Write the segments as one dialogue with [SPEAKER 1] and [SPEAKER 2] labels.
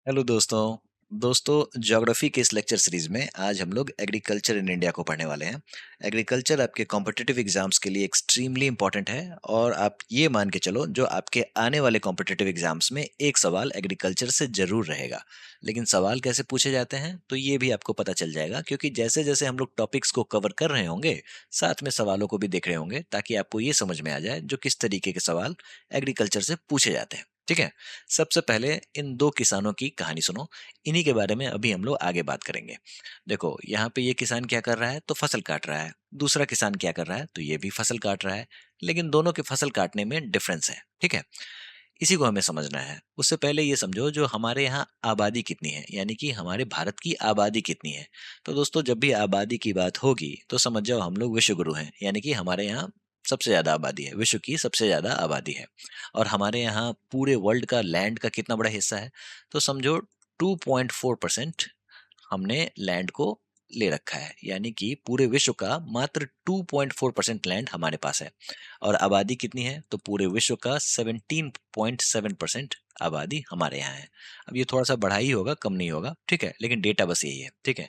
[SPEAKER 1] Hello दोस्तों geography के इस लेक्चर सीरीज में आज हम लोग एग्रीकल्चर इन इंडिया को पढ़ने वाले हैं। एग्रीकल्चर आपके कॉम्पिटिटिव एग्जाम्स के लिए एक्सट्रीमली इंपॉर्टेंट है और आप ये मान के चलो जो आपके आने वाले कॉम्पिटिटिव एग्जाम्स में एक सवाल एग्रीकल्चर से जरूर रहेगा। लेकिन सवाल कैसे पूछे जाते हैं तो ये भी आपको पता चल जाएगा, क्योंकि जैसे जैसे हम लोग टॉपिक्स को कवर कर रहे होंगे साथ में सवालों को भी देख रहे होंगे, ताकि आपको ये समझ में आ जाए जो किस तरीके के सवाल एग्रीकल्चर से पूछे जाते हैं। ठीक है। सबसे पहले इन दो किसानों की कहानी सुनो। इन्हीं के बारे में अभी हम लोग आगे बात करेंगे। देखो यहाँ पे ये किसान क्या कर रहा है तो फसल काट रहा है, दूसरा किसान क्या कर रहा है तो ये भी फसल काट रहा है। लेकिन दोनों के फसल काटने में डिफरेंस है। ठीक है। इसी को हमें समझना है। उससे पहले ये समझो जो हमारे यहाँ आबादी कितनी है, यानी कि हमारे भारत की आबादी कितनी है। तो दोस्तों जब भी आबादी की बात होगी तो समझ जाओ हम लोग विश्व गुरु हैं, यानी कि हमारे यहाँ सबसे ज्यादा आबादी है, विश्व की सबसे ज्यादा आबादी है। और हमारे यहाँ पूरे वर्ल्ड का लैंड का कितना बड़ा हिस्सा है तो समझो 2.4% हमने लैंड को ले रखा है, यानी कि पूरे विश्व का मात्र 2.4% लैंड हमारे पास है। और आबादी कितनी है तो पूरे विश्व का 17.7% आबादी हमारे यहाँ है। अब ये थोड़ा सा बढ़ा ही होगा, कम नहीं होगा, ठीक है, लेकिन डेटा बस यही है। ठीक है।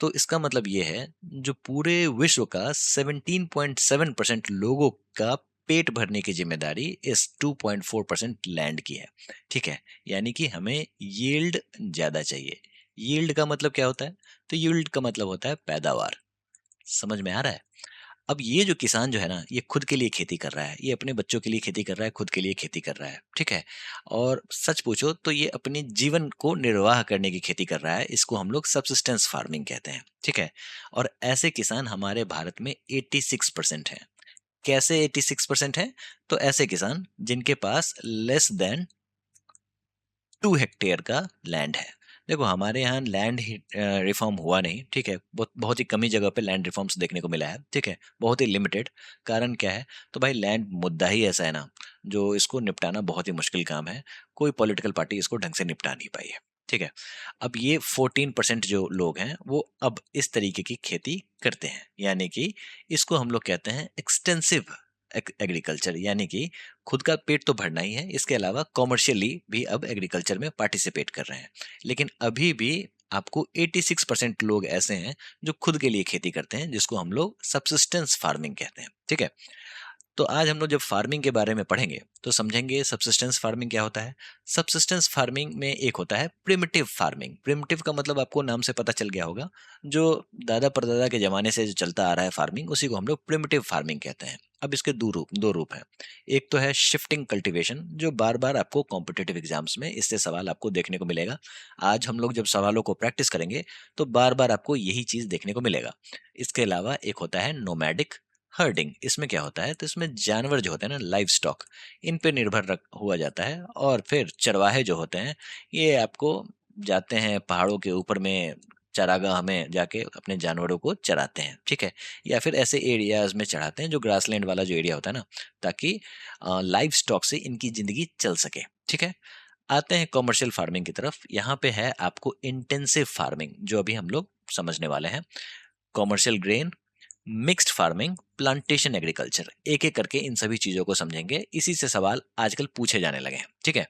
[SPEAKER 1] तो इसका मतलब ये है जो पूरे विश्व का 17.7% लोगों का पेट भरने की जिम्मेदारी इस 2.4% लैंड की है। ठीक है। यानी कि हमें यील्ड ज्यादा चाहिए। यील्ड का मतलब क्या होता है तो यील्ड का मतलब होता है पैदावार। समझ में आ रहा है। अब ये जो किसान जो है ना, ये खुद के लिए खेती कर रहा है, ये अपने बच्चों के लिए खेती कर रहा है, खुद के लिए खेती कर रहा है। ठीक है। और सच पूछो तो ये अपने जीवन को निर्वाह करने की खेती कर रहा है। इसको हम लोग सबसिस्टेंस फार्मिंग कहते हैं। ठीक है। और ऐसे किसान हमारे भारत में 86% हैं। कैसे 86% हैं तो ऐसे किसान जिनके पास लेस देन 2 हेक्टेयर का लैंड है। देखो हमारे यहाँ लैंड रिफॉर्म हुआ नहीं। ठीक है। बहुत बहुत ही कमी जगह पे लैंड रिफॉर्म्स देखने को मिला है। ठीक है। बहुत ही लिमिटेड। कारण क्या है तो भाई लैंड मुद्दा ही ऐसा है ना, जो इसको निपटाना बहुत ही मुश्किल काम है। कोई पॉलिटिकल पार्टी इसको ढंग से निपटा नहीं पाई है। ठीक है। अब ये 14% जो लोग हैं वो अब इस तरीके की खेती करते हैं, यानी कि इसको हम लोग कहते हैं एक्सटेंसिव एग्रीकल्चर। यानी कि खुद का पेट तो भरना ही है, इसके अलावा कॉमर्शियली भी अब एग्रीकल्चर में पार्टिसिपेट कर रहे हैं। लेकिन अभी भी आपको 86% लोग ऐसे हैं जो खुद के लिए खेती करते हैं, जिसको हम लोग सबसिस्टेंस फार्मिंग कहते हैं। ठीक है। तो आज हम लोग जब फार्मिंग के बारे में पढ़ेंगे तो समझेंगे सबसिस्टेंस फार्मिंग क्या होता है। सबसिस्टेंस फार्मिंग में एक होता है प्रिमिटिव फार्मिंग। प्रिमिटिव का मतलब आपको नाम से पता चल गया होगा, जो दादा परदादा के जमाने से जो चलता आ रहा है फार्मिंग, उसी को हम लोग प्रिमिटिव फार्मिंग कहते हैं। अब इसके दो रूप हैं। एक तो है शिफ्टिंग कल्टीवेशन, जो बार बार आपको कॉम्पिटेटिव एग्जाम्स में इससे सवाल आपको देखने को मिलेगा। आज हम लोग जब सवालों को प्रैक्टिस करेंगे तो बार बार आपको यही चीज देखने को मिलेगा। इसके अलावा एक होता है नोमैडिक हर्डिंग। इसमें क्या होता है तो इसमें जानवर जो होते हैं ना, लाइव स्टॉक, इन पे निर्भर हुआ जाता है। और फिर चरवाहे जो होते हैं ये आपको जाते हैं पहाड़ों के ऊपर में चरागाह में जाके अपने जानवरों को चराते हैं। ठीक है। या फिर ऐसे एरियाज में चढ़ाते हैं जो ग्रासलैंड वाला जो एरिया होता है ना, ताकि लाइव स्टॉक से इनकी जिंदगी चल सके। ठीक है। आते हैं कॉमर्शियल फार्मिंग की तरफ। यहाँ पे है आपको इंटेंसिव फार्मिंग, जो अभी हम लोग समझने वाले हैं। Commercial grain, mixed farming, plantation agriculture, एक एक करके इन सभी चीजों को समझेंगे। इसी से सवाल आजकल पूछे जाने लगे हैं। ठीक है।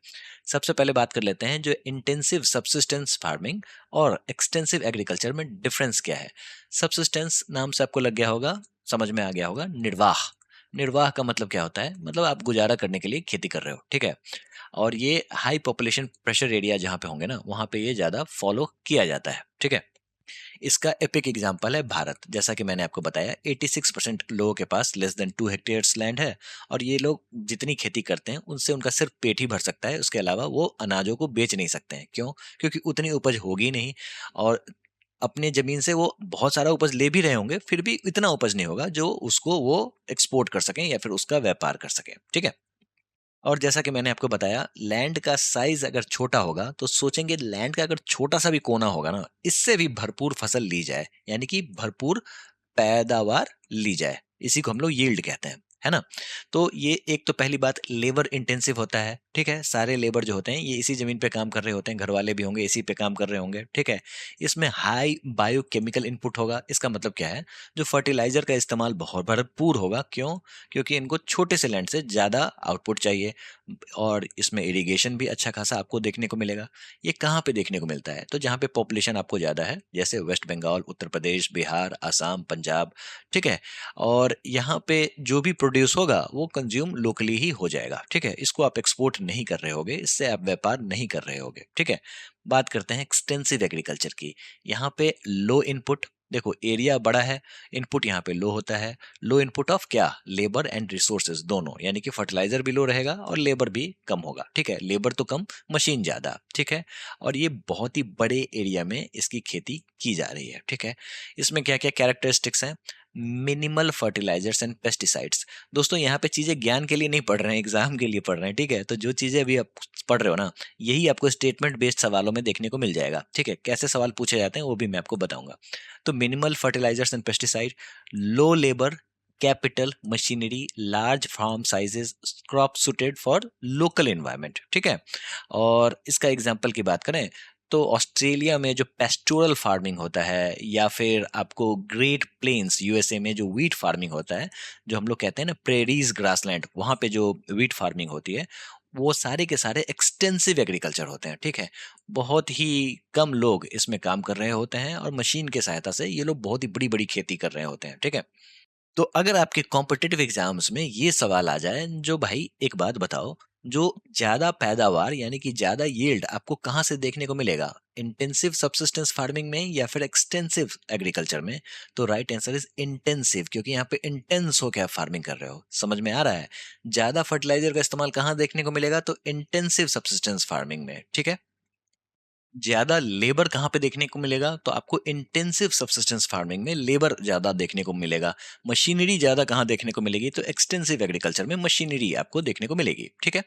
[SPEAKER 1] सबसे पहले बात कर लेते हैं जो इंटेंसिव सबसिस्टेंस फार्मिंग और एक्सटेंसिव एग्रीकल्चर में डिफरेंस क्या है। सबसिस्टेंस नाम से आपको लग गया होगा, समझ में आ गया होगा, निर्वाह। निर्वाह का मतलब क्या होता है, मतलब आप गुजारा करने के लिए खेती कर रहे हो। ठीक है। और ये हाई पॉपुलेशन प्रेशर एरिया जहाँ पे होंगे ना, वहां पे ये ज्यादा फॉलो किया जाता है। ठीक है। इसका एपिक एग्जाम्पल है भारत। जैसा कि मैंने आपको बताया 86% लोगों के पास लेस देन 2 हेक्टेयर्स लैंड है। और ये लोग जितनी खेती करते हैं उनसे उनका सिर्फ पेट ही भर सकता है, उसके अलावा वो अनाजों को बेच नहीं सकते हैं। क्यों? क्योंकि उतनी उपज होगी नहीं। और अपने जमीन से वो बहुत सारा उपज ले भी रहे होंगे, फिर भी इतना उपज नहीं होगा जो उसको वो एक्सपोर्ट कर सकें या फिर उसका व्यापार कर सकें। ठीक है। और जैसा कि मैंने आपको बताया लैंड का साइज अगर छोटा होगा तो सोचेंगे लैंड का अगर छोटा सा भी कोना होगा ना, इससे भी भरपूर फसल ली जाए, यानी कि भरपूर पैदावार ली जाए। इसी को हम लोग यील्ड कहते हैं। है ना? तो ये एक तो पहली बात लेबर इंटेंसिव होता है, ठीक है? सारे लेबर जो होते हैं ये इसी ज़मीन पे काम कर रहे होते हैं, घर वाले भी होंगे इसी पे काम कर रहे होंगे, ठीक है? इसमें हाई बायोकेमिकल इनपुट होगा, इसका मतलब क्या है? जो फर्टिलाइज़र का इस्तेमाल बहुत भरपूर होगा, क्यों? क्योंकि इनको छोटे से लैंड से ज़्यादा आउटपुट चाहिए और इसमें इरिगेशन भी अच्छा खासा आपको देखने को मिलेगा। ये कहाँ पे देखने को मिलता है? तो जहाँ पे पॉपुलेशन आपको ज़्यादा है, जैसे वेस्ट बंगाल, उत्तर प्रदेश, बिहार, असम, पंजाब, ठीक है? और यहाँ पे जो भी प्रोड्यूस होगा वो कंज्यूम लोकली ही हो जाएगा, ठीक है? इसको आप एक्सपोर्ट नहीं कर रहे होगे, इससे आप व्यापार नहीं कर रहे होगे, ठीक है? बात करते हैं एक्सटेंसिव एग्रीकल्चर की। यहाँ पे लो इनपुट, देखो एरिया बड़ा है, इनपुट यहाँ पे लो होता है। लो इनपुट ऑफ क्या? लेबर एंड रिसोर्सेज दोनों, यानी कि फर्टिलाइजर भी लो रहेगा और लेबर भी कम होगा, ठीक है? लेबर तो कम, मशीन ज्यादा, ठीक है? और ये बहुत ही बड़े एरिया में इसकी खेती की जा रही है, ठीक है? इसमें क्या क्या कैरेक्टरिस्टिक्स हैं? Minimal fertilizers and pesticides. दोस्तों यहाँ पे चीजें ज्ञान के लिए नहीं पढ़ रहे हैं, एग्जाम के लिए पढ़ रहे हैं, ठीक है? तो जो चीजें अभी आप पढ़ रहे हो ना, यही आपको स्टेटमेंट बेस्ड सवालों में देखने को मिल जाएगा, ठीक है? कैसे सवाल पूछे जाते हैं वो भी मैं आपको बताऊंगा। तो minimal fertilizers and pesticide, low labour, capital, machinery, large farm sizes, crop suited for local environment, ठीक है? और इसका एग्जांपल की बात करें तो ऑस्ट्रेलिया में जो पेस्टोरल फार्मिंग होता है, या फिर आपको ग्रेट प्लेन्स यूएसए में जो व्हीट फार्मिंग होता है, जो हम लोग कहते हैं ना प्रेरीज ग्रासलैंड, वहाँ पे जो व्हीट फार्मिंग होती है, वो सारे के सारे एक्सटेंसिव एग्रीकल्चर होते हैं, ठीक है? बहुत ही कम लोग इसमें काम कर रहे होते हैं और मशीन की सहायता से ये लोग बहुत ही बड़ी बड़ी खेती कर रहे होते हैं, ठीक है? तो अगर आपके कॉम्पिटिटिव एग्जाम्स में ये सवाल आ जाए, जो भाई एक बात बताओ, जो ज्यादा पैदावार यानी कि ज्यादा यील्ड आपको कहाँ से देखने को मिलेगा? इंटेंसिव सबसिस्टेंस फार्मिंग में या फिर एक्सटेंसिव एग्रीकल्चर में? तो राइट आंसर इज इंटेंसिव, क्योंकि यहाँ पे इंटेंस हो के आप फार्मिंग कर रहे हो। समझ में आ रहा है? ज्यादा फर्टिलाइजर का इस्तेमाल कहाँ देखने को मिलेगा? तो इंटेंसिव सबसिस्टेंस फार्मिंग में, ठीक है? ज्यादा लेबर कहाँ पे देखने को मिलेगा? तो आपको इंटेंसिव सब्सिस्टेंस फार्मिंग में लेबर ज्यादा देखने को मिलेगा। मशीनरी ज्यादा कहाँ देखने को मिलेगी? तो एक्सटेंसिव एग्रीकल्चर में मशीनरी आपको देखने को मिलेगी, ठीक है?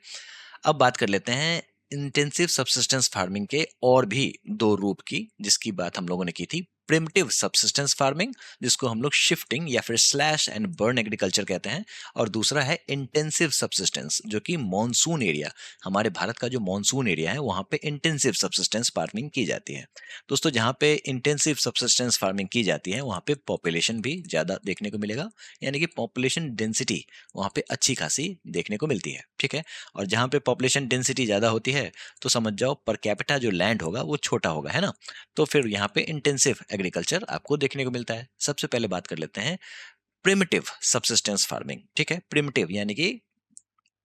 [SPEAKER 1] अब बात कर लेते हैं इंटेंसिव सब्सिस्टेंस फार्मिंग के और भी दो रूप की, जिसकी बात हम लोगों ने की थी। प्रिमिटिव सब्सिस्टेंस फार्मिंग, जिसको हम लोग शिफ्टिंग या फिर स्लैश एंड बर्न एग्रीकल्चर कहते हैं, और दूसरा है इंटेंसिव सब्सिस्टेंस, जो कि मॉनसून एरिया, हमारे भारत का जो मॉनसून एरिया है वहां पे इंटेंसिव सब्सिस्टेंस फार्मिंग की जाती है। दोस्तों जहाँ पे इंटेंसिव सब्सिस्टेंस फार्मिंग की जाती है वहां पे पॉपुलेशन भी ज्यादा देखने को मिलेगा, यानी कि पॉपुलेशन डेंसिटी वहां पे अच्छी खासी देखने को मिलती है, ठीक है? और जहाँ पे पॉपुलेशन डेंसिटी ज़्यादा होती है तो समझ जाओ पर कैपिटा जो लैंड होगा वो छोटा होगा, है ना? तो फिर यहाँ पे इंटेंसिव एग्रीकल्चर आपको देखने को मिलता है। सबसे पहले बात कर लेते हैं प्रिमिटिव सब्सिस्टेंस फार्मिंग, ठीक है? प्रिमिटिव यानी कि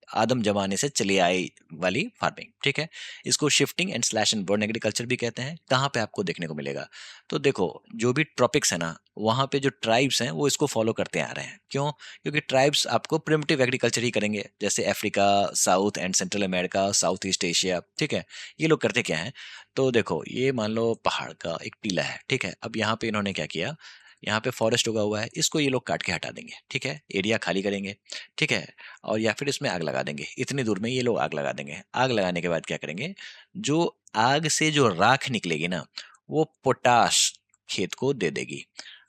[SPEAKER 1] आदम जमाने से चली आई वाली फार्मिंग, ठीक है? इसको shifting and slash and burn agriculture भी कहते हैं। कहाँ पे आपको देखने को मिलेगा? तो देखो जो भी ट्रॉपिक्स है ना, वहाँ पे जो ट्राइब्स हैं वो इसको फॉलो करते आ रहे हैं। क्यों? क्योंकि ट्राइब्स आपको प्रिमिटिव एग्रीकल्चर ही करेंगे, जैसे Africa, south and central America, south east Asia, ठीक है? ये लोग करते क्या है? तो देखो ये मान लो पहाड़ का एक टीला है, ठीक है? अब यहाँ पे इन्होंने क्या किया, यहाँ पे फॉरेस्ट उगा हुआ है, इसको ये लोग काट के हटा देंगे, ठीक है? एरिया खाली करेंगे, ठीक है? और या फिर इसमें आग लगा देंगे, इतनी दूर में ये लोग आग लगा देंगे। आग लगाने के बाद क्या करेंगे? जो आग से जो राख निकलेगी ना, वो पोटाश खेत को दे देगी।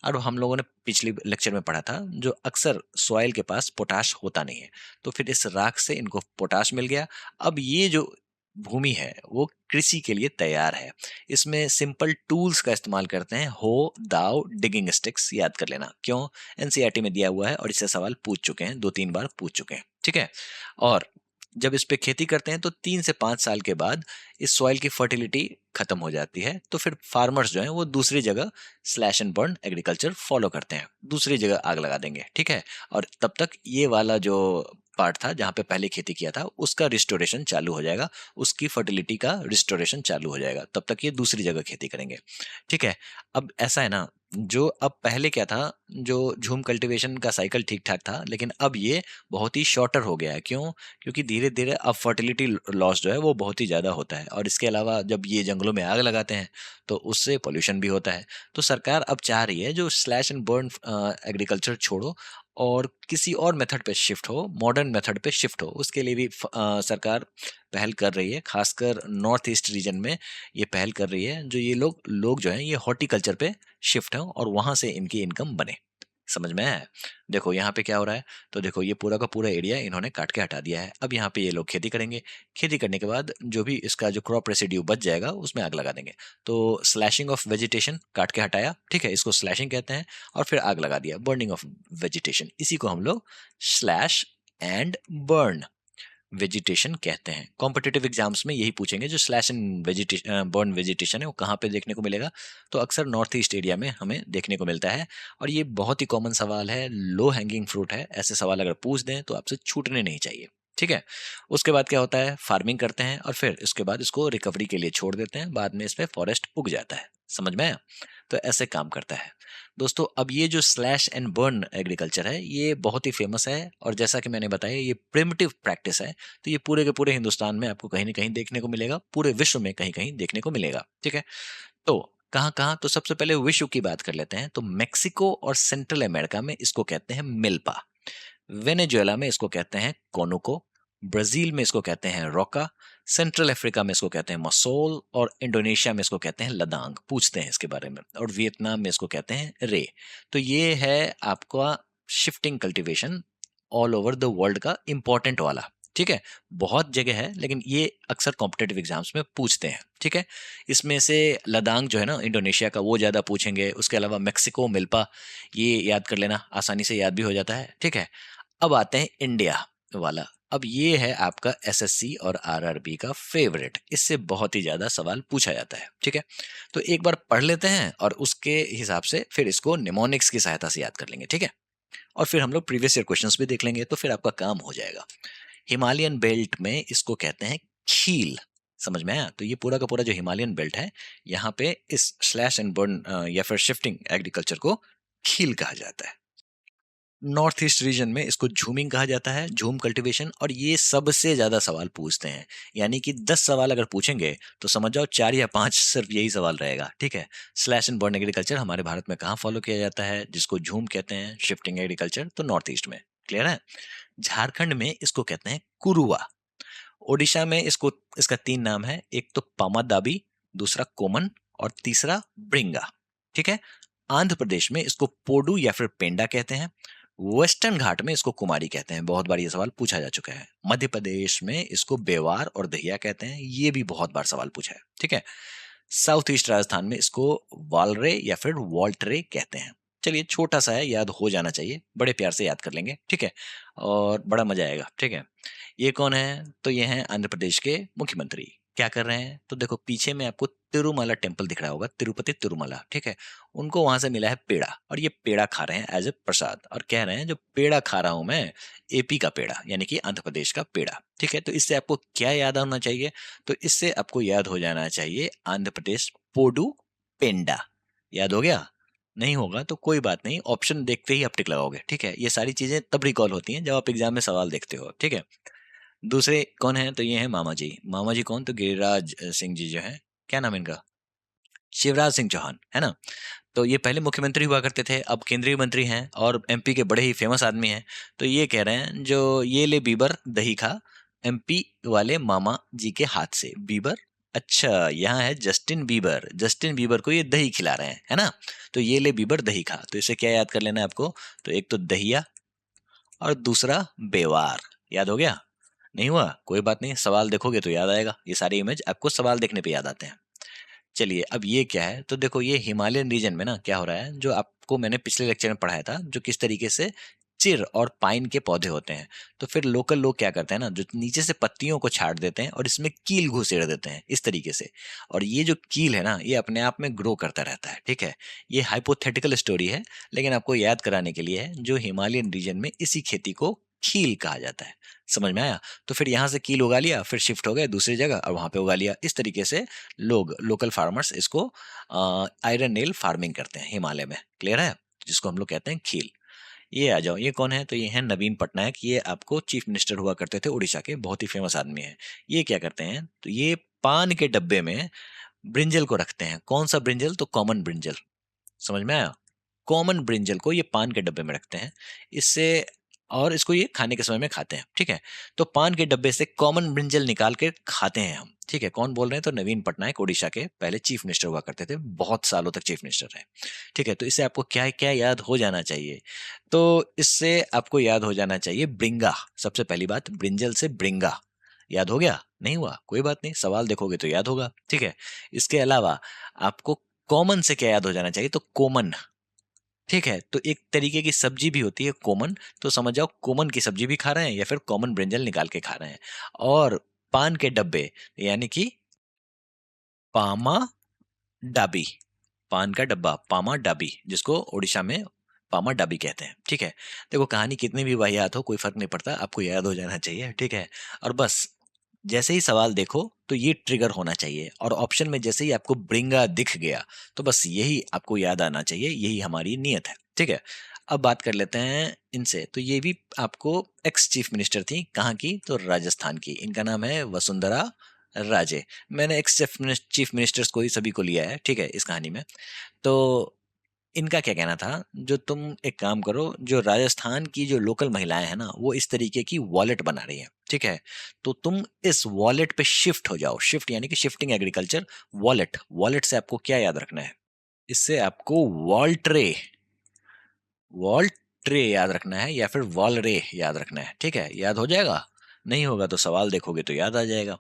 [SPEAKER 1] और हम लोगों ने पिछली लेक्चर में पढ़ा था, जो अक्सर सॉइल के पास पोटाश होता नहीं है, तो फिर इस राख से इनको पोटाश मिल गया। अब ये जो भूमि है वो कृषि के लिए तैयार है। इसमें सिंपल टूल्स का इस्तेमाल करते हैं, हो, दाव, डिगिंग स्टिक्स, याद कर लेना। क्यों? एनसीईआरटी में दिया हुआ है और इससे सवाल पूछ चुके हैं, 2-3 बार पूछ चुके हैं, ठीक है? और जब इस पे खेती करते हैं तो 3 से 5 साल के बाद इस सॉइल की फर्टिलिटी खत्म हो जाती है, तो फिर फार्मर्स जो हैं वो दूसरी जगह slash and burn agriculture follow करते हैं, दूसरी जगह आग लगा देंगे, ठीक है? और तब तक ये वाला जो पार्ट था जहाँ पे पहले खेती किया था उसका रिस्टोरेशन चालू हो जाएगा, उसकी फर्टिलिटी का रिस्टोरेशन चालू हो जाएगा, तब तक ये दूसरी जगह खेती करेंगे, ठीक है? अब ऐसा है ना, जो अब पहले क्या था, जो झूम कल्टीवेशन का साइकिल ठीक ठाक था, लेकिन अब ये बहुत ही शॉर्टर हो गया है। क्यों? क्योंकि धीरे धीरे अब फर्टिलिटी लॉस जो है वो बहुत ही ज़्यादा होता है, और इसके अलावा जब ये जंगलों में आग लगाते हैं तो उससे पोल्यूशन भी होता है। तो सरकार अब चाह रही है जो स्लैश एंड बर्न एग्रीकल्चर छोड़ो और किसी और मेथड पे शिफ्ट हो, मॉडर्न मेथड पे शिफ्ट हो, उसके लिए भी सरकार पहल कर रही है। खासकर नॉर्थ ईस्ट रीजन में ये पहल कर रही है, जो ये लोग लोग जो हैं ये हॉर्टिकल्चर पे शिफ्ट हों और वहां से इनकी इनकम बने। समझ में आया? देखो यहाँ पे क्या हो रहा है, तो देखो ये पूरा का पूरा एरिया इन्होंने काट के हटा दिया है। अब यहाँ पे ये लोग खेती करेंगे, खेती करने के बाद जो भी इसका जो क्रॉप रेसिड्यू बच जाएगा उसमें आग लगा देंगे। तो स्लैशिंग ऑफ वेजिटेशन, काट के हटाया, ठीक है, इसको स्लैशिंग कहते हैं। और फिर आग लगा दिया, बर्निंग ऑफ वेजिटेशन, इसी को हम लोग स्लैश एंड बर्न वेजिटेशन कहते हैं। कॉम्पिटिटिव एग्जाम्स में यही पूछेंगे, जो slash and vegetation burn vegetation है वो कहाँ पे देखने को मिलेगा, तो अक्सर नॉर्थ ईस्ट एरिया में हमें देखने को मिलता है। और ये बहुत ही कॉमन सवाल है, लो हैंगिंग फ्रूट है, ऐसे सवाल अगर पूछ दें तो आपसे छूटने नहीं चाहिए। ठीक है, उसके बाद क्या होता है, फार्मिंग करते हैं और फिर इसके बाद इसको रिकवरी के लिए छोड़ देते हैं, बाद में इसमें फॉरेस्ट उग जाता है। समझ में आया? तो ऐसे काम करता है दोस्तों। अब ये जो स्लैश एंड बर्न एग्रीकल्चर है ये बहुत ही फेमस है, और जैसा कि मैंने बताया ये प्रिमिटिव प्रैक्टिस है। तो ये पूरे के पूरे हिंदुस्तान में आपको कहीं ना कहीं देखने को मिलेगा, पूरे विश्व में कहीं कहीं देखने को मिलेगा। ठीक है, तो कहाँ कहाँ, तो सबसे पहले विश्व की बात कर लेते हैं। तो मेक्सिको और सेंट्रल अमेरिका में इसको कहते हैं मिल्पा, वेनेजुएला में इसको कहते हैं कोनुको, ब्राजील में इसको कहते हैं रोका, सेंट्रल अफ्रीका में इसको कहते हैं मसोल, और इंडोनेशिया में इसको कहते हैं लदांग, पूछते हैं इसके बारे में, और वियतनाम में इसको कहते हैं रे। तो ये है आपका shifting cultivation all over the world का इंपॉर्टेंट वाला। ठीक है, बहुत जगह है लेकिन ये अक्सर कॉम्पिटेटिव एग्जाम्स में पूछते हैं। ठीक है, इसमें से लदांग जो है ना इंडोनेशिया का, वो ज़्यादा पूछेंगे। उसके अलावा मेक्सिको मिल्पा, ये याद कर लेना, आसानी से याद भी हो जाता है। ठीक है, अब आते हैं इंडिया वाला। अब ये है आपका एसएससी और आरआरबी का फेवरेट, इससे बहुत ही ज्यादा सवाल पूछा जाता है। ठीक है, तो एक बार पढ़ लेते हैं और उसके हिसाब से फिर इसको निमोनिक्स की सहायता से याद कर लेंगे। ठीक है, और फिर हम लोग प्रीवियस ईयर क्वेश्चंस भी देख लेंगे, तो फिर आपका काम हो जाएगा। हिमालयन बेल्ट में इसको कहते हैं खील। समझ में आया? तो ये पूरा का पूरा जो हिमालयन बेल्ट है, यहाँ पे इस स्लैश एंड बर्न या फिर शिफ्टिंग एग्रीकल्चर को खील कहा जाता है। नॉर्थ ईस्ट रीजन में इसको झूमिंग कहा जाता है, झूम कल्टीवेशन। और ये सबसे ज्यादा सवाल पूछते हैं, यानी कि 10 सवाल अगर पूछेंगे तो समझ जाओ 4 या 5 सिर्फ यही सवाल रहेगा। ठीक है, स्लैश एंड बर्न एग्रीकल्चर हमारे भारत में कहाँ फॉलो किया जाता है, जिसको झूम कहते हैं, शिफ्टिंग एग्रीकल्चर, तो नॉर्थ ईस्ट में। क्लियर है? झारखंड में इसको कहते हैं कुरुआ। ओडिशा में इसको, इसका 3 नाम है, एक तो पामादाबी, दूसरा कोमन, और तीसरा ब्रिंगा। ठीक है, आंध्र प्रदेश में इसको पोडू या फिर पेंडा कहते हैं। वेस्टर्न घाट में इसको कुमारी कहते हैं, बहुत बार ये सवाल पूछा जा चुका है। मध्य प्रदेश में इसको बेवार और दहिया कहते हैं, ये भी बहुत बार सवाल पूछा है। ठीक है, साउथ ईस्ट राजस्थान में इसको वालरे या फिर वॉल्टरे कहते हैं। चलिए, छोटा सा है, याद हो जाना चाहिए, बड़े प्यार से याद कर लेंगे। ठीक है, और बड़ा मजा आएगा। ठीक है, ये कौन है, तो ये हैं आंध्र प्रदेश के मुख्यमंत्री। क्या कर रहे हैं, तो देखो पीछे में आपको तिरुमला टेम्पल दिख रहा होगा, तिरुपति तिरुमला। ठीक है, उनको वहां से मिला है पेड़ा, और ये पेड़ा खा रहे हैं एज ए प्रसाद, और कह रहे हैं जो पेड़ा खा रहा हूं मैं, एपी का पेड़ा, यानी कि आंध्र प्रदेश का पेड़ा। ठीक है, तो इससे आपको क्या याद होना चाहिए, तो इससे आपको याद हो जाना चाहिए आंध्र प्रदेश पोडू पेंडा। याद हो गया? नहीं होगा तो कोई बात नहीं, ऑप्शन देखते ही आप टिक लगाओगे। ठीक है, ये सारी चीजें तब रिकॉल होती हैं जब आप एग्जाम में सवाल देखते हो। ठीक है, दूसरे कौन है, तो ये है मामा जी। मामा जी कौन, तो गिरिराज सिंह जी जो है, क्या नाम है इनका, शिवराज सिंह चौहान, है ना। तो ये पहले मुख्यमंत्री हुआ करते थे, अब केंद्रीय मंत्री हैं और एमपी के बड़े ही फेमस आदमी हैं। तो ये कह रहे हैं जो ये ले बीबर दही खा, एमपी वाले मामा जी के हाथ से बीबर। अच्छा, यहाँ है जस्टिन बीबर, जस्टिन बीबर को ये दही खिला रहे हैं, है ना। तो ये ले बीबर दही खा, तो इसे क्या याद कर लेना है आपको, तो एक तो दहिया और दूसरा बेवार। याद हो गया? नहीं हुआ, कोई बात नहीं, सवाल देखोगे तो याद आएगा। ये सारे इमेज आपको सवाल देखने पे याद आते हैं। चलिए, अब ये क्या है, तो देखो ये हिमालयन रीजन में ना क्या हो रहा है, जो आपको मैंने पिछले लेक्चर में पढ़ाया था, जो किस तरीके से चिर और पाइन के पौधे होते हैं। तो फिर लोकल लोग क्या करते हैं ना, जो नीचे से पत्तियों को छाट देते हैं और इसमें कील घुसेड़ देते हैं इस तरीके से। और ये जो कील है ना, ये अपने आप में ग्रो करता रहता है। ठीक है, ये हाइपोथेटिकल स्टोरी है, लेकिन आपको याद कराने के लिए है, जो हिमालयन रीजन में इसी खेती को खील कहा जाता है। समझ में आया? तो फिर यहाँ से कील उगा लिया, फिर शिफ्ट हो गए दूसरी जगह और वहां पे उगा लिया। इस तरीके से लोग, लोकल फार्मर्स इसको आयरन नेल फार्मिंग करते हैं हिमालय में। क्लियर है? जिसको हम लोग कहते हैं खील। ये आ जाओ, ये कौन है, तो ये है नवीन पटनायक। ये आपको चीफ मिनिस्टर हुआ करते थे उड़ीसा के, बहुत ही फेमस आदमी है। ये क्या करते हैं, तो ये पान के डब्बे में ब्रिंजल को रखते हैं। कौन सा ब्रिंजल, तो कॉमन ब्रिंजल। समझ में आया? कॉमन ब्रिंजल को ये पान के डब्बे में रखते हैं। इससे और इसको ये खाने के समय में खाते हैं, ठीक है। तो पान के डब्बे से कॉमन ब्रिंजल निकाल के खाते हैं हम, ठीक है। कौन बोल रहे हैं? तो नवीन पटनायक, उड़ीसा के पहले चीफ मिनिस्टर हुआ करते थे, बहुत सालों तक चीफ मिनिस्टर रहे, ठीक है। तो इससे आपको क्या क्या याद हो जाना चाहिए? तो इससे आपको याद हो जाना चाहिए ब्रिंगा। सबसे पहली बात, ब्रिंजल से ब्रिंगा। याद हो गया? नहीं हुआ? कोई बात नहीं, सवाल देखोगे तो याद होगा, ठीक है। इसके अलावा आपको कॉमन से क्या याद हो जाना चाहिए? तो कोमन, ठीक है। तो एक तरीके की सब्जी भी होती है कोमन, तो समझ जाओ कोमन की सब्जी भी खा रहे हैं या फिर कॉमन ब्रिंजल निकाल के खा रहे हैं। और पान के डब्बे यानी कि पामा डाबी, पान का डब्बा पामा डाबी, जिसको उड़ीसा में पामा डाबी कहते हैं, ठीक है। देखो कहानी कितनी भी वाहियात हो, कोई फर्क नहीं पड़ता, आपको याद हो जाना चाहिए, ठीक है। और बस जैसे ही सवाल देखो तो ये ट्रिगर होना चाहिए, और ऑप्शन में जैसे ही आपको ब्रिंगा दिख गया तो बस यही आपको याद आना चाहिए, यही हमारी नियत है, ठीक है। अब बात कर लेते हैं इनसे। तो ये भी आपको एक्स चीफ मिनिस्टर थी, कहाँ की? तो राजस्थान की। इनका नाम है वसुंधरा राजे। मैंने एक्स चीफ मिनिस्टर्स को ही सभी को लिया है, ठीक है, इस कहानी में। तो इनका क्या कहना था, जो तुम एक काम करो, जो राजस्थान की जो लोकल महिलाएं हैं ना, वो इस तरीके की वॉलेट बना रही हैं, ठीक है। तो तुम इस वॉलेट पे शिफ्ट हो जाओ। शिफ्ट यानी कि शिफ्टिंग एग्रीकल्चर। वॉलेट, वॉलेट से आपको क्या याद रखना है? इससे आपको वॉल ट्रे, वॉल ट्रे याद रखना है, या फिर वॉल रे याद रखना है, ठीक है। याद हो जाएगा? नहीं होगा तो सवाल देखोगे तो याद आ जाएगा।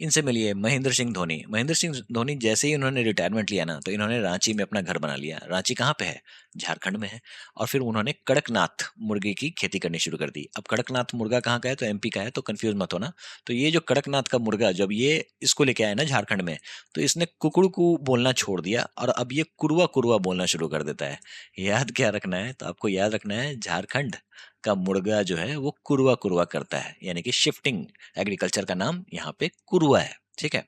[SPEAKER 1] इनसे मिलिए महेंद्र सिंह धोनी। महेंद्र सिंह धोनी जैसे ही उन्होंने रिटायरमेंट लिया ना, तो इन्होंने रांची में अपना घर बना लिया। रांची कहाँ पे है? झारखंड में है। और फिर उन्होंने कड़कनाथ मुर्गे की खेती करनी शुरू कर दी। अब कड़कनाथ मुर्गा कहाँ का है? तो एमपी का है, तो कंफ्यूज मत होना। तो ये जो कड़कनाथ का मुर्गा, जब ये इसको लेके आया ना झारखंड में, तो इसने कुकड़ू को बोलना छोड़ दिया और अब ये कुरवा कुरवा बोलना शुरू कर देता है। याद क्या रखना है? तो आपको याद रखना है, झारखंड का मुर्गा जो है वो कुरवा कुरवा करता है, यानी कि शिफ्टिंग एग्रीकल्चर का नाम यहाँ पे कुरवा है, ठीक है।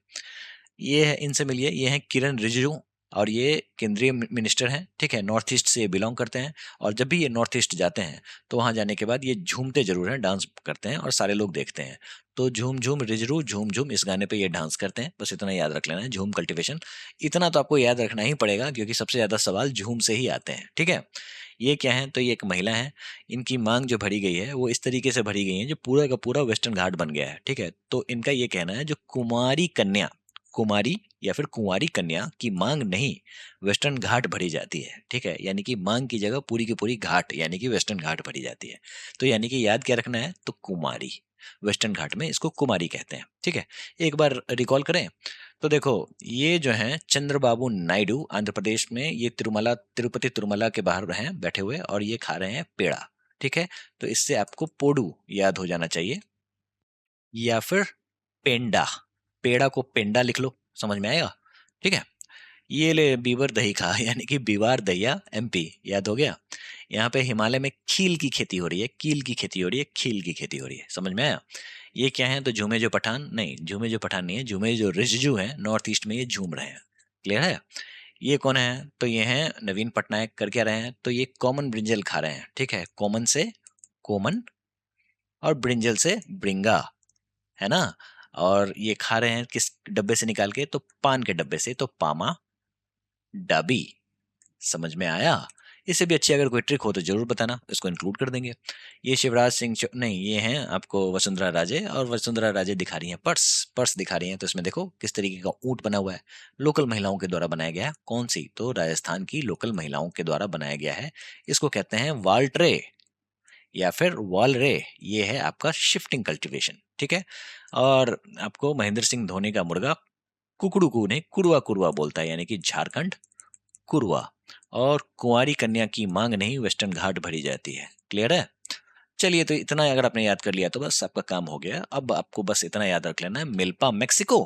[SPEAKER 1] ये है, इनसे मिलिए, ये हैं किरण रिजिजू, और ये केंद्रीय मिनिस्टर हैं, ठीक है। नॉर्थ ईस्ट से बिलोंग करते हैं, और जब भी ये नॉर्थ ईस्ट जाते हैं तो वहां जाने के बाद ये झूमते जरूर हैं, डांस करते हैं और सारे लोग देखते हैं। तो झूम झूम रिजरू झूम झूम, इस गाने पे ये डांस करते हैं। बस इतना याद रख लेना है, झूम कल्टीवेशन। इतना तो आपको याद रखना ही पड़ेगा, क्योंकि सबसे ज्यादा सवाल झूम से ही आते हैं, ठीक है। ये क्या है? तो ये एक महिला है। इनकी मांग जो भरी गई है वो इस तरीके से भरी गई है, जो पूरा का पूरा वेस्टर्न घाट बन गया है, ठीक है। तो इनका ये कहना है, जो कुमारी कन्या, कुमारी या फिर कुंवारी कन्या की मांग नहीं, वेस्टर्न घाट भरी जाती है, ठीक है। यानी कि मांग की जगह पूरी की पूरी घाट यानी कि वेस्टर्न घाट भरी जाती है। तो यानी कि याद क्या रखना है? तो कुमारी, वेस्टर्न घाट में इसको कुमारी कहते हैं, ठीक है। एक बार रिकॉल करें तो देखो, ये जो है चंद्रबाबू नायडू, आंध्र प्रदेश में, ये तिरुमला, तिरुपति तिरुमला के बाहर हैं बैठे हुए, और ये खा रहे हैं पेड़ा, ठीक है। तो इससे आपको पोडू याद हो जाना चाहिए, या फिर पेंडा। पेड़ा को पेंडा लिख लो, समझ में आएगा, ठीक है। ये ले बीवर दही खा यानी कि बीवार दहिया, एमपी। याद हो गया? यहाँ पे हिमालय में खील की खेती हो रही है, कील की खेती हो रही है, खील की खेती हो रही है, समझ में आया? ये क्या है? तो झूमे जो पठान नहीं, झूमे जो पठान नहीं है, झूमे जो रिजजू हैं नॉर्थ ईस्ट में, ये झूम रहे हैं। क्लियर है? ये कौन है? तो ये हैं नवीन पटनायक। कर क्या रहे हैं? तो ये कॉमन ब्रिंजल खा रहे हैं, ठीक है। कॉमन से कोमन, और ब्रिंजल से ब्रिंगा, है ना। और ये खा रहे हैं किस डब्बे से निकाल के? तो पान के डब्बे से, तो पामा डाबी। समझ में आया? इससे भी अच्छी अगर कोई ट्रिक हो तो जरूर बताना, इसको इंक्लूड कर देंगे। ये शिवराज सिंह नहीं, ये हैं आपको वसुंधरा राजे, और वसुंधरा राजे दिखा रही हैं पर्स, पर्स दिखा रही हैं। तो इसमें देखो किस तरीके का ऊंट बना हुआ है, लोकल महिलाओं के द्वारा बनाया गया है। कौन सी? तो राजस्थान की लोकल महिलाओं के द्वारा बनाया गया है। इसको कहते हैं वाल ट्रे या फिर वॉल रे। ये है आपका शिफ्टिंग कल्टीवेशन, ठीक है। और आपको महेंद्र सिंह धोनी का मुर्गा कुकड़ू को ने कुरवा कुरवा बोलता है, यानी कि झारखंड कुरवा। और कुंवारी कन्या की मांग नहीं, वेस्टर्न घाट भरी जाती है। क्लियर है? चलिए, तो इतना अगर आपने याद कर लिया तो बस आपका काम हो गया। अब आपको बस इतना याद रख लेना है, मिल्पा मेक्सिको,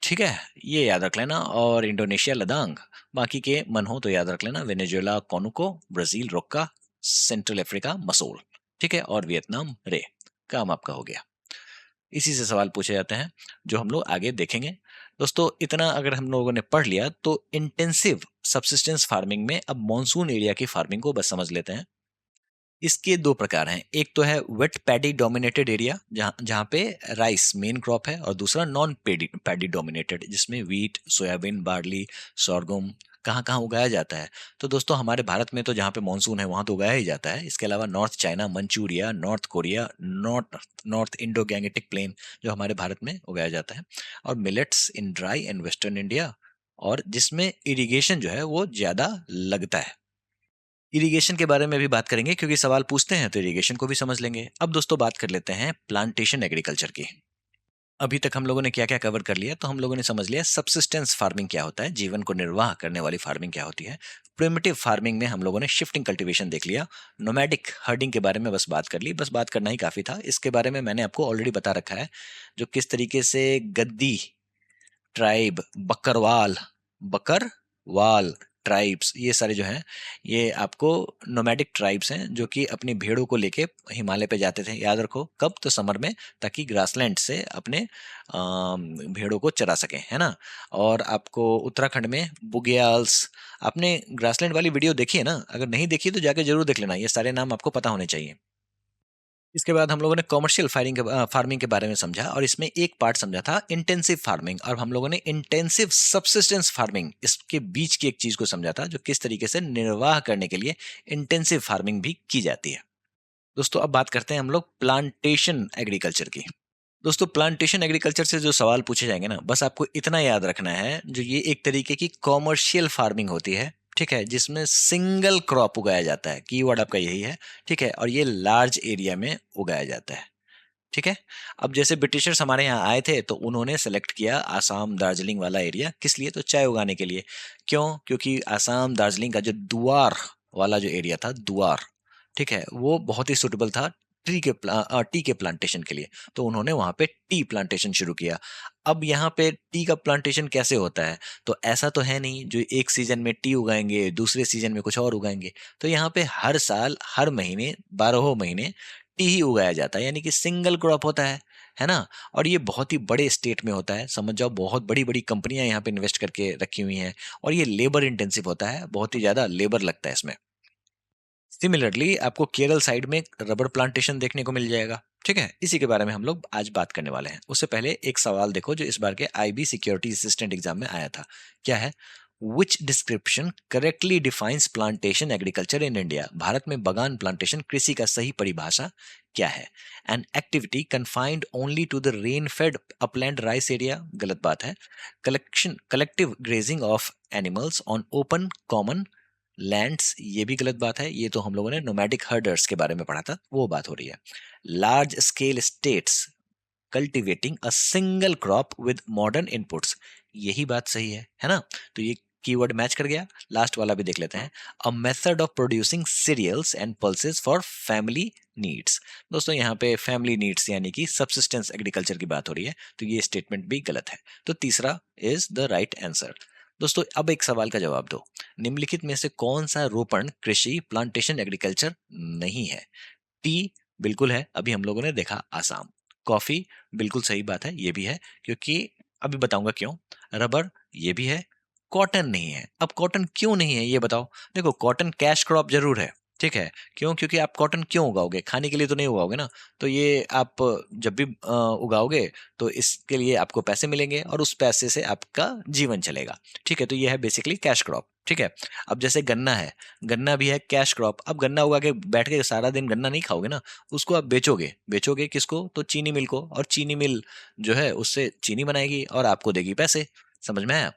[SPEAKER 1] ठीक है, ये याद रख लेना। और इंडोनेशिया लदांग। बाकी के मन हो तो याद रख लेना, वेनेजुएला कोनुको, ब्राजील रोक्का, सेंट्रल अफ्रीका मसूल, ठीक है, और वियतनाम रे। काम आपका हो गया। इसी से सवाल पूछे जाते हैं जो हम लोग आगे देखेंगे। दोस्तों, इतना अगर हम लोगों ने पढ़ लिया तो इंटेंसिव सब्सिस्टेंस फार्मिंग में अब मॉनसून एरिया की फार्मिंग को बस समझ लेते हैं। इसके दो प्रकार हैं, एक तो है वेट पैडी डोमिनेटेड एरिया, जहाँ जहाँ पे राइस मेन क्रॉप है, और दूसरा नॉन पैडी पैडी डोमिनेटेड, जिसमें वीट, सोयाबीन, बार्ली, सोरगुम, कहाँ-कहाँ उगाया जाता है? तो दोस्तों हमारे भारत में तो जहाँ पे मानसून है वहाँ तो उगाया ही जाता है। इसके अलावा north China, Manchuria, north Korea, north north Indo Gangetic plain जो हमारे भारत में उगाया जाता है, और millets in dry and western India, और जिसमें इरिगेशन जो है वो ज़्यादा लगता है। इरिगेशन के बारे में भी बात करेंगे क्योंकि सवाल पूछते हैं तो इरिगेशन को भी समझ लेंगे। अब दोस्तों बात कर लेते हैं प्लांटेशन एग्रीकल्चर की। अभी तक हम लोगों ने क्या क्या कवर कर लिया, तो हम लोगों ने समझ लिया सब्सिस्टेंस फार्मिंग क्या होता है, जीवन को निर्वाह करने वाली फार्मिंग क्या होती है। प्रिमिटिव फार्मिंग में हम लोगों ने शिफ्टिंग कल्टीवेशन देख लिया। नोमैडिक हर्डिंग के बारे में बस बात कर ली, बस बात करना ही काफी था। इसके बारे में मैंने आपको ऑलरेडी बता रखा है, जो किस तरीके से गद्दी ट्राइब, बकरवाल, बकरवाल ट्राइब्स, ये सारे जो हैं, ये आपको नोमैडिक ट्राइब्स हैं जो कि अपनी भेड़ों को लेके हिमालय पे जाते थे। याद रखो कब, तो समर में, ताकि ग्रासलैंड से अपने भेड़ों को चरा सकें, है ना। और आपको उत्तराखंड में बुग्याल्स, आपने ग्रासलैंड वाली वीडियो देखी है ना? अगर नहीं देखी तो जाके जरूर देख लेना, ये सारे नाम आपको पता होने चाहिए। इसके बाद हम लोगों ने कॉमर्शियल फार्मिंग के बारे में समझा, और इसमें एक पार्ट समझा था इंटेंसिव फार्मिंग, और हम लोगों ने इंटेंसिव सब्सिस्टेंस फार्मिंग, इसके बीच की एक चीज को समझा था, जो किस तरीके से निर्वाह करने के लिए इंटेंसिव फार्मिंग भी की जाती है। दोस्तों अब बात करते हैं हम लोग प्लांटेशन एग्रीकल्चर की। दोस्तों प्लांटेशन एग्रीकल्चर से जो सवाल पूछे जाएंगे ना, बस आपको इतना याद रखना है, जो ये एक तरीके की कॉमर्शियल फार्मिंग होती है, ठीक है, जिसमें सिंगल क्रॉप उगाया जाता है, कीवर्ड आपका यही है, ठीक है, और ये लार्ज एरिया में उगाया जाता है, ठीक है। अब जैसे ब्रिटिशर्स हमारे यहाँ आए थे तो उन्होंने सेलेक्ट किया आसाम दार्जिलिंग वाला एरिया, किस लिए, तो चाय उगाने के लिए। क्यों? क्योंकि आसाम दार्जिलिंग का जो दुआर वाला जो एरिया था, दुआर, ठीक है, वो बहुत ही सुटेबल था टी के प्लांटेशन के लिए। तो उन्होंने वहां पे टी प्लांटेशन शुरू किया। अब यहाँ पे टी का प्लांटेशन कैसे होता है, तो ऐसा तो है नहीं जो एक सीजन में टी उगाएंगे दूसरे सीजन में कुछ और उगाएंगे। तो यहाँ पे हर साल हर महीने 12 महीने टी ही उगाया जाता है, यानी कि सिंगल क्रॉप होता है ना। और ये बहुत ही बड़े स्टेट में होता है, समझ जाओ बहुत बड़ी बड़ी कंपनियां यहाँ पे इन्वेस्ट करके रखी हुई हैं, और ये लेबर इंटेंसिव होता है, बहुत ही ज्यादा लेबर लगता है इसमें। सिमिलरली आपको केरल साइड में रबर प्लांटेशन देखने को मिल जाएगा, ठीक है, इसी के बारे में हम लोग आज बात करने वाले हैं। उससे पहले एक सवाल देखो जो इस बार के आईबी सिक्योरिटी असिस्टेंट एग्जाम में आया था। क्या है? Which description correctly defines plantation agriculture in India? Bharat में बगान प्लांटेशन कृषि का सही परिभाषा क्या है? An activity confined only to the rain fed upland rice area, गलत बात है। Collective grazing of animals on open common lands, ये भी गलत बात है, ये तो हम लोगों ने नोमैडिक हर्डर्स के बारे में पढ़ा था, वो बात हो रही है। Large scale states cultivating a single crop with modern inputs, यही बात सही है ना। तो ये कीवर्ड मैच कर गया। लास्ट वाला भी देख लेते हैं, a method of producing cereals and pulses for family needs. दोस्तों यहाँ पे फैमिली नीड्स यानी कि सबसिस्टेंस एग्रीकल्चर की बात हो रही है, तो ये स्टेटमेंट भी गलत है। तो तीसरा इज द राइट आंसर। दोस्तों अब एक सवाल का जवाब दो, निम्नलिखित में से कौन सा रोपण कृषि प्लांटेशन एग्रीकल्चर नहीं है? टी बिल्कुल है, अभी हम लोगों ने देखा आसाम। कॉफी बिल्कुल सही बात है, ये भी है, क्योंकि अभी बताऊंगा क्यों। रबर ये भी है। कॉटन नहीं है। अब कॉटन क्यों नहीं है ये बताओ। देखो कॉटन कैश क्रॉप जरूर है, ठीक है। क्यों? क्योंकि आप कॉटन क्यों उगाओगे? खाने के लिए तो नहीं उगाओगे ना। तो ये आप जब भी उगाओगे तो इसके लिए आपको पैसे मिलेंगे और उस पैसे से आपका जीवन चलेगा, ठीक है। तो ये है बेसिकली कैश क्रॉप, ठीक है। अब जैसे गन्ना है, गन्ना भी है कैश क्रॉप। अब गन्ना उगा के बैठ के सारा दिन गन्ना नहीं खाओगे ना, उसको आप बेचोगे। बेचोगे किसको? तो चीनी मिल को, और चीनी मिल जो है उससे चीनी बनाएगी और आपको देगी पैसे। समझ में आया?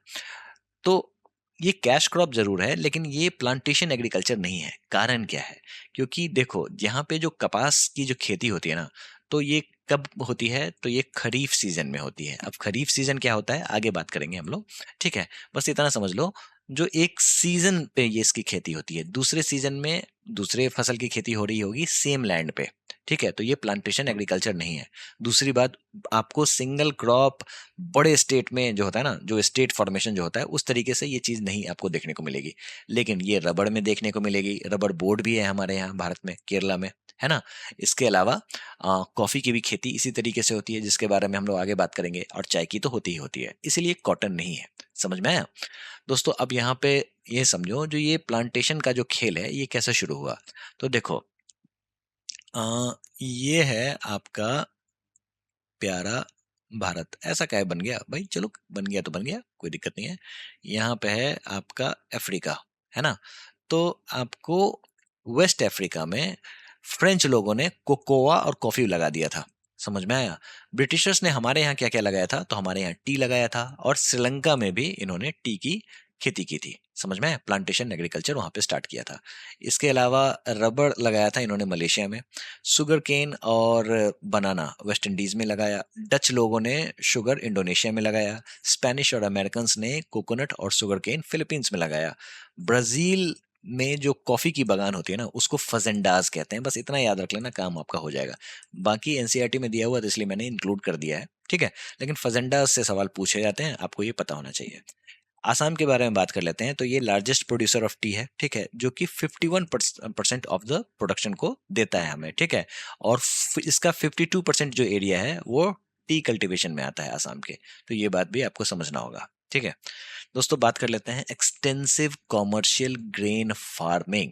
[SPEAKER 1] तो ये कैश क्रॉप जरूर है, लेकिन ये प्लांटेशन एग्रीकल्चर नहीं है। कारण क्या है? क्योंकि देखो यहाँ पे जो कपास की जो खेती होती है ना, तो ये कब होती है? तो ये खरीफ सीजन में होती है। अब खरीफ सीजन क्या होता है आगे बात करेंगे हम लोग, ठीक है। बस इतना समझ लो, जो एक सीजन पे ये इसकी खेती होती है, दूसरे सीजन में दूसरे फसल की खेती हो रही होगी सेम लैंड पे, ठीक है। तो ये प्लांटेशन एग्रीकल्चर नहीं है। दूसरी बात, आपको सिंगल क्रॉप बड़े स्टेट में जो होता है ना, जो स्टेट फॉर्मेशन जो होता है, उस तरीके से ये चीज नहीं आपको देखने को मिलेगी। लेकिन ये रबड़ में देखने को मिलेगी। रबड़ बोर्ड भी है हमारे यहाँ भारत में, केरला में, है ना। इसके अलावा कॉफी की भी खेती इसी तरीके से होती है, जिसके बारे में हम लोग आगे बात करेंगे, और चाय की तो होती ही होती है। इसीलिए कॉटन नहीं है। समझ में आया? दोस्तों अब यहाँ पे ये समझो, जो ये प्लांटेशन का जो खेल है ये कैसे शुरू हुआ। तो देखो ये है आपका प्यारा भारत ऐसा क्या है बन गया भाई, चलो बन गया तो बन गया, कोई दिक्कत नहीं है। यहाँ पे है आपका अफ्रीका, है ना। तो आपको वेस्ट अफ्रीका में फ्रेंच लोगों ने कोकोआ और कॉफी लगा दिया था, समझ में आया। ब्रिटिशर्स ने हमारे यहाँ क्या क्या लगाया था, तो हमारे यहाँ टी लगाया था, और श्रीलंका में भी इन्होंने टी की खेती की थी, समझ में आया। प्लांटेशन एग्रीकल्चर वहां पे स्टार्ट किया था। इसके अलावा रबड़ लगाया था इन्होंने मलेशिया में। शुगर केन और बनाना वेस्ट इंडीज में लगाया। डच लोगों ने शुगर इंडोनेशिया में लगाया। स्पेनिश और अमेरिकन ने कोकोनट और शुगर केन फिलीपींस में लगाया। ब्राजील में जो कॉफी की बागान होती है ना, उसको फजेंडाज कहते हैं। बस इतना याद रख लेना, काम आपका हो जाएगा। बाकी एनसीईआरटी में दिया हुआ तो इसलिए मैंने इंक्लूड कर दिया है, ठीक है। लेकिन फजेंडाज से सवाल पूछे जाते हैं, आपको ये पता होना चाहिए। आसाम के बारे में बात कर लेते हैं, तो ये लार्जेस्ट प्रोड्यूसर ऑफ टी है, ठीक है, जो कि 51% ऑफ द प्रोडक्शन को देता है हमें, ठीक है। और इसका 52% जो एरिया है वो टी कल्टीवेशन में आता है आसाम के। तो ये बात भी आपको समझना होगा, ठीक है। दोस्तों बात कर लेते हैं एक्सटेंसिव कॉमर्शियल ग्रेन फार्मिंग।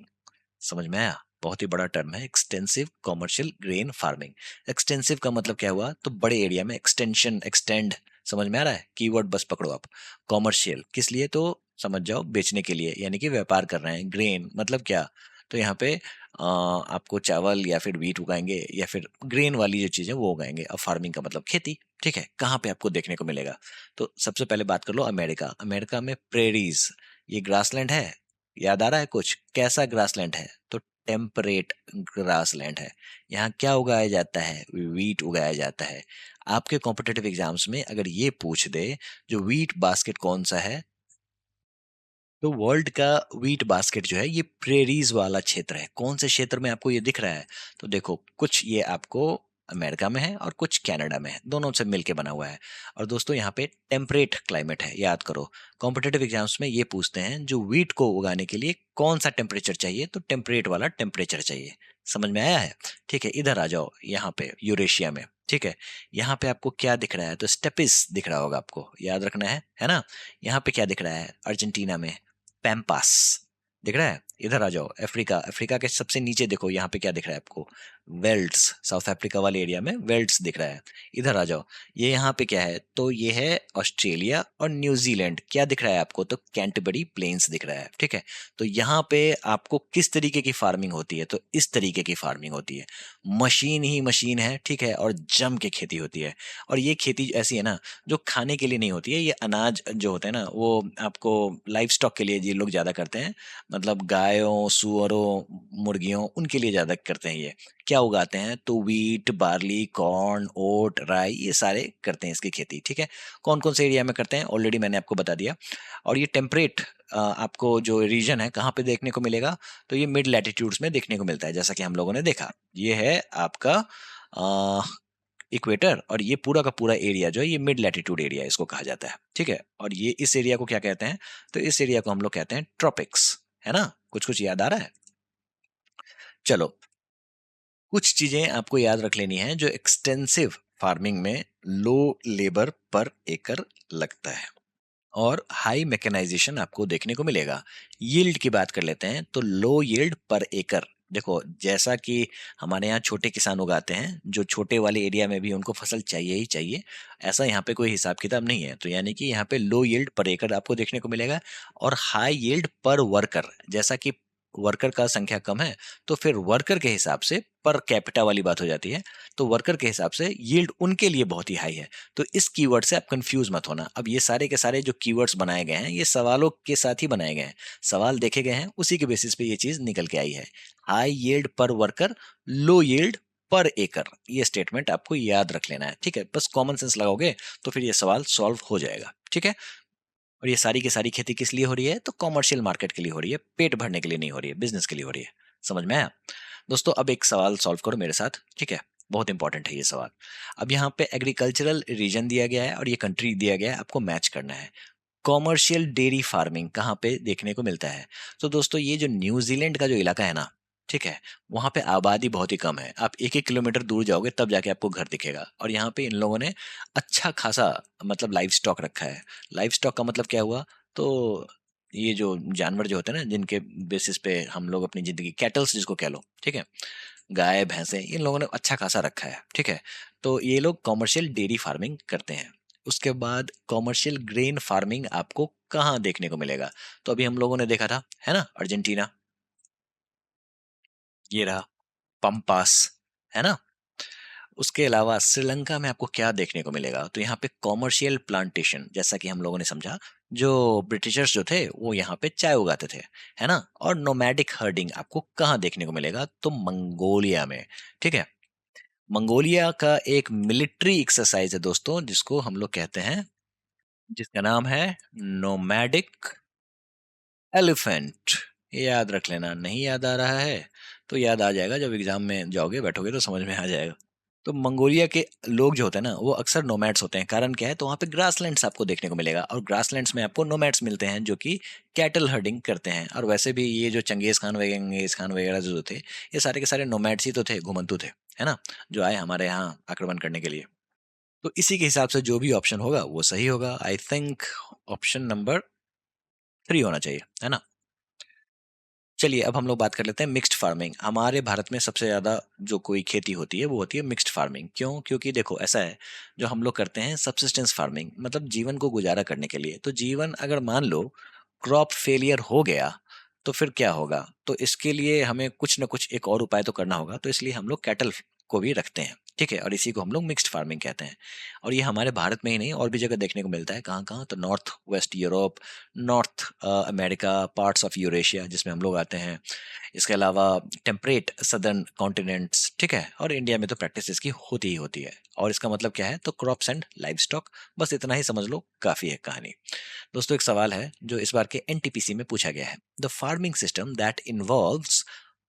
[SPEAKER 1] समझ में आया, बहुत ही बड़ा टर्म है extensive commercial grain farming. Extensive का मतलब क्या हुआ, तो बड़े एरिया में एक्सटेंशन, एक्सटेंड, समझ में आ रहा है, कीवर्ड बस पकड़ो आप। कॉमर्शियल किस लिए, तो समझ जाओ बेचने के लिए, यानी कि व्यापार कर रहे हैं। ग्रेन मतलब क्या, तो यहाँ पे आपको चावल या फिर व्हीट उगाएंगे, या फिर ग्रेन वाली जो चीजें वो उगाएंगे। अब फार्मिंग का मतलब खेती, ठीक है। कहाँ पे आपको देखने को मिलेगा, तो सबसे पहले बात कर लो अमेरिका। अमेरिका में प्रेरीज, ये ग्रासलैंड है। याद आ रहा है कुछ, कैसा ग्रासलैंड है, तो टेम्परेट ग्रासलैंड है। यहाँ क्या उगाया जाता है, वीट उगाया जाता है। आपके कॉम्पिटेटिव एग्जाम्स में अगर ये पूछ दे जो वीट बास्केट कौन सा है, तो वर्ल्ड का वीट बास्केट जो है ये प्रेरीज वाला क्षेत्र है। कौन से क्षेत्र में आपको ये दिख रहा है, तो देखो कुछ ये आपको अमेरिका में है और कुछ कनाडा में है, दोनों से मिलके बना हुआ है। और दोस्तों यहाँ पे टेम्परेट क्लाइमेट है, याद करो। कॉम्पिटेटिव एग्जाम्स में ये पूछते हैं जो वीट को उगाने के लिए कौन सा टेम्परेचर चाहिए, तो टेम्परेट वाला टेम्परेचर चाहिए। समझ में आया है, ठीक है। इधर आ जाओ यहाँ पे यूरेशिया में, ठीक है। यहाँ पे आपको क्या दिख रहा है, तो स्टेपिस दिख रहा होगा, आपको याद रखना है ना। यहाँ पे क्या दिख रहा है, अर्जेंटीना में पैम्पास दिख रहा है। इधर आ जाओ अफ्रीका, अफ्रीका के सबसे नीचे देखो यहाँ पे क्या दिख रहा है आपको, वेल्ट्स, साउथ अफ्रीका वाले एरिया में वेल्ट्स दिख रहा है। इधर आ जाओ, ये यहाँ पे क्या है, तो ये है ऑस्ट्रेलिया और न्यूजीलैंड। क्या दिख रहा है आपको, तो कैंटरबरी प्लेन्स दिख रहा है, ठीक है। तो यहाँ पे आपको किस तरीके की फार्मिंग होती है, तो इस तरीके की फार्मिंग होती है। मशीन ही मशीन है, ठीक है, और जम के खेती होती है। और ये खेती ऐसी है ना, जो खाने के लिए नहीं होती है। ये अनाज जो होता है ना, वो आपको लाइफ स्टॉक के लिए ये लोग ज्यादा करते हैं। मतलब गायों, सुअरों, मुर्गियों, उनके लिए ज्यादा करते हैं। ये क्या उगाते हैं, तो वीट, बार्ली, कॉर्न, ओट, राई, ये सारे करते हैं इसकी खेती, ठीक है। कौन कौन से एरिया में करते हैं ऑलरेडी मैंने आपको बता दिया। और ये टेम्परेट आपको जो रीजन है कहाँ पे देखने को मिलेगा, तो ये मिड लैटिट्यूड्स में देखने को मिलता है, जैसा कि हम लोगों ने देखा। ये है आपका इक्वेटर, और ये पूरा का पूरा एरिया जो है ये मिड लैटिट्यूड एरिया इसको कहा जाता है, ठीक है। और ये इस एरिया को क्या कहते हैं, तो इस एरिया को हम लोग कहते हैं ट्रॉपिक्स, है ना। कुछ कुछ याद आ रहा है, चलो। कुछ चीजें आपको याद रख लेनी है जो एक्सटेंसिव फार्मिंग में लो लेबर पर एकड़ लगता है, और हाई मैकेनाइजेशन आपको देखने को मिलेगा। यील्ड की बात कर लेते हैं, तो लो यील्ड पर एकड़। देखो जैसा कि हमारे यहाँ छोटे किसान उगाते हैं, जो छोटे वाले एरिया में भी उनको फसल चाहिए ही चाहिए, ऐसा यहाँ पे कोई हिसाब किताब नहीं है। तो यानी कि यहाँ पे लो यील्ड पर एकड़ आपको देखने को मिलेगा, और हाई यील्ड पर वर्कर। जैसा कि वर्कर का संख्या कम है, तो फिर वर्कर के हिसाब से पर कैपिटा वाली बात हो जाती है। तो वर्कर के हिसाब से यील्ड उनके लिए बहुत ही हाई है। तो इस कीवर्ड से आप कंफ्यूज मत होना। अब ये सारे के सारे जो कीवर्ड्स बनाए गए हैं ये सवालों के साथ ही बनाए गए हैं, सवाल देखे गए हैं, उसी के बेसिस पे ये चीज निकल के आई है। हाई यील्ड पर वर्कर, लो यील्ड पर एकड़, ये स्टेटमेंट आपको याद रख लेना है, ठीक है। बस कॉमन सेंस लगाओगे तो फिर ये सवाल सॉल्व हो जाएगा, ठीक है। और ये सारी की सारी खेती किस लिए हो रही है, तो कॉमर्शियल मार्केट के लिए हो रही है, पेट भरने के लिए नहीं हो रही है, बिजनेस के लिए हो रही है। समझ में आया। दोस्तों अब एक सवाल सॉल्व करो मेरे साथ, ठीक है। बहुत इंपॉर्टेंट है ये सवाल। अब यहाँ पे एग्रीकल्चरल रीजन दिया गया है और ये कंट्री दिया गया है, आपको मैच करना है। कॉमर्शियल डेयरी फार्मिंग कहाँ पे देखने को मिलता है, तो दोस्तों ये जो न्यूजीलैंड का जो इलाका है ना, ठीक है, वहां पे आबादी बहुत ही कम है। आप एक एक किलोमीटर दूर जाओगे तब जाके आपको घर दिखेगा। और यहाँ पे इन लोगों ने अच्छा खासा मतलब लाइव स्टॉक रखा है। लाइव स्टॉक का मतलब क्या हुआ, तो ये जो जानवर जो होते हैं ना, जिनके बेसिस पे हम लोग अपनी जिंदगी, कैटल्स जिसको कह लो, ठीक है, गाय भैंसे, इन लोगों ने अच्छा खासा रखा है, ठीक है। तो ये लोग कॉमर्शियल डेयरी फार्मिंग करते हैं। उसके बाद कॉमर्शियल ग्रेन फार्मिंग आपको कहाँ देखने को मिलेगा? तो अभी हम लोगों ने देखा था, है ना? अर्जेंटीना, ये रहा पंपास, है ना? उसके अलावा श्रीलंका में आपको क्या देखने को मिलेगा? तो यहाँ पे कॉमर्शियल प्लांटेशन, जैसा कि हम लोगों ने समझा, जो ब्रिटिशर्स जो थे वो यहाँ पे चाय उगाते थे, है ना? और नोमैडिक हर्डिंग आपको कहाँ देखने को मिलेगा? तो मंगोलिया में, ठीक है? मंगोलिया का एक मिलिट्री एक्सरसाइज है दोस्तों, जिसको हम लोग कहते हैं, जिसका नाम है नोमैडिक एलिफेंट। याद रख लेना, नहीं याद आ रहा है तो याद आ जाएगा, जब एग्जाम में जाओगे बैठोगे तो समझ में आ जाएगा। तो मंगोलिया के लोग जो होते हैं ना, वो अक्सर नोमैड्स होते हैं। कारण क्या है? तो वहाँ पे ग्रासलैंड्स आपको देखने को मिलेगा, और ग्रासलैंड्स में आपको नोमैड्स मिलते हैं जो कि कैटल हर्डिंग करते हैं। और वैसे भी ये जो चंगेज खान वगैरह जो थे, ये सारे के सारे नोमैड्स ही तो थे, घुमंतु थे, है ना? जो आए हमारे यहाँ आक्रमण करने के लिए। तो इसी के हिसाब से जो भी ऑप्शन होगा वो सही होगा। आई थिंक ऑप्शन नंबर 3 होना चाहिए, है ना? चलिए अब हम लोग बात कर लेते हैं मिक्स्ड फार्मिंग। हमारे भारत में सबसे ज़्यादा जो कोई खेती होती है वो होती है मिक्स्ड फार्मिंग। क्यों? क्योंकि देखो ऐसा है, जो हम लोग करते हैं सब्सिस्टेंस फार्मिंग, मतलब जीवन को गुजारा करने के लिए। तो जीवन अगर मान लो क्रॉप फेलियर हो गया तो फिर क्या होगा? तो इसके लिए हमें कुछ ना कुछ एक और उपाय तो करना होगा। तो इसलिए हम लोग कैटल को भी रखते हैं, ठीक है? और इसी को हम लोग मिक्स्ड फार्मिंग कहते हैं। और ये हमारे भारत में ही नहीं, और भी जगह देखने को मिलता है। कहाँ कहाँ? तो north west Europe, north America, parts of Eurasia जिसमें हम लोग आते हैं, इसके अलावा टेम्परेट सदर्न कॉन्टिनेंट्स, ठीक है? और इंडिया में तो प्रैक्टिस इसकी होती ही होती है। और इसका मतलब क्या है? तो क्रॉप्स एंड लाइव स्टॉक, बस इतना ही समझ लो, काफ़ी है कहानी। दोस्तों एक सवाल है जो इस बार के एनटीपीसी में पूछा गया है। The farming system that involves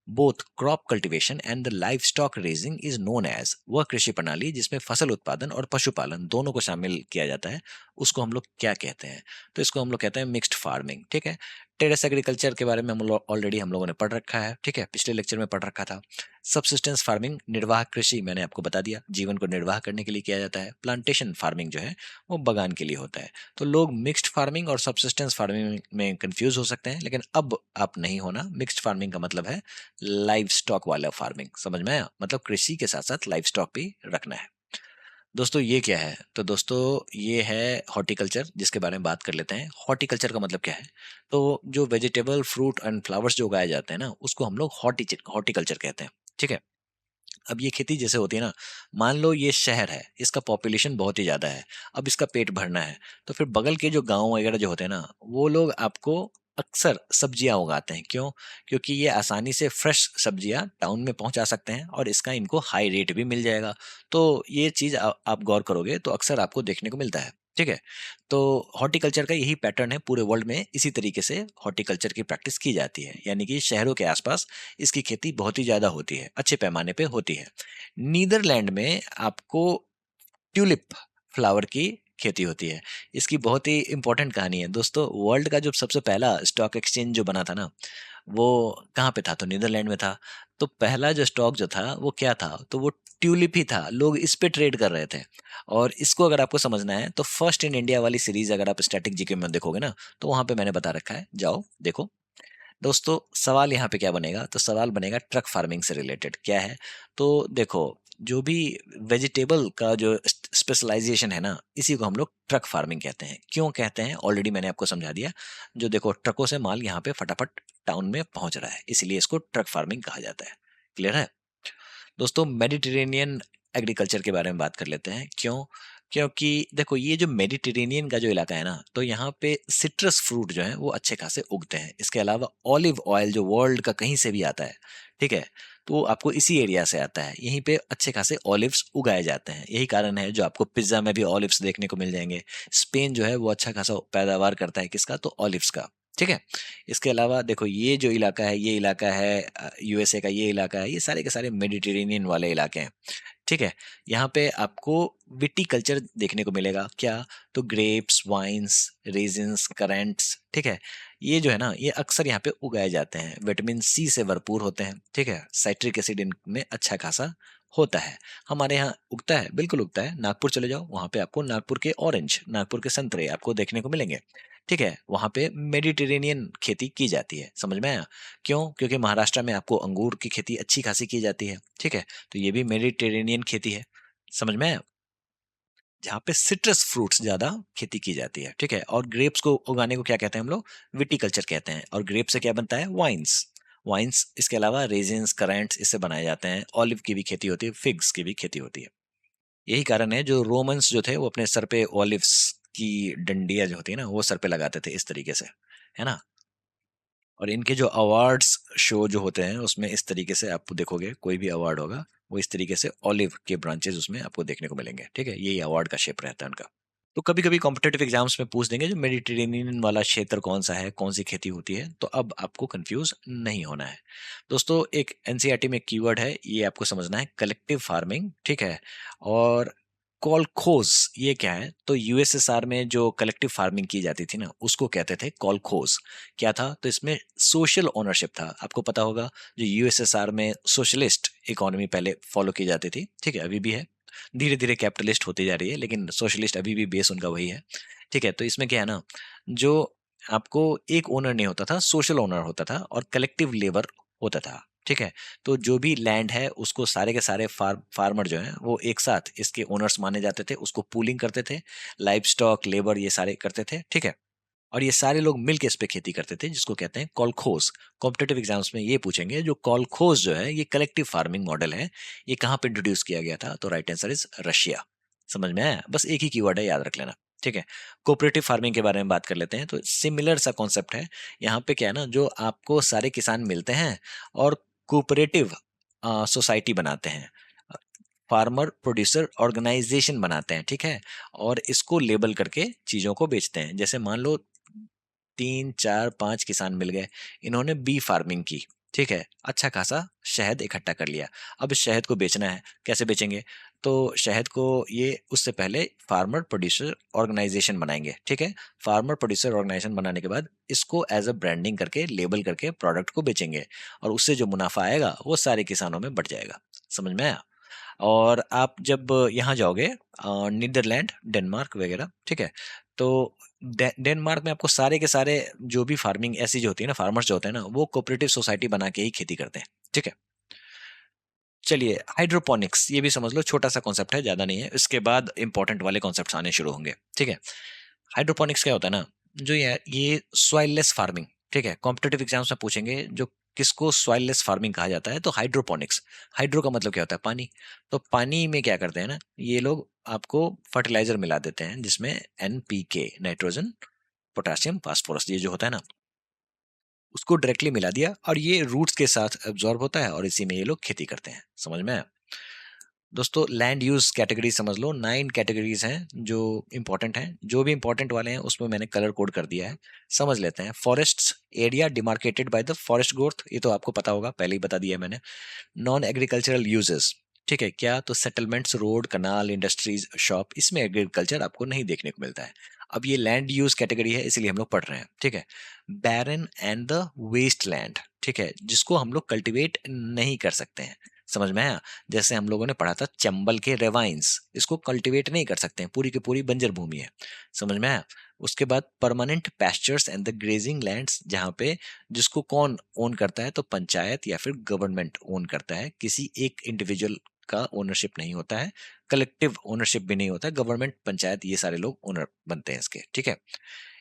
[SPEAKER 1] both crop cultivation and the livestock raising is known as, वह कृषि प्रणाली जिसमें फसल उत्पादन और पशुपालन दोनों को शामिल किया जाता है, उसको हम लोग क्या कहते हैं? तो इसको हम लोग कहते हैं मिक्स्ड फार्मिंग, ठीक है? टेरेस एग्रीकल्चर के बारे में हम लोग ऑलरेडी हम लोगों ने पढ़ रखा है, ठीक है? पिछले लेक्चर में पढ़ रखा था। सब्सिस्टेंस फार्मिंग, निर्वाह कृषि, मैंने आपको बता दिया, जीवन को निर्वाह करने के लिए किया जाता है। प्लांटेशन फार्मिंग जो है वो बगान के लिए होता है। तो लोग मिक्स्ड फार्मिंग और सब्सिस्टेंस फार्मिंग में कंफ्यूज हो सकते हैं, लेकिन अब आप नहीं होना। मिक्स्ड फार्मिंग का मतलब है लाइव स्टॉक वाला फार्मिंग, समझ में आया? मतलब कृषि के साथ साथ लाइव स्टॉक भी रखना है। दोस्तों ये क्या है? तो दोस्तों ये है हॉर्टिकल्चर, जिसके बारे में बात कर लेते हैं। हॉर्टिकल्चर का मतलब क्या है? तो जो वेजिटेबल, फ्रूट एंड फ्लावर्स जो उगाए जाते हैं ना, उसको हम लोग हॉर्टिकल्चर कहते हैं, ठीक है? अब ये खेती जैसे होती है ना, मान लो ये शहर है, इसका पॉपुलेशन बहुत ही ज़्यादा है, अब इसका पेट भरना है, तो फिर बगल के जो गाँव वगैरह जो होते हैं ना, वो लोग आपको अक्सर सब्जियां उगाते हैं। क्यों? क्योंकि ये आसानी से फ्रेश सब्जियां टाउन में पहुंचा सकते हैं, और इसका इनको हाई रेट भी मिल जाएगा। तो ये चीज़ आप गौर करोगे तो अक्सर आपको देखने को मिलता है, ठीक है? तो हॉर्टिकल्चर का यही पैटर्न है, पूरे वर्ल्ड में इसी तरीके से हॉर्टिकल्चर की प्रैक्टिस की जाती है। यानी कि शहरों के आसपास इसकी खेती बहुत ही ज़्यादा होती है, अच्छे पैमाने पे होती है। नीदरलैंड में आपको ट्यूलिप फ्लावर की खेती होती है। इसकी बहुत ही इंपॉर्टेंट कहानी है दोस्तों। वर्ल्ड का जो सबसे पहला स्टॉक एक्सचेंज जो बना था ना, वो कहाँ पे था? तो नीदरलैंड में था। तो पहला जो स्टॉक जो था वो क्या था? तो वो ट्यूलिप ही था। लोग इस पे ट्रेड कर रहे थे। और इसको अगर आपको समझना है तो फर्स्ट इन इंडिया वाली सीरीज अगर आप स्टैटिक जीके में देखोगे ना, तो वहां पे मैंने बता रखा है, जाओ देखो। दोस्तों सवाल यहाँ पे क्या बनेगा? तो सवाल बनेगा ट्रक फार्मिंग से रिलेटेड। क्या है? तो देखो, जो भी वेजिटेबल का जो स्पेशलाइजेशन है ना, इसी को हम लोग ट्रक फार्मिंग कहते हैं। क्यों कहते हैं? ऑलरेडी मैंने आपको समझा दिया। जो देखो, ट्रकों से माल यहाँ पे फटाफट टाउन में पहुंच रहा है, इसलिए इसको ट्रक फार्मिंग कहा जाता है। क्लियर है? दोस्तों मेडिटेरेनियन एग्रीकल्चर के बारे में बात कर लेते हैं। क्यों? क्योंकि देखो, ये जो मेडिटेरेनियन का जो इलाका है ना, तो यहाँ पे सिट्रस फ्रूट जो है वो अच्छे खासे उगते हैं। इसके अलावा ऑलिव ऑयल जो वर्ल्ड का कहीं से भी आता है, ठीक है? तो वो आपको इसी एरिया से आता है। यहीं पे अच्छे खासे ऑलिव्स उगाए जाते हैं। यही कारण है जो आपको पिज्जा में भी ऑलिव्स देखने को मिल जाएंगे। स्पेन जो है वो अच्छा खासा पैदावार करता है किसका? तो ऑलिव्स का, ठीक है? इसके अलावा देखो, ये जो इलाका है, ये इलाका है यूएसए का, ये इलाका है, ये सारे के सारे मेडिटेरेनियन वाले इलाके हैं, ठीक है? यहाँ पे आपको विटी कल्चर देखने को मिलेगा। क्या? तो ग्रेप्स, वाइन्स, रेजिन्स, करेंट्स, ठीक है? ये जो है ना, ये अक्सर यहाँ पे उगाए जाते हैं। विटामिन सी से भरपूर होते हैं, ठीक है? साइट्रिक एसिड इनमें अच्छा खासा होता है। हमारे यहाँ उगता है, बिल्कुल उगता है। नागपुर चले जाओ, वहाँ पे आपको नागपुर के ऑरेंज, नागपुर के संतरे आपको देखने को मिलेंगे, ठीक है? वहाँ पे मेडिटेरेनियन खेती की जाती है। समझ में आया? क्यों? क्योंकि महाराष्ट्र में आपको अंगूर की खेती अच्छी खासी की जाती है, ठीक है? तो ये भी मेडिटेरेनियन खेती है। समझ में आया? जहाँ पे सिट्रस फ्रूट्स ज्यादा खेती की जाती है, ठीक है। और ग्रेप्स को उगाने को क्या कहते हैं हम लोग? विटिकल्चर कहते हैं। और ग्रेप से क्या बनता है? वाइन्स। वाइन्स, इसके अलावा रेजिन्स, करेंट्स, इससे बनाए जाते हैं। ऑलिव की भी खेती होती है, फिग्स की भी खेती होती है। यही कारण है जो रोमन्स जो थे वो अपने सर पे ऑलिव्स की डंडियां जो होती है ना वो सर पे लगाते थे इस तरीके से, है ना। और इनके जो अवार्ड्स शो जो होते हैं उसमें इस तरीके से आप देखोगे, कोई भी अवार्ड होगा वो इस तरीके से ऑलिव के ब्रांचेस उसमें आपको देखने को मिलेंगे, ठीक है। यही अवार्ड का शेप रहता है उनका। तो कभी कभी कॉम्पिटेटिव एग्जाम्स में पूछ देंगे जो मेडिटेरेनियन वाला क्षेत्र कौन सा है, कौन सी खेती होती है, तो अब आपको कंफ्यूज नहीं होना है। दोस्तों, एक एनसीईआरटी में कीवर्ड है, ये आपको समझना है, कलेक्टिव फार्मिंग, ठीक है। और कॉलखोज ये क्या है? तो यूएसएसआर में जो कलेक्टिव फार्मिंग की जाती थी ना उसको कहते थे कॉलखोज। क्या था? तो इसमें सोशल ओनरशिप था। आपको पता होगा जो यूएसएसआर में सोशलिस्ट इकोनॉमी पहले फॉलो की जाती थी, ठीक है, अभी भी है। धीरे धीरे कैपिटलिस्ट होती जा रही है, लेकिन सोशलिस्ट अभी भी बेस उनका वही है, ठीक है। तो इसमें क्या है ना, जो आपको एक ओनर नहीं होता था, सोशल ओनर होता था और कलेक्टिव लेबर होता था, ठीक है। तो जो भी लैंड है उसको सारे के सारे फार्मर जो हैं वो एक साथ इसके ओनर्स माने जाते थे, उसको पूलिंग करते थे, लाइव स्टॉक, लेबर, ये सारे करते थे, ठीक है। और ये सारे लोग मिलके इस पे खेती करते थे, जिसको कहते हैं कॉलखोज। कॉम्पिटेटिव एग्जाम्स में ये पूछेंगे जो कॉलखोज जो है ये कलेक्टिव फार्मिंग मॉडल है, ये कहाँ पे इंट्रोड्यूस किया गया था? तो राइट आंसर इज रशिया। समझ में आया? बस एक ही कीवर्ड है, याद रख लेना, ठीक है। कोऑपरेटिव फार्मिंग के बारे में बात कर लेते हैं। तो सिमिलर सा कॉन्सेप्ट है। यहाँ पे क्या है ना, जो आपको सारे किसान मिलते हैं और कोऑपरेटिव सोसाइटी बनाते हैं, फार्मर प्रोड्यूसर ऑर्गेनाइजेशन बनाते हैं, ठीक है। और इसको लेबल करके चीजों को बेचते हैं। जैसे मान लो 3 4 5 किसान मिल गए, इन्होंने बी फार्मिंग की, ठीक है, अच्छा खासा शहद इकट्ठा कर लिया। अब इस शहद को बेचना है, कैसे बेचेंगे? तो शहद को ये उससे पहले फार्मर प्रोड्यूसर ऑर्गेनाइजेशन बनाएंगे, ठीक है। फार्मर प्रोड्यूसर ऑर्गेनाइजेशन बनाने के बाद इसको एज अ ब्रांडिंग करके लेबल करके प्रोडक्ट को बेचेंगे, और उससे जो मुनाफा आएगा वो सारे किसानों में बट जाएगा। समझ में आया? और आप जब यहाँ जाओगे नीदरलैंड, डेनमार्क वगैरह, ठीक है, तो डेनमार्क में आपको सारे के सारे जो भी फार्मिंग ऐसी जो होती है ना, फार्मर्स जो होते हैं ना वो कोऑपरेटिव सोसाइटी बना के ही खेती करते हैं, ठीक है। चलिए, हाइड्रोपोनिक्स ये भी समझ लो, छोटा सा कॉन्सेप्ट है, ज्यादा नहीं है। इसके बाद इंपॉर्टेंट वाले कॉन्सेप्ट्स आने शुरू होंगे, ठीक है। हाइड्रोपोनिक्स क्या होता है ना, जो ये सॉइललेस फार्मिंग, ठीक है। कॉम्पिटेटिव एग्जाम्स में पूछेंगे जो किसको सॉइललेस फार्मिंग कहा जाता है, तो हाइड्रोपोनिक्स। हाइड्रो का मतलब क्या होता है? पानी। तो पानी में क्या करते हैं ना ये लोग, आपको फर्टिलाइजर मिला देते हैं जिसमें एनपीके, नाइट्रोजन, पोटेशियम, फास्फोरस, ये जो होता है ना उसको डायरेक्टली मिला दिया, और ये रूट्स के साथ एब्जॉर्ब होता है और इसी में ये लोग खेती करते हैं। समझ में आया? दोस्तों, लैंड यूज कैटेगरी समझ लो, 9 कैटेगरीज हैं जो इंपॉर्टेंट हैं। जो भी इंपॉर्टेंट वाले हैं उसमें मैंने कलर कोड कर दिया है। समझ लेते हैं। Forests, area demarcated by the forest growth, ये तो आपको पता होगा, पहले ही बता दिया मैंने। नॉन एग्रीकल्चरल यूजेस, ठीक है, क्या? तो सेटलमेंट्स, रोड, कनाल, इंडस्ट्रीज, शॉप, इसमें एग्रीकल्चर आपको नहीं देखने को मिलता है। अब ये लैंड यूज कैटेगरी है इसलिए हम लोग पढ़ रहे हैं, ठीक है। बैरन एंड द वेस्ट लैंड, ठीक है, जिसको हम लोग कल्टीवेट नहीं कर सकते हैं। समझ में आया? जैसे हम लोगों ने पढ़ा था चंबल के रेवाइंस, इसको कल्टीवेट नहीं कर सकते हैं, पूरी की पूरी बंजर भूमि है। समझ में आया? उसके बाद permanent pastures and the grazing lands, जहाँ पे जिसको कौन ओन करता है? तो पंचायत या फिर गवर्नमेंट ओन करता है, किसी एक इंडिविजुअल का ओनरशिप नहीं होता है, कलेक्टिव ओनरशिप भी नहीं होता है। गवर्नमेंट, पंचायत, ये सारे लोग ओनर बनते हैं इसके, ठीक है।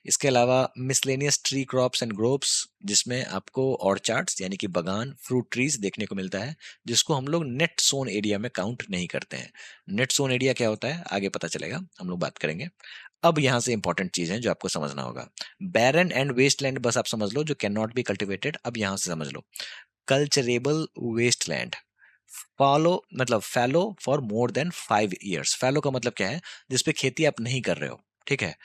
[SPEAKER 1] इसके अलावा miscellaneous tree crops and groves, जिसमें आपको ऑर्चार्ड्स यानी कि बागान, फ्रूट ट्रीज देखने को मिलता है, जिसको हम लोग नेट सोन एरिया में काउंट नहीं करते हैं। नेट सोन एरिया क्या होता है आगे पता चलेगा, हम लोग बात करेंगे। अब यहां से इंपॉर्टेंट चीज है जो आपको समझना होगा। बैरन एंड वेस्टलैंड बस आप समझ लो, जो कैन नॉट बी कल्टिवेटेड। अब यहां से समझ लो, कल्चरेबल वेस्टलैंड, फॉलो मतलब फैलो फॉर मोर देन 5 ईयर्स। फैलो का मतलब क्या है? जिसपे खेती आप नहीं कर रहे हो, ठीक है,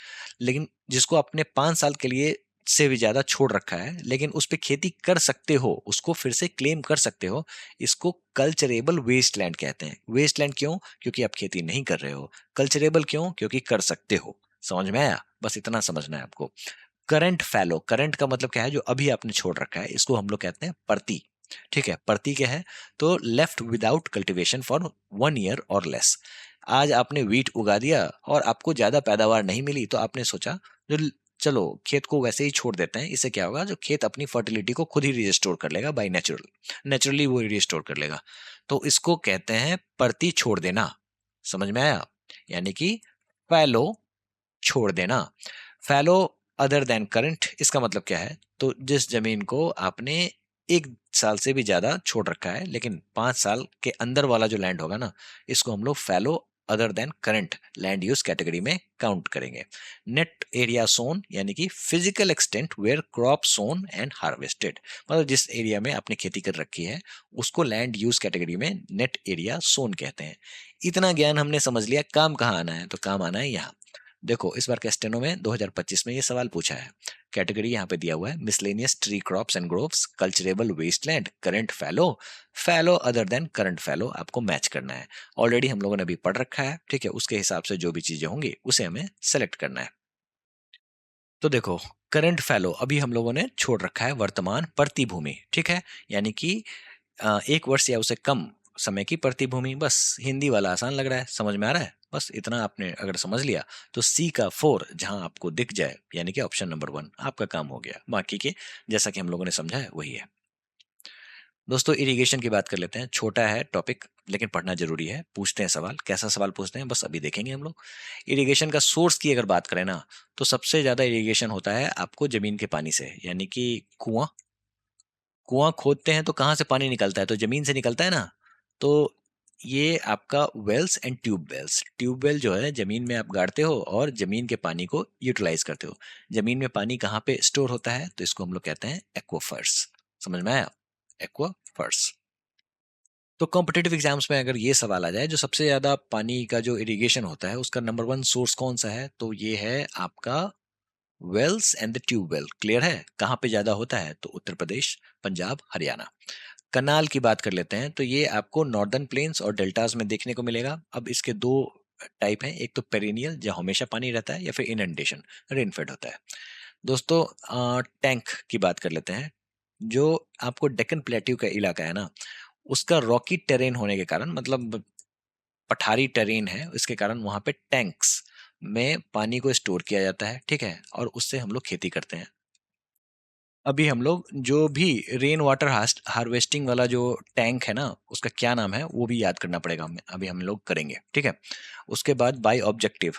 [SPEAKER 1] लेकिन जिसको आपने 5 साल के लिए से भी ज्यादा छोड़ रखा है, लेकिन उस पे खेती कर सकते हो, उसको फिर से क्लेम कर सकते हो। इसको कल्चरेबल वेस्टलैंड कहते हैं। वेस्टलैंड क्यों? क्योंकि आप खेती नहीं कर रहे हो। कल्चरेबल क्यों? क्योंकि कर सकते हो। समझ में आया? बस इतना समझना है आपको। करंट फैलो, करंट का मतलब क्या है? जो अभी आपने छोड़ रखा है, इसको हम लोग कहते हैं परती, ठीक है। परती क्या है? तो left without cultivation for 1 year और लेस। आज आपने वीट उगा दिया और आपको ज्यादा पैदावार नहीं मिली, तो आपने सोचा जो चलो खेत को वैसे ही छोड़ देते हैं, इससे क्या होगा, जो खेत अपनी फर्टिलिटी को खुद ही रिस्टोर कर लेगा बाय नेचुरली वो रिस्टोर कर लेगा। तो इसको कहते हैं परती छोड़ देना। समझ में आया? यानी कि फैलो, छोड़ देना। फैलो अदर देन करंट, इसका मतलब क्या है? तो जिस जमीन को आपने 1 साल से भी ज्यादा छोड़ रखा है, लेकिन 5 साल के अंदर वाला जो लैंड होगा ना, इसको हम लोग fallow other than current land use category में काउंट करेंगे। नेट एरिया सोन, यानी कि physical extent where crop sown and harvested, मतलब जिस एरिया में आपने खेती कर रखी है उसको लैंड यूज कैटेगरी में नेट एरिया सोन कहते हैं। इतना ज्ञान हमने समझ लिया, काम कहाँ आना है? तो काम आना है यहाँ। देखो इस बार के स्टेनो में 2025 में ये सवाल पूछा है। कैटेगरी यहाँ पे दिया हुआ है, miscellaneous tree crops and groves, culturable wasteland, current fallow, fallow other than current fallow, आपको मैच करना है। ऑलरेडी हम लोगों ने अभी पढ़ रखा है, ठीक है, उसके हिसाब से जो भी चीजें होंगी उसे हमें सेलेक्ट करना है। तो देखो, करंट फैलो अभी हम लोगों ने छोड़ रखा है वर्तमान प्रतिभूमि, ठीक है, यानी कि 1 वर्ष या उसे कम समय की प्रतिभूमि। बस हिंदी वाला आसान लग रहा है, समझ में आ रहा है? बस इतना आपने अगर समझ लिया तो सी का 4 जहां आपको दिख जाए, यानी कि ऑप्शन नंबर 1, आपका काम हो गया। बाकी के जैसा कि हम लोगों ने समझा है वही है। दोस्तों इरिगेशन की बात कर लेते हैं, छोटा है टॉपिक लेकिन पढ़ना जरूरी है। पूछते हैं सवाल, कैसा सवाल पूछते हैं बस अभी देखेंगे हम लोग। इरिगेशन का सोर्स की अगर बात करें ना, तो सबसे ज्यादा इरिगेशन होता है आपको जमीन के पानी से, यानी कि कुआं। कुआं खोदते हैं तो कहाँ से पानी निकलता है? तो जमीन से निकलता है ना। तो ये आपका wells and tube wells, tube well जो है जमीन में आप गाड़ते हो और जमीन के पानी को यूटिलाइज करते हो। जमीन में पानी कहाँ पे स्टोर होता है? तो इसको हम लोग कहते हैं एक्वाफर्स। समझ में आया? एक्वाफर्स। तो कॉम्पिटेटिव एग्जाम्स में अगर ये सवाल आ जाए, जो सबसे ज्यादा पानी का जो इरिगेशन होता है उसका नंबर 1 सोर्स कौन सा है, तो ये है आपका wells and the tube well. Clear है? कहाँ पे ज्यादा होता है? तो उत्तर प्रदेश, पंजाब, हरियाणा। कनाल की बात कर लेते हैं, तो ये आपको नॉर्दर्न प्लेन्स और डेल्टास में देखने को मिलेगा। अब इसके दो टाइप हैं, एक तो पेरिनियल जहाँ हमेशा पानी रहता है, या फिर इनंडेशन, रेनफेड होता है। दोस्तों टैंक की बात कर लेते हैं। जो आपको डेक्कन प्लेट्यू का इलाका है ना, उसका रॉकी टेरेन होने के कारण, मतलब पठारी टेरेन है, इसके कारण वहां पे टैंक्स में पानी को स्टोर किया जाता है, ठीक है, और उससे हम लोग खेती करते हैं। अभी हम लोग जो भी रेन वाटर हार्वेस्टिंग वाला जो टैंक है ना, उसका क्या नाम है वो भी याद करना पड़ेगा हमें, अभी हम लोग करेंगे, ठीक है। उसके बाद बाय ऑब्जेक्टिव,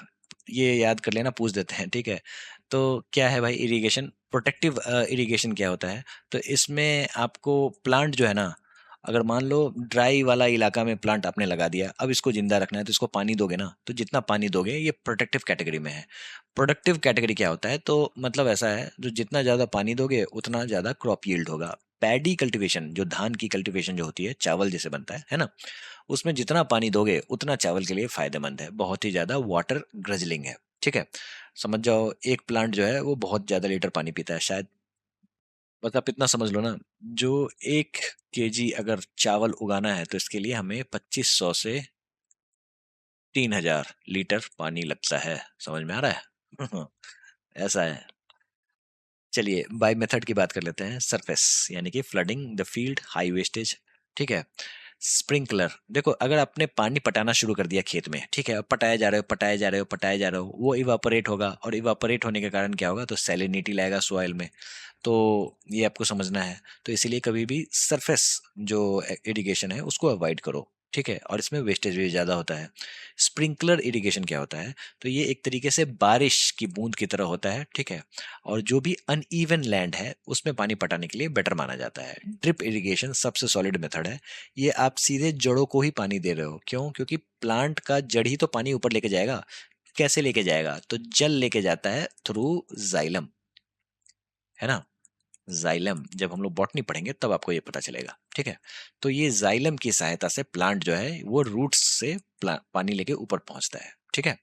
[SPEAKER 1] ये याद कर लेना, पूछ देते हैं, ठीक है। तो क्या है भाई इरिगेशन? प्रोटेक्टिव इरिगेशन क्या होता है? तो इसमें आपको प्लांट जो है ना, अगर मान लो ड्राई वाला इलाका में प्लांट आपने लगा दिया, अब इसको जिंदा रखना है तो इसको पानी दोगे ना, तो जितना पानी दोगे ये प्रोटेक्टिव कैटेगरी में है। प्रोडक्टिव कैटेगरी क्या होता है? तो मतलब ऐसा है, जो जितना ज्यादा पानी दोगे उतना ज्यादा क्रॉप यील्ड होगा। पैडी कल्टीवेशन, जो धान की कल्टीवेशन जो होती है, चावल जैसे बनता है ना, उसमें जितना पानी दोगे उतना चावल के लिए फायदेमंद है, बहुत ही ज्यादा वाटर ग्रजलिंग है, ठीक है। समझ जाओ, एक प्लांट जो है वो बहुत ज्यादा लीटर पानी पीता है शायद। बस आप इतना समझ लो ना, जो 1 केजी अगर चावल उगाना है तो इसके लिए हमें 2500 से 3000 लीटर पानी लगता है। समझ में आ रहा है? ऐसा है। चलिए बाय मेथड की बात कर लेते हैं। सरफेस, यानी कि flooding the field, high wastage, ठीक है। स्प्रिंकलर, देखो अगर आपने पानी पटाना शुरू कर दिया खेत में, ठीक है, अब पटाए जा रहे हो पटाए जा रहे हो पटाए जा रहे हो, वो इवापोरेट होगा, और इवापोरेट होने के कारण क्या होगा? तो सैलिनिटी लाएगा सॉइल में। तो ये आपको समझना है। तो इसीलिए कभी भी सरफेस जो इरिगेशन है उसको अवॉइड करो, ठीक है, और इसमें वेस्टेज भी ज्यादा होता है। स्प्रिंकलर इरिगेशन क्या होता है? तो ये एक तरीके से बारिश की बूंद की तरह होता है, ठीक है, और जो भी अनइवन लैंड है उसमें पानी पटाने के लिए बेटर माना जाता है। ड्रिप इरिगेशन सबसे सॉलिड मेथड है। ये आप सीधे जड़ों को ही पानी दे रहे हो, क्यों? क्योंकि प्लांट का जड़ ही तो पानी ऊपर लेके जाएगा। कैसे लेके जाएगा? तो जल लेके जाता है थ्रू जाइलम, है ना। जाइलम, जब हम लोग बॉटनी पढ़ेंगे तब आपको ये पता चलेगा, ठीक है। तो ये जाइलम की सहायता से प्लांट जो है वो रूट्स से पानी लेके ऊपर पहुंचता है, ठीक है।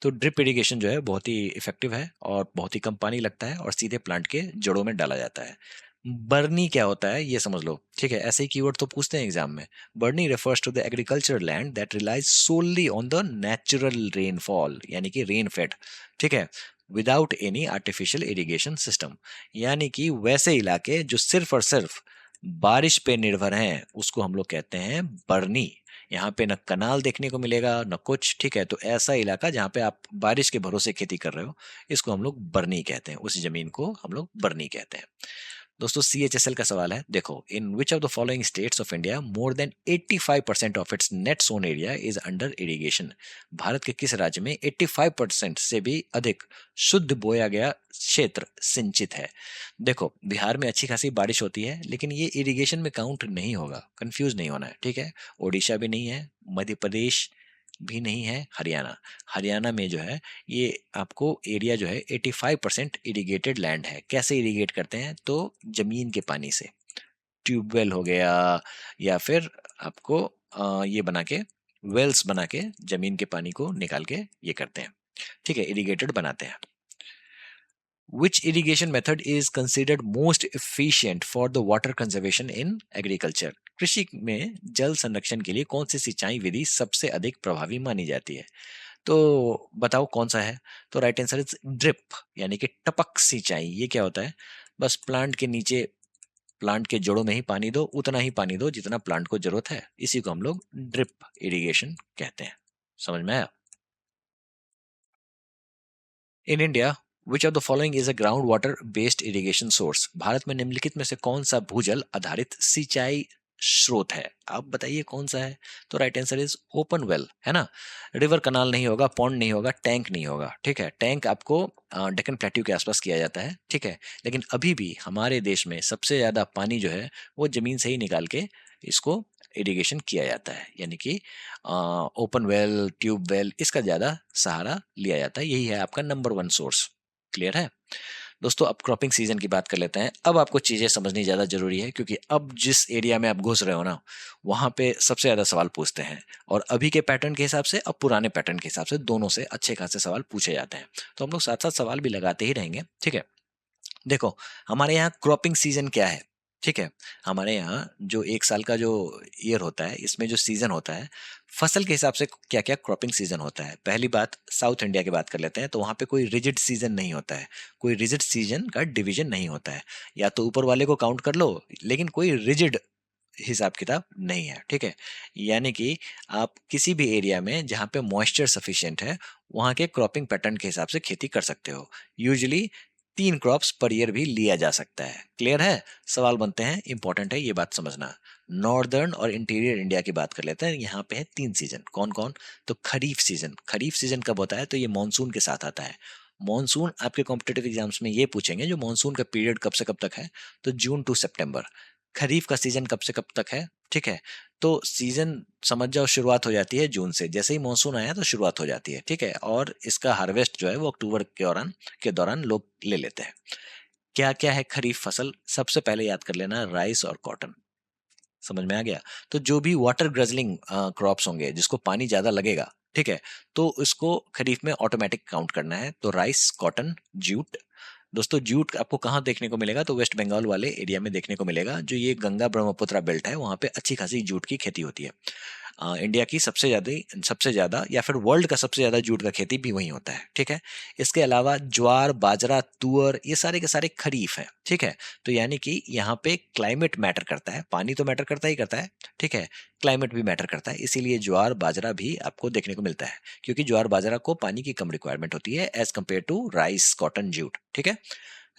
[SPEAKER 1] तो ड्रिप इरिगेशन जो है बहुत ही इफेक्टिव है और बहुत ही कम पानी लगता है और सीधे प्लांट के जड़ों में डाला जाता है। बर्नी क्या होता है ये समझ लो, ठीक है, ऐसे ही कीवर्ड तो पूछते हैं एग्जाम में। Barani refers to the agriculture land that relies solely on the natural rainfall, यानी कि रेन फेड, ठीक है, without any artificial irrigation system. यानी कि वैसे इलाके जो सिर्फ और सिर्फ बारिश पे निर्भर हैं उसको हम लोग कहते हैं बर्नी। यहाँ पे न कनाल देखने को मिलेगा न कुछ, ठीक है। तो ऐसा इलाका जहाँ पे आप बारिश के भरोसे खेती कर रहे हो, इसको हम लोग बरनी कहते हैं, उस जमीन को हम लोग बरनी कहते हैं। दोस्तों CHSL का सवाल है, देखो, in which of the following states of India more than 85% of its net sown area is under irrigation. Bharat के किस राज्य में 85% से भी अधिक शुद्ध बोया गया क्षेत्र सिंचित है? देखो, बिहार में अच्छी खासी बारिश होती है, लेकिन ये इरिगेशन में काउंट नहीं होगा, कंफ्यूज नहीं होना है, ठीक है। ओडिशा भी नहीं है, मध्य प्रदेश भी नहीं है, हरियाणा, हरियाणा में जो है ये आपको एरिया जो है 85% इरिगेटेड लैंड है। कैसे इरिगेट करते हैं? तो जमीन के पानी से, ट्यूबवेल हो गया, या फिर आपको ये बना के, वेल्स बना के जमीन के पानी को निकाल के ये करते हैं, ठीक है, इरिगेटेड बनाते हैं। Which irrigation method is considered most efficient for the water conservation in agriculture? कृषि में जल संरक्षण के लिए कौन सी सिंचाई विधि सबसे अधिक प्रभावी मानी जाती है? तो बताओ कौन सा है? तो राइट आंसर इज ड्रिप, यानी कि टपक सिंचाई। ये क्या होता है? बस प्लांट के नीचे, प्लांट के जड़ों में ही पानी दो, उतना ही पानी दो जितना प्लांट को जरूरत है। इसी को हम लोग ड्रिप इरिगेशन कहते हैं। समझ में आया? In India which of the following is a ground water based irrigation source? Bharat में निम्नलिखित में से कौन सा भूजल आधारित सिंचाई स्रोत है? आप बताइए कौन सा है? तो right answer is open well, है ना। रिवर कनाल नहीं होगा, पॉन्ड नहीं होगा, टैंक नहीं होगा, ठीक है। टैंक आपको डेक्कन प्लेट्यू के आसपास किया जाता है, ठीक है। लेकिन अभी भी हमारे देश में सबसे ज्यादा पानी जो है वो जमीन से ही निकाल के इसको इरिगेशन किया जाता है, यानी कि ओपन वेल, ट्यूब वेल, इसका ज्यादा सहारा लिया जाता है। यही है आपका नंबर वन सोर्स। क्लियर है? दोस्तों, अब क्रॉपिंग सीजन की बात कर लेते हैं। अब आपको चीजें समझनी ज्यादा जरूरी है, क्योंकि अब जिस एरिया में आप घुस रहे हो ना, वहां पे सबसे ज्यादा सवाल पूछते हैं। और अभी के पैटर्न के हिसाब से, अब पुराने पैटर्न के हिसाब से, दोनों से अच्छे खासे सवाल पूछे जाते हैं। तो हम लोग साथ साथ सवाल भी लगाते ही रहेंगे, ठीक है। देखो, हमारे यहाँ क्रॉपिंग सीजन क्या है, ठीक है। हमारे यहाँ जो एक साल का जो ईयर होता है, इसमें जो सीजन होता है, फसल के हिसाब से क्या क्या क्रॉपिंग सीजन होता है। पहली बात, साउथ इंडिया की बात कर लेते हैं, तो वहाँ पे कोई रिजिड सीजन नहीं होता है, कोई रिजिड सीजन का डिवीजन नहीं होता है। या तो ऊपर वाले को काउंट कर लो, लेकिन कोई रिजिड हिसाब किताब नहीं है, ठीक है। यानी कि आप किसी भी एरिया में जहाँ पे मॉइस्चर सफिशिएंट है, वहाँ के क्रॉपिंग पैटर्न के हिसाब से खेती कर सकते हो। यूजुअली 3 क्रॉप्स पर ईयर भी लिया जा सकता है। क्लियर है? सवाल बनते हैं, इंपॉर्टेंट है ये बात समझना। नॉर्दर्न और इंटीरियर इंडिया की बात कर लेते हैं। यहाँ पे है 3 सीजन, कौन कौन? तो खरीफ सीजन। खरीफ सीजन कब होता है? तो ये मानसून के साथ आता है। मानसून आपके कॉम्पिटेटिव एग्जाम्स में ये पूछेंगे, जो मानसून का पीरियड कब से कब तक है? तो जून टू सितंबर। खरीफ का सीजन कब से कब तक है? ठीक है। तो सीजन समझ जाओ, शुरुआत हो जाती है जून से। जैसे ही मानसून आया तो शुरुआत हो जाती है, ठीक है। और इसका हार्वेस्ट जो है वो अक्टूबर के दौरान लोग ले लेते हैं। क्या क्या है खरीफ फसल? सबसे पहले याद कर लेना, राइस और कॉटन। समझ में आ गया? तो जो भी वाटर ग्रजलिंग क्रॉप्स होंगे, जिसको पानी ज्यादा लगेगा, ठीक है, तो इसको खरीफ में ऑटोमेटिक काउंट करना है। तो राइस, कॉटन, जूट। दोस्तों, जूट आपको कहाँ देखने को मिलेगा? तो वेस्ट बंगाल वाले एरिया में देखने को मिलेगा। जो ये गंगा ब्रह्मपुत्र बेल्ट है, वहाँ पे अच्छी खासी जूट की खेती होती है। इंडिया की सबसे ज्यादा या फिर वर्ल्ड का सबसे ज्यादा जूट का खेती भी वहीं होता है, ठीक है। इसके अलावा ज्वार, बाजरा, तुअर, ये सारे के सारे खरीफ है, ठीक है। तो यानी कि यहाँ पे क्लाइमेट मैटर करता है, पानी तो मैटर करता ही करता है, ठीक है। क्लाइमेट भी मैटर करता है, इसीलिए ज्वार बाजरा भी आपको देखने को मिलता है, क्योंकि ज्वार बाजरा को पानी की कम रिक्वायरमेंट होती है as compare to rice, cotton, jute, ठीक है।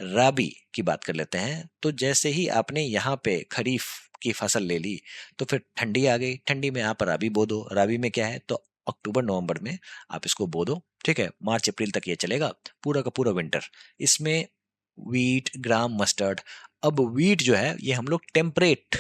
[SPEAKER 1] राबी की बात कर लेते हैं। तो जैसे ही आपने यहाँ पे खरीफ की फसल ले ली, तो फिर ठंडी आ गई। ठंडी में आप राबी बो दो। राबी में क्या है? तो अक्टूबर नवंबर में आप इसको बो दो, ठीक है। मार्च अप्रैल तक ये चलेगा, पूरा का पूरा विंटर। इसमें वीट, ग्राम, मस्टर्ड। अब वीट जो है ये हम लोग टेम्परेट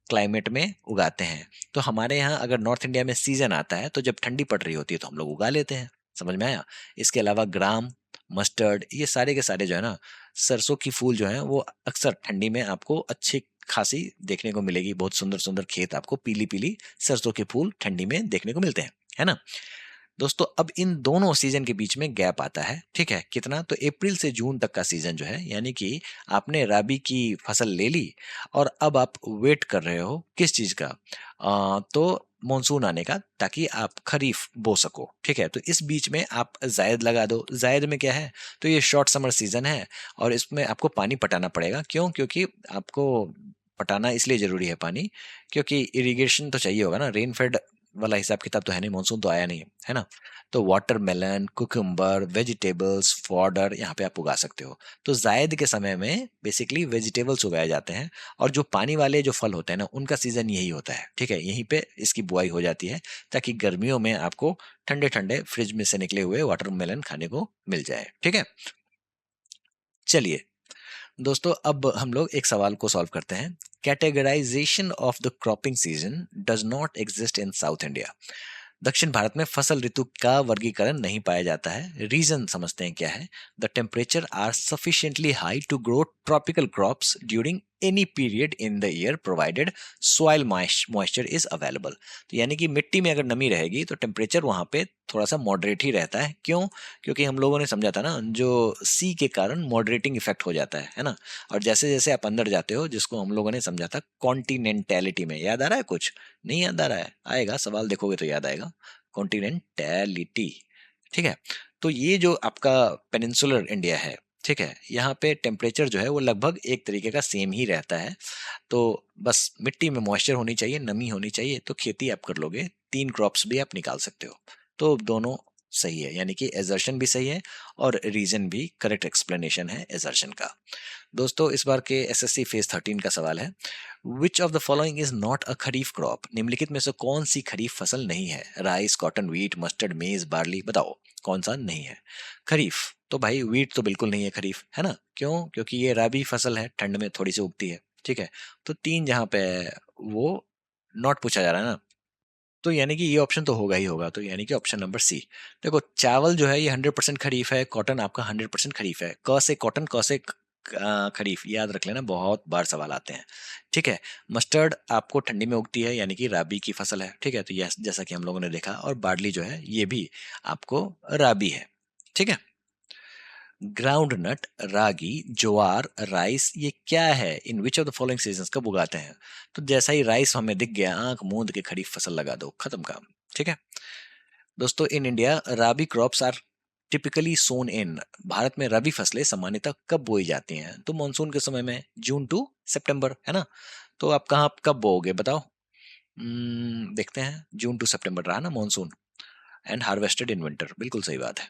[SPEAKER 1] क्लाइमेट में उगाते हैं। तो हमारे यहाँ अगर नॉर्थ इंडिया में सीजन आता है, तो जब ठंडी पड़ रही होती है तो हम लोग उगा लेते हैं। समझ में आया? इसके अलावा ग्राम, मस्टर्ड, ये सारे के सारे जो है ना, सरसों की फूल जो है वो अक्सर ठंडी में आपको अच्छी खासी देखने को मिलेगी। बहुत सुंदर सुंदर खेत, आपको पीली पीली सरसों के फूल ठंडी में देखने को मिलते हैं, है ना। दोस्तों, अब इन दोनों सीजन के बीच में गैप आता है, ठीक है। कितना? तो अप्रैल से जून तक का सीजन जो है, यानी कि आपने राबी की फसल ले ली और अब आप वेट कर रहे हो किस चीज का? तो मॉनसून आने का, ताकि आप खरीफ बो सको, ठीक है। तो इस बीच में आप जायद लगा दो। जायद में क्या है? तो ये शॉर्ट समर सीजन है, और इसमें आपको पानी पटाना पड़ेगा। क्यों? क्योंकि आपको पटाना इसलिए जरूरी है पानी, क्योंकि इरिगेशन तो चाहिए होगा ना, रेन फेड वाला हिसाब किताब तो है नहीं, मानसून तो आया नहीं है ना। तो वाटरमेलन, कुकुम्बर, वेजिटेबल्स, फॉडर यहाँ पे आप उगा सकते हो। तो जायद के समय में बेसिकली वेजिटेबल्स उगाए जाते हैं, और जो पानी वाले जो फल होते हैं ना उनका सीजन यही होता है, ठीक है, यहीं पे इसकी बुआई हो जाती है, ताकि गर्मियों में आपको ठंडे ठंडे फ्रिज में से निकले हुए वाटरमेलन खाने को मिल जाए, ठीक है। चलिए दोस्तों, अब हम लोग एक सवाल को सॉल्व करते हैं। Categorisation of the cropping season does not exist in South India. दक्षिण भारत में फसल ऋतु का वर्गीकरण नहीं पाया जाता है। रीजन समझते हैं क्या है। The temperature are sufficiently high to grow tropical crops during any period in the year provided soil moisture is available. तो यानी कि मिट्टी में अगर नमी रहेगी तो टेम्परेचर वहां पे थोड़ा सा मॉडरेट ही रहता है। क्यों? क्योंकि हम लोगों ने समझा था ना, जो सी के कारण मॉडरेटिंग इफेक्ट हो जाता है ना। और जैसे जैसे आप अंदर जाते हो, जिसको हम लोगों ने समझा था कॉन्टिनेंटैलिटी में, याद आ रहा है कुछ? नहीं याद आ रहा है? आएगा, सवाल देखोगे तो याद आएगा। कॉन्टिनेंटैलिटी, ठीक है। तो ये जो आपका पेनिनसुलर इंडिया है, ठीक है, यहाँ पे टेम्परेचर जो है वो लगभग एक तरीके का सेम ही रहता है। तो बस मिट्टी में मॉइस्चर होनी चाहिए, नमी होनी चाहिए, तो खेती आप कर लोगे, 3 क्रॉप्स भी आप निकाल सकते हो। तो दोनों सही है, यानी कि एजर्शन भी सही है और रीजन भी करेक्ट एक्सप्लेनेशन है एजर्शन का। दोस्तों, इस बार के एसएससी फेज 13 का सवाल है, विच of the following is not a kharif crop. निम्नलिखित में से कौन सी खरीफ फसल नहीं है? राइस, कॉटन, व्हीट, मस्टर्ड, मेज, बार्ली, बताओ कौन सा नहीं है खरीफ। तो भाई व्हीट तो बिल्कुल नहीं है खरीफ, है ना। क्यों? क्योंकि ये राबी फसल है, ठंड में थोड़ी सी उगती है, ठीक है। तो 3 जहां पे है, वो नॉट पूछा जा रहा है ना, तो यानी कि ये ऑप्शन तो होगा ही होगा, तो यानी कि ऑप्शन नंबर सी। देखो, चावल जो है ये 100% खरीफ है, कॉटन आपका 100% खरीफ है। क से कॉटन, क से खरीफ, याद रख लेना, बहुत बार सवाल आते हैं, ठीक है। मस्टर्ड आपको ठंडी में उगती है, यानी कि राबी की फसल है, ठीक है। तो यस, जैसा कि हम लोगों ने देखा, और बार्ली जो है ये भी आपको राबी है, ठीक है। ग्राउंड नट, रागी, ज्वार, राइस, ये क्या है? In which of the following seasons कब उगाते हैं? तो जैसा ही राइस हमें दिख गया, आंख मूंद के खरीफ फसल लगा दो, खत्म काम, ठीक है। दोस्तों, in India rabi crops are typically sown in. Bharat में रबी फसलें सामान्यतः कब बोई जाती हैं? तो मानसून के समय में, जून टू सितंबर, है ना। तो आप कहाँ कब बोओगे बताओ? देखते हैं, जून टू सितंबर रहा ना monsoon, and harvested in winter, बिल्कुल सही बात है।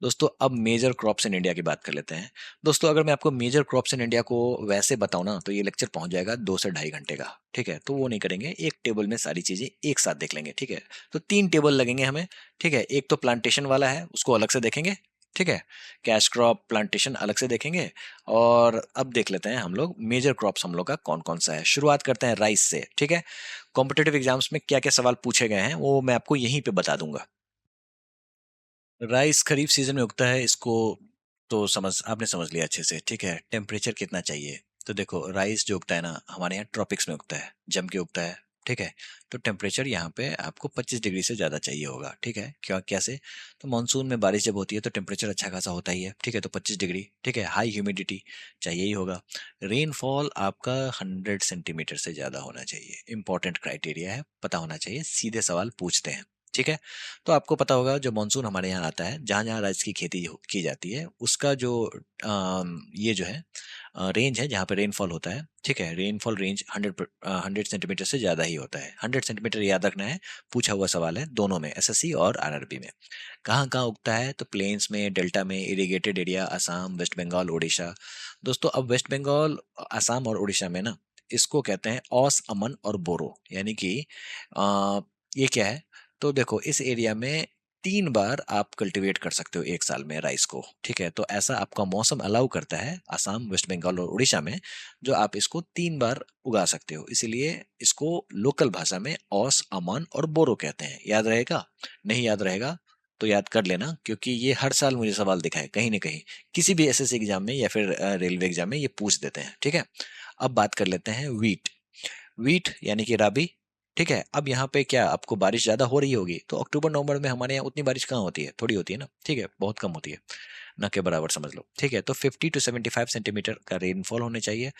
[SPEAKER 1] दोस्तों, अब मेजर क्रॉप्स इन इंडिया की बात कर लेते हैं। दोस्तों, अगर मैं आपको मेजर क्रॉप्स इन इंडिया को वैसे बताऊं ना, तो ये लेक्चर पहुंच जाएगा 2 से ढाई घंटे का, ठीक है। तो वो नहीं करेंगे, एक टेबल में सारी चीजें एक साथ देख लेंगे, ठीक है। तो 3 टेबल लगेंगे हमें, ठीक है। एक तो प्लांटेशन वाला है, उसको अलग से देखेंगे, ठीक है। कैश क्रॉप, प्लांटेशन अलग से देखेंगे। और अब देख लेते हैं हम लोग मेजर क्रॉप्स हम लोग का कौन कौन सा है। शुरुआत करते हैं राइस से, ठीक है। कॉम्पिटेटिव एग्जाम्स में क्या क्या सवाल पूछे गए हैं वो मैं आपको यहीं पे बता दूंगा। राइस खरीफ सीजन में उगता है, इसको तो आपने समझ लिया अच्छे से, ठीक है। टेम्परेचर कितना चाहिए? तो देखो, राइस जो उगता है ना हमारे यहाँ ट्रॉपिक्स में उगता है, जम के उगता है, ठीक है। तो टेम्परेचर यहाँ पे आपको 25 डिग्री से ज़्यादा चाहिए होगा, ठीक है। क्यों, कैसे? तो मानसून में बारिश जब होती है तो टेम्परेचर अच्छा खासा होता ही है, ठीक है। तो 25 डिग्री, ठीक है। हाई ह्यूमिडिटी चाहिए ही होगा। रेनफॉल आपका 100 सेंटीमीटर से ज़्यादा होना चाहिए, इंपॉर्टेंट क्राइटेरिया है, पता होना चाहिए, सीधे सवाल पूछते हैं, ठीक है। तो आपको पता होगा, जो मानसून हमारे यहाँ आता है, जहाँ जहाँ राइस की खेती की जाती है, उसका जो ये जो है रेंज है जहाँ पे रेनफॉल होता है, ठीक है। रेनफॉल रेंज 100 सेंटीमीटर से ज़्यादा ही होता है। 100 सेंटीमीटर याद रखना है, पूछा हुआ सवाल है दोनों में, एसएससी और आरआरबी में। कहाँ कहाँ उगता है? तो प्लेन्स में, डेल्टा में, irrigated area, Assam, west Bengal, Orissa. दोस्तों, अब वेस्ट बंगाल, असम और उड़ीसा में ना, इसको कहते हैं औस, अमन और बोरो, यानी कि ये क्या है? तो देखो, इस एरिया में 3 बार आप कल्टीवेट कर सकते हो एक साल में राइस को, ठीक है। तो ऐसा आपका मौसम अलाउ करता है असम, वेस्ट बंगाल और उड़ीसा में, जो आप इसको 3 बार उगा सकते हो। इसीलिए इसको लोकल भाषा में औस, अमन और बोरो कहते हैं। याद रहेगा? नहीं याद रहेगा तो याद कर लेना, क्योंकि ये हर साल मुझे सवाल दिखा है कहीं ना कहीं, किसी भी एसएससी एग्जाम में या फिर रेलवे एग्जाम में ये पूछ देते हैं, ठीक है। अब बात कर लेते हैं व्हीट। व्हीट यानी कि राबी, ठीक है। अब यहाँ पे क्या, आपको बारिश ज्यादा हो रही होगी, तो अक्टूबर नवंबर में हमारे यहाँ उतनी बारिश कहाँ होती है? थोड़ी होती है ना, ठीक है, बहुत कम होती है, ना के बराबर समझ लो, ठीक है। तो 50 to 75 सेंटीमीटर का रेनफॉल होने चाहिए।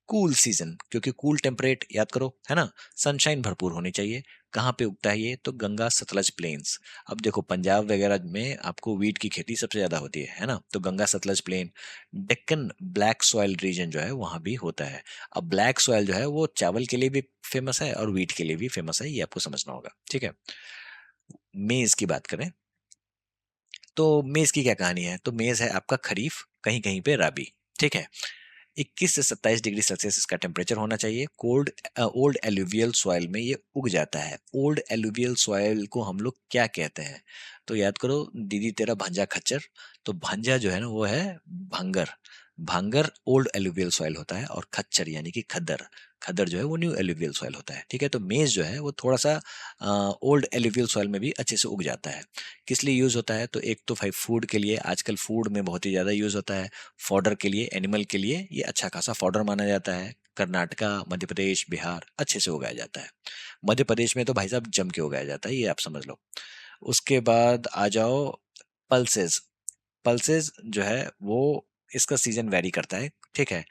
[SPEAKER 1] कूल सीजन, क्योंकि कूल टेम्परेट याद करो, है ना, सनशाइन भरपूर होनी चाहिए। कहाँ पे उगता है ये, तो गंगा सतलज प्लेन्स। अब देखो पंजाब वगैरह में आपको वीट की खेती सबसे ज्यादा होती है ना, तो Ganga Sutlej plain. Deccan black soil region जो है वहां भी होता है। अब ब्लैक सॉइल जो है वो चावल के लिए भी फेमस है और वीट के लिए भी फेमस है, ये आपको समझना होगा, ठीक है। मेज की बात करें तो मेज की क्या कहानी है, तो मेज है आपका खरीफ, कहीं कहीं पे राबी, ठीक है। 21 से 27 डिग्री सेल्सियस इसका टेम्परेचर होना चाहिए। कोल्ड ओल्ड एलुवियल सॉइल में ये उग जाता है। ओल्ड एलुवियल सॉइल को हम लोग क्या कहते हैं, तो याद करो दीदी तेरा भांजा खच्चर, तो भांजा जो है ना वो है भांगर। भांगर ओल्ड एलुवियल सॉइल होता है, और खच्चर यानी कि खद्दर, खद्दर जो है वो न्यू एलुवियल सॉइल होता है, ठीक है। तो मेज जो है वो थोड़ा सा ओल्ड एलुवियल सॉइल में भी अच्छे से उग जाता है। किस लिए यूज होता है, तो एक तो भाई फूड के लिए, आजकल फूड में बहुत ही ज्यादा यूज होता है। फॉडर के लिए, एनिमल के लिए ये अच्छा खासा फॉडर माना जाता है। कर्नाटका, मध्य प्रदेश, बिहार अच्छे से उगाया जाता है। मध्य प्रदेश में तो भाई साहब जम के उगाया जाता है, ये आप समझ लो। उसके बाद आ जाओ पल्सेस। पल्सेस जो है वो, इसका सीजन वेरी करता है, ठीक है।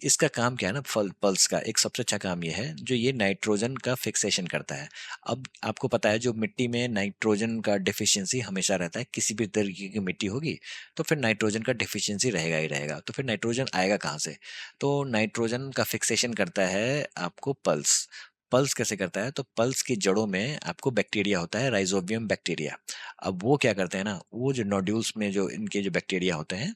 [SPEAKER 1] इसका काम क्या है ना, फल पल्स का एक सबसे अच्छा काम ये है जो ये नाइट्रोजन का फिक्सेशन करता है। अब आपको पता है जो मिट्टी में नाइट्रोजन का डिफिशियंसी हमेशा रहता है, किसी भी तरीके की मिट्टी होगी तो फिर नाइट्रोजन का डिफिशियंसी रहेगा ही रहेगा, तो फिर नाइट्रोजन आएगा कहाँ से। तो नाइट्रोजन का फिक्सेशन करता है आपको पल्स। पल्स कैसे करता है, तो पल्स की जड़ों में आपको बैक्टीरिया होता है, राइजोबियम बैक्टीरिया। अब वो क्या करते हैं ना, वो जो नोड्यूल्स में जो इनके जो बैक्टीरिया होते हैं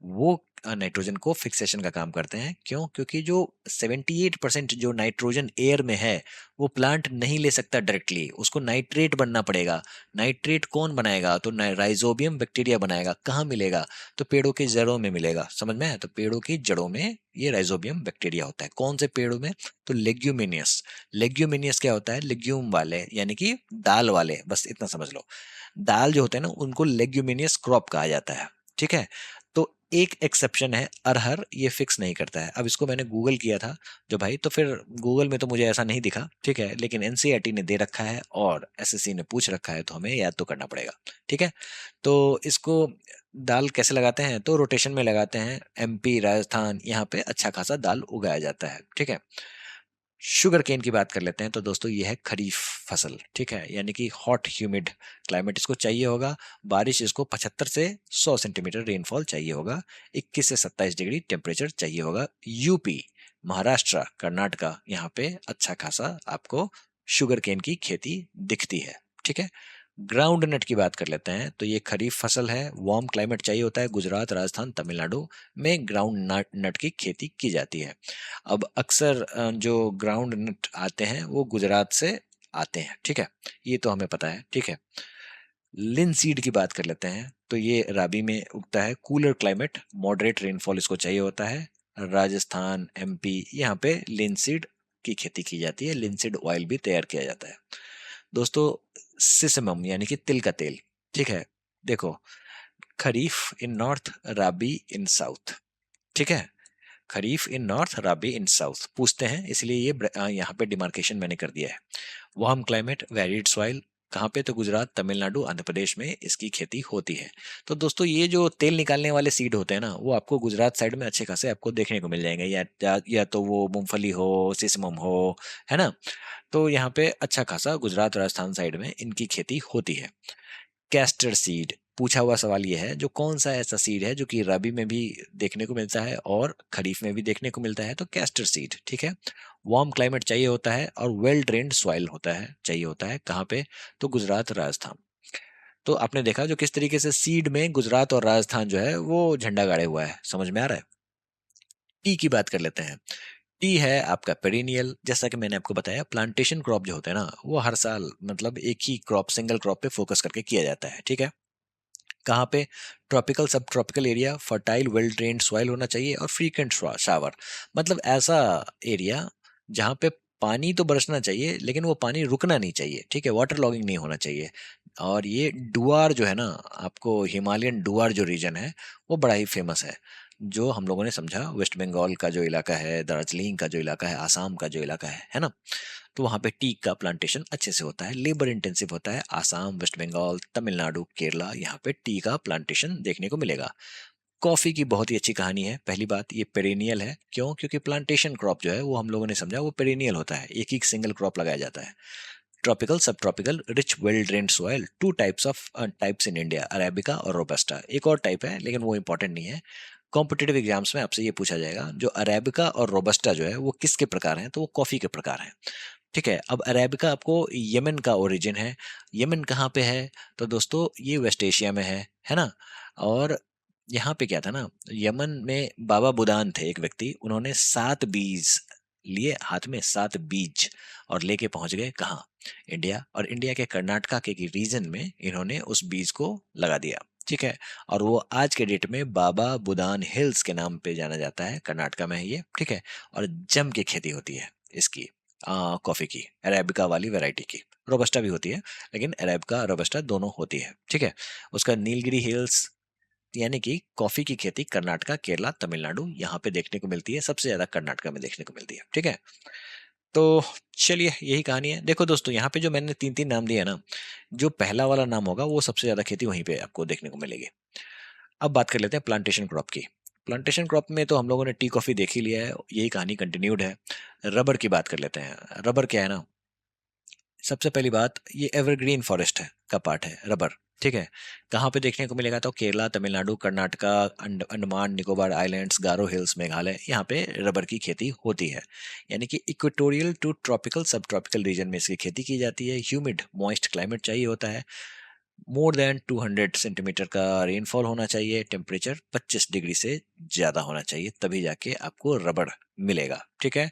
[SPEAKER 1] वो नाइट्रोजन को फिक्सेशन का काम करते हैं। क्यों, क्योंकि जो 78% जो नाइट्रोजन एयर में है वो प्लांट नहीं ले सकता डायरेक्टली, उसको नाइट्रेट बनना पड़ेगा। नाइट्रेट कौन बनाएगा, तो राइजोबियम बैक्टीरिया बनाएगा। कहाँ मिलेगा, तो पेड़ों की जड़ों में मिलेगा, समझ में है, तो पेड़ों की जड़ों में ये राइजोबियम बैक्टीरिया होता है। कौन से पेड़ों में, तो लेग्यूमिनियस। लेग्यूमिनियस क्या होता है, लेग्यूम वाले यानी कि दाल वाले, बस इतना समझ लो। दाल जो होते हैं ना उनको लेग्यूमिनियस क्रॉप कहा जाता है, ठीक है। तो एक एक्सेप्शन है अरहर, ये फिक्स नहीं करता है। अब इसको मैंने गूगल किया था जो भाई, तो फिर गूगल में तो मुझे ऐसा नहीं दिखा, ठीक है, लेकिन एनसीईआरटी ने दे रखा है और एसएससी ने पूछ रखा है, तो हमें याद तो करना पड़ेगा, ठीक है। तो इसको दाल कैसे लगाते हैं, तो रोटेशन में लगाते हैं। एमपी, राजस्थान, यहाँ पे अच्छा खासा दाल उगाया जाता है, ठीक है। शुगर केन की बात कर लेते हैं, तो दोस्तों ये है खरीफ फसल, ठीक है, यानी कि हॉट ह्यूमिड क्लाइमेट इसको चाहिए होगा। बारिश इसको 75 से 100 सेंटीमीटर रेनफॉल चाहिए होगा। 21 से 27 डिग्री टेम्परेचर चाहिए होगा। यूपी, महाराष्ट्र, कर्नाटका, यहाँ पे अच्छा खासा आपको शुगर केन की खेती दिखती है, ठीक है। ग्राउंड नट की बात कर लेते हैं, तो ये खरीफ फसल है। वार्म क्लाइमेट चाहिए होता है, गुजरात, राजस्थान, तमिलनाडु में ग्राउंड नट नट की खेती की जाती है। अब अक्सर जो ग्राउंड नट आते हैं वो गुजरात से आते हैं, ठीक है, ये तो हमें पता है, ठीक है। लिनसीड की बात कर लेते हैं, तो ये राबी में उगता है। कूलर क्लाइमेट, मॉडरेट रेनफॉल इसको चाहिए होता है। राजस्थान, एमपी, यहाँ पे लिनसीड की खेती की जाती है। लिनसीड ऑयल भी तैयार किया जाता है। दोस्तों सिसमम यानी कि तिल का तेल, ठीक है। देखो खरीफ इन नॉर्थ, राबी इन साउथ, ठीक है। खरीफ इन नॉर्थ, राबी इन साउथ पूछते हैं, इसलिए ये यहाँ पे डिमार्केशन मैंने कर दिया है। वार्म क्लाइमेट, वेरिड सॉइल, कहाँ पे, तो गुजरात, तमिलनाडु, आंध्र प्रदेश में इसकी खेती होती है। तो दोस्तों ये जो तेल निकालने वाले सीड होते हैं ना वो आपको गुजरात साइड में अच्छे खासे आपको देखने को मिल जाएंगे, या तो वो मूंगफली हो, सिसमम हो, है ना। तो यहाँ पे अच्छा खासा गुजरात, राजस्थान साइड में इनकी खेती होती है। कैस्टर सीड, पूछा हुआ सवाल ये है जो कौन सा ऐसा सीड है जो कि रबी में भी देखने को मिलता है और खरीफ में भी देखने को मिलता है, तो कैस्टर सीड, ठीक है। वार्म क्लाइमेट चाहिए होता है और वेल ड्रेन्ड सॉइल होता है, चाहिए होता है, कहाँ पे, तो गुजरात, राजस्थान। तो आपने देखा जो किस तरीके से सीड में गुजरात और राजस्थान जो है वो झंडा गाड़े हुआ है, समझ में आ रहा है। टी की बात कर लेते हैं। टी है आपका पेरिनियल, जैसा कि मैंने आपको बताया प्लांटेशन क्रॉप जो होते हैं ना वो हर साल मतलब एक ही क्रॉप, सिंगल क्रॉप पे फोकस करके किया जाता है, ठीक है। कहाँ पे, ट्रॉपिकल, सब tropical area, fertile well drained soil होना चाहिए और फ्रीक्वेंट शावर, मतलब ऐसा एरिया जहाँ पे पानी तो बरसना चाहिए लेकिन वो पानी रुकना नहीं चाहिए, ठीक है, वाटर लॉगिंग नहीं होना चाहिए। और ये डुआर जो है ना, आपको हिमालयन डुआर जो रीजन है वो बड़ा ही फेमस है। जो हम लोगों ने समझा वेस्ट बंगाल का जो इलाका है, दार्जिलिंग का जो इलाका है, आसाम का जो इलाका है ना, तो वहाँ पे टी का प्लांटेशन अच्छे से होता है, लेबर इंटेंसिव होता है। आसाम, वेस्ट बंगाल, तमिलनाडु, केरला, यहाँ पे टी का प्लांटेशन देखने को मिलेगा। कॉफी की बहुत ही अच्छी कहानी है। पहली बात, ये पेरेनियल है। क्यों? क्योंकि प्लांटेशन क्रॉप जो है वो हम लोगों ने समझा वो पेरेनियल होता है, एक ही सिंगल क्रॉप लगाया जाता है। ट्रॉपिकल, सब tropical, rich well drained soil, two types in India, arabica और रोबस्टा। एक और टाइप है लेकिन वो इंपॉर्टेंट नहीं है। कॉम्पिटेटिव एग्जाम्स में आपसे ये पूछा जाएगा, जो अरेबिका और रोबस्टा जो है वो किसके प्रकार हैं? तो वो कॉफी के प्रकार हैं। ठीक है। अब अरेबिका आपको यमन का ओरिजिन है। यमन कहाँ पे है? तो दोस्तों ये वेस्ट एशिया में है ना। और यहाँ पे क्या था ना, यमन में बाबा बुदान थे एक व्यक्ति, उन्होंने 7 बीज लिए हाथ में, 7 बीज, और लेके पहुंच गए कहाँ? इंडिया। और इंडिया के कर्नाटका के रीजन में इन्होंने उस बीज को लगा दिया। ठीक है। और वो आज के डेट में बाबा बुदान हिल्स के नाम पे जाना जाता है, कर्नाटका में है ये। ठीक है। और जम के खेती होती है इसकी, कॉफ़ी की, अरेबिका वाली वैरायटी की। रोबस्टा भी होती है, लेकिन अरेबिका रोबस्टा दोनों होती है। ठीक है। उसका नीलगिरी हिल्स, यानी कि कॉफ़ी की खेती कर्नाटका, केरला, तमिलनाडु यहाँ पे देखने को मिलती है, सबसे ज़्यादा कर्नाटका में देखने को मिलती है। ठीक है। तो चलिए यही कहानी है। देखो दोस्तों, यहाँ पे जो मैंने 3-3 नाम दिए ना, जो पहला वाला नाम होगा वो सबसे ज़्यादा खेती वहीं पे आपको देखने को मिलेगी। अब बात कर लेते हैं प्लांटेशन क्रॉप की। प्लांटेशन क्रॉप में तो हम लोगों ने टी कॉफ़ी देख ही लिया है, यही कहानी कंटिन्यूड है। रबर की बात कर लेते हैं। रबर क्या है ना, सबसे पहली बात, ये एवरग्रीन फॉरेस्ट है का पार्ट है रबर। ठीक है। कहाँ पे देखने को मिलेगा? तो केरला, तमिलनाडु, कर्नाटका, अंडमान निकोबार आइलैंड्स, गारो हिल्स, मेघालय, यहाँ पे रबर की खेती होती है। यानी कि इक्वेटोरियल टू ट्रॉपिकल, सब ट्रॉपिकल रीजन में इसकी खेती की जाती है। ह्यूमिड मॉइस्ट क्लाइमेट चाहिए होता है। मोर देन 200 सेंटीमीटर का रेनफॉल होना चाहिए। टेम्परेचर 25 डिग्री से ज़्यादा होना चाहिए, तभी जाके आपको रबड़ मिलेगा। ठीक है।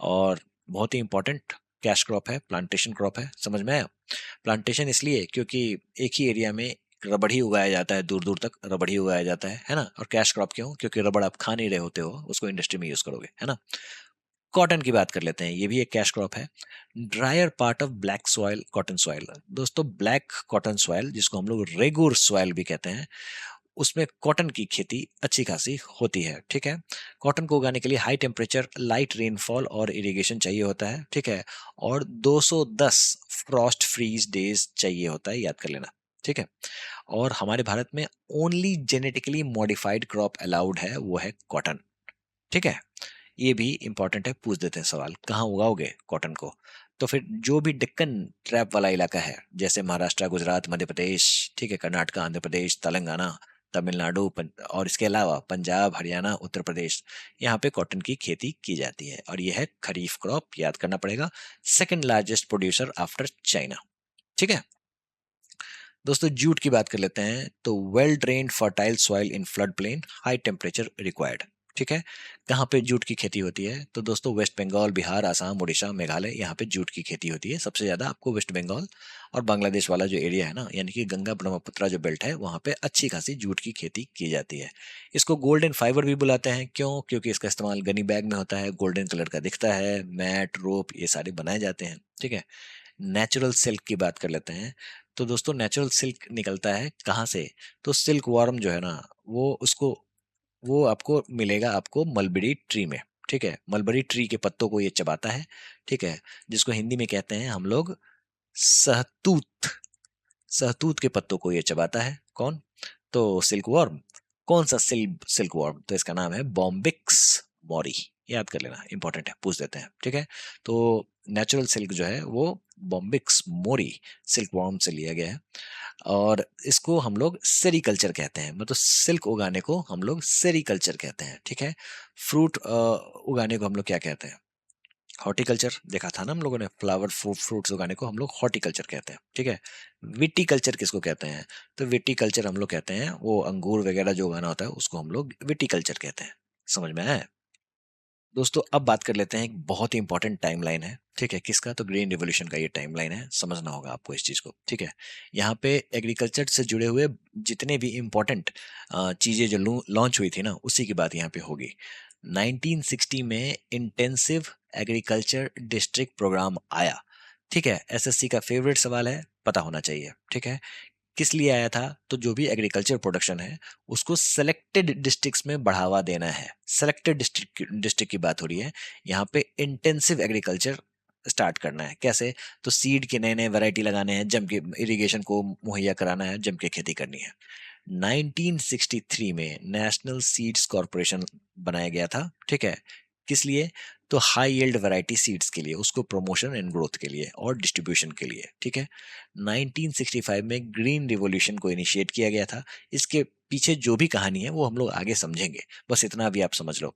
[SPEAKER 1] और बहुत ही इंपॉर्टेंट कैश क्रॉप है, प्लांटेशन क्रॉप है। समझ में आया? प्लांटेशन इसलिए क्योंकि एक ही एरिया में रबड़ ही उगाया जाता है, दूर दूर तक रबड़ ही उगाया जाता है ना। और कैश क्रॉप क्यों? क्योंकि रबड़ आप खा नहीं रहे होते हो, उसको इंडस्ट्री में यूज करोगे, है ना। कॉटन की बात कर लेते हैं, ये भी एक कैश क्रॉप है। Dryer part of black soil, cotton soil. दोस्तों ब्लैक कॉटन सॉइल, जिसको हम लोग रेगुर सॉइल भी कहते हैं, उसमें कॉटन की खेती अच्छी खासी होती है। ठीक है। कॉटन को उगाने के लिए हाई टेम्परेचर, लाइट रेनफॉल और इरिगेशन चाहिए होता है। ठीक है। और 210 फ्रॉस्ट फ्रीज डेज चाहिए होता है, याद कर लेना। ठीक है। और हमारे भारत में only genetically modified crop allowed है, वो है कॉटन। ठीक है। ये भी इंपॉर्टेंट है, पूछ देते हैं सवाल, कहाँ उगाओगे कॉटन को? तो फिर जो भी डेक्कन ट्रैप वाला इलाका है, जैसे महाराष्ट्र, गुजरात, मध्य प्रदेश, ठीक है, कर्नाटका, आंध्र प्रदेश, तेलंगाना, तमिलनाडु, और इसके अलावा पंजाब, हरियाणा, उत्तर प्रदेश, यहाँ पे कॉटन की खेती की जाती है। और यह है खरीफ क्रॉप, याद करना पड़ेगा। Second largest producer after China. ठीक है। दोस्तों जूट की बात कर लेते हैं। तो well drained fertile soil in flood plain, high temperature required. ठीक है। कहाँ पे जूट की खेती होती है? तो दोस्तों वेस्ट बंगाल, बिहार, आसाम, उड़ीसा, मेघालय, यहाँ पे जूट की खेती होती है सबसे ज्यादा। आपको वेस्ट बंगाल और बांग्लादेश वाला जो एरिया है ना, यानी कि गंगा ब्रह्मपुत्रा जो बेल्ट है, वहाँ पे अच्छी खासी जूट की खेती की जाती है। इसको गोल्डन फाइबर भी बुलाते हैं। क्यों? क्योंकि इसका इस्तेमाल गनी बैग में होता है, गोल्डन कलर का दिखता है, मैट, रोप, ये सारे बनाए जाते हैं। ठीक है। नेचुरल सिल्क की बात कर लेते हैं। तो दोस्तों नेचुरल सिल्क निकलता है कहाँ से? तो सिल्क वर्म जो है ना, वो आपको मिलेगा आपको मलबेरी ट्री में। ठीक है। मलबेरी ट्री के पत्तों को ये चबाता है। ठीक है। जिसको हिंदी में कहते हैं हम लोग सहतूत। सहतूत के पत्तों को ये चबाता है कौन? तो सिल्क वर्म। कौन सा सिल्क वर्म? तो इसका नाम है बॉम्बिक्स मॉरी। याद कर लेना, इंपॉर्टेंट है, पूछ देते हैं। ठीक है। तो नेचुरल सिल्क जो है वो बॉम्बिक्स मोरी सिल्क वर्म से लिया गया है। और इसको हम लोग सेरीकल्चर कहते हैं, मतलब सिल्क उगाने को हम लोग सेरीकल्चर कहते हैं। ठीक है। फ्रूट उगाने को हम लोग क्या कहते हैं? हॉर्टिकल्चर। देखा था ना हम लोगों ने, फ्लावर फ्रूट्स उगाने को हम लोग हॉर्टिकल्चर कहते हैं। ठीक है। विटीकल्चर किसको कहते हैं? तो विटीकल्चर हम लोग कहते हैं वो अंगूर वगैरह जो उगाना होता है, उसको हम लोग विटीकल्चर कहते हैं। समझ में आया? दोस्तों अब बात कर लेते हैं, एक बहुत ही इंपॉर्टेंट टाइमलाइन है। ठीक है। किसका? तो ग्रीन रिवोल्यूशन का ये टाइमलाइन है, समझना होगा आपको इस चीज को। ठीक है। यहाँ पे एग्रीकल्चर से जुड़े हुए जितने भी इंपॉर्टेंट चीजें जो लॉन्च हुई थी ना, उसी की बात यहाँ पे होगी। 1960 में इंटेंसिव एग्रीकल्चर डिस्ट्रिक्ट प्रोग्राम आया। ठीक है। एसएससी का फेवरेट सवाल है, पता होना चाहिए। ठीक है। किस लिए आया था? तो जो भी एग्रीकल्चर प्रोडक्शन है उसको सेलेक्टेड डिस्ट्रिक्ट्स में बढ़ावा देना है। सेलेक्टेड डिस्ट्रिक्ट की बात हो रही है यहाँ पे। इंटेंसिव एग्रीकल्चर स्टार्ट करना है। कैसे? तो सीड के नए नए वैरायटी लगाने हैं, जम के इरिगेशन को मुहैया कराना है, जम के खेती करनी है। 1963 में नेशनल सीड्स कॉरपोरेशन बनाया गया था, ठीक है। किस लिए? तो हाई यील्ड वैरायटी सीड्स के लिए, उसको प्रमोशन एंड ग्रोथ के लिए और डिस्ट्रीब्यूशन के लिए, ठीक है। 1965 में ग्रीन रिवॉल्यूशन को इनिशिएट किया गया था। इसके पीछे जो भी कहानी है वो हम लोग आगे समझेंगे, बस इतना अभी आप समझ लो,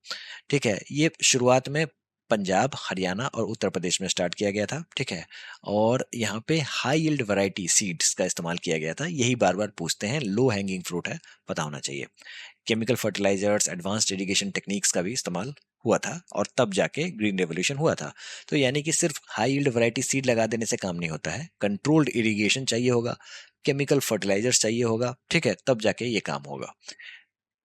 [SPEAKER 1] ठीक है। ये शुरुआत में पंजाब, हरियाणा और उत्तर प्रदेश में स्टार्ट किया गया था, ठीक है। और यहाँ पे हाई यील्ड वैरायटी सीड्स का इस्तेमाल किया गया था। यही बार बार पूछते हैं, लो हैंगिंग फ्रूट है, पता होना चाहिए। Chemical fertilisers, advanced irrigation techniques का भी इस्तेमाल हुआ था और तब जाके ग्रीन रेवोल्यूशन हुआ था। तो यानी कि सिर्फ हाई यील्ड वैरायटी सीड लगा देने से काम नहीं होता है, कंट्रोल्ड इरिगेशन चाहिए होगा, केमिकल फर्टिलाइजर्स चाहिए होगा, ठीक है, तब जाके ये काम होगा।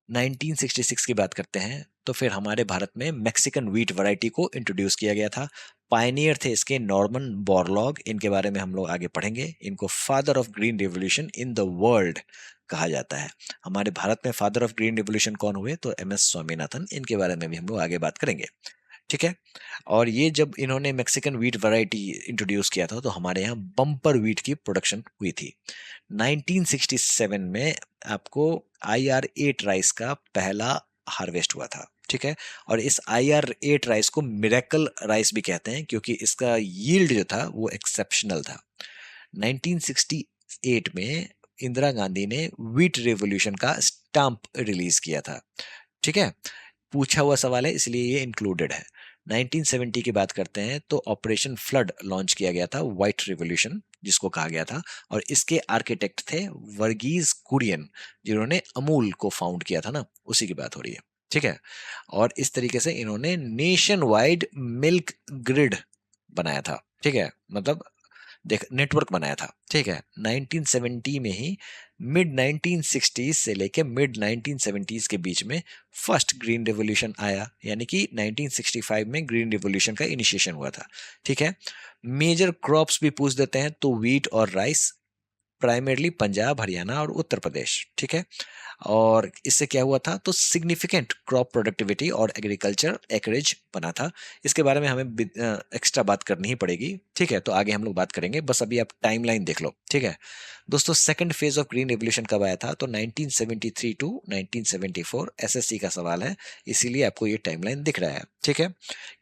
[SPEAKER 1] 1966 की बात करते हैं तो फिर हमारे भारत में मैक्सिकन व्हीट वैरायटी को इंट्रोड्यूस किया गया था। पायनियर थे इसके नॉर्मन बोरलॉग, इनके बारे में हम लोग आगे पढ़ेंगे। इनको father of green revolution in the world कहा जाता है। हमारे भारत में फादर ऑफ ग्रीन रिवोल्यूशन कौन हुए? तो MS स्वामीनाथन, इनके बारे में भी हम लोग आगे बात करेंगे, ठीक है। और ये जब इन्होंने मैक्सिकन व्हीट वैरायटी इंट्रोड्यूस किया था तो हमारे यहाँ बम्पर व्हीट की प्रोडक्शन हुई थी। 1967 में आपको IR8 राइस का पहला हार्वेस्ट हुआ था, ठीक है। और इस IR8 राइस को मिरेकल राइस भी कहते हैं क्योंकि इसका यील्ड जो था वो एक्सेप्शनल था। 1968 में इंदिरा गांधी ने व्हीट रेवोल्यूशन का स्टाम्प रिलीज किया था, ठीक है। पूछा हुआ सवाल है इसलिए ये इंक्लूडेड है। 1970 की बात करते हैं तो ऑपरेशन फ्लड लॉन्च किया गया था, व्हाइट रिवॉल्यूशन जिसको कहा गया था। और इसके आर्किटेक्ट थे वर्गीज कुरियन, जिन्होंने अमूल को फाउंड किया था ना, उसी की बात हो रही है, ठीक है। और इस तरीके से इन्होंने नेशन वाइड मिल्क ग्रिड बनाया था, ठीक है, मतलब देख नेटवर्क बनाया था, ठीक है। 1970 में ही मिड 1960s से लेके मिड 1970s के बीच में फर्स्ट ग्रीन रिवॉल्यूशन आया, यानी कि 1965 में ग्रीन रिवॉल्यूशन का इनिशिएशन हुआ था, ठीक है। मेजर क्रॉप्स भी पूछ देते हैं तो व्हीट और राइस, प्राइमरली पंजाब, हरियाणा और उत्तर प्रदेश, ठीक है। और इससे क्या हुआ था? तो सिग्निफिकेंट क्रॉप प्रोडक्टिविटी और एग्रीकल्चर एकरेज बना था। इसके बारे में हमें एक्स्ट्रा बात करनी ही पड़ेगी, ठीक है। तो आगे हम लोग बात करेंगे, बस अभी आप टाइमलाइन देख लो, ठीक है। दोस्तों second phase of green revolution कब आया था? तो 1973 टू 1974, SSC का सवाल है, इसीलिए आपको ये टाइमलाइन दिख रहा है, ठीक है।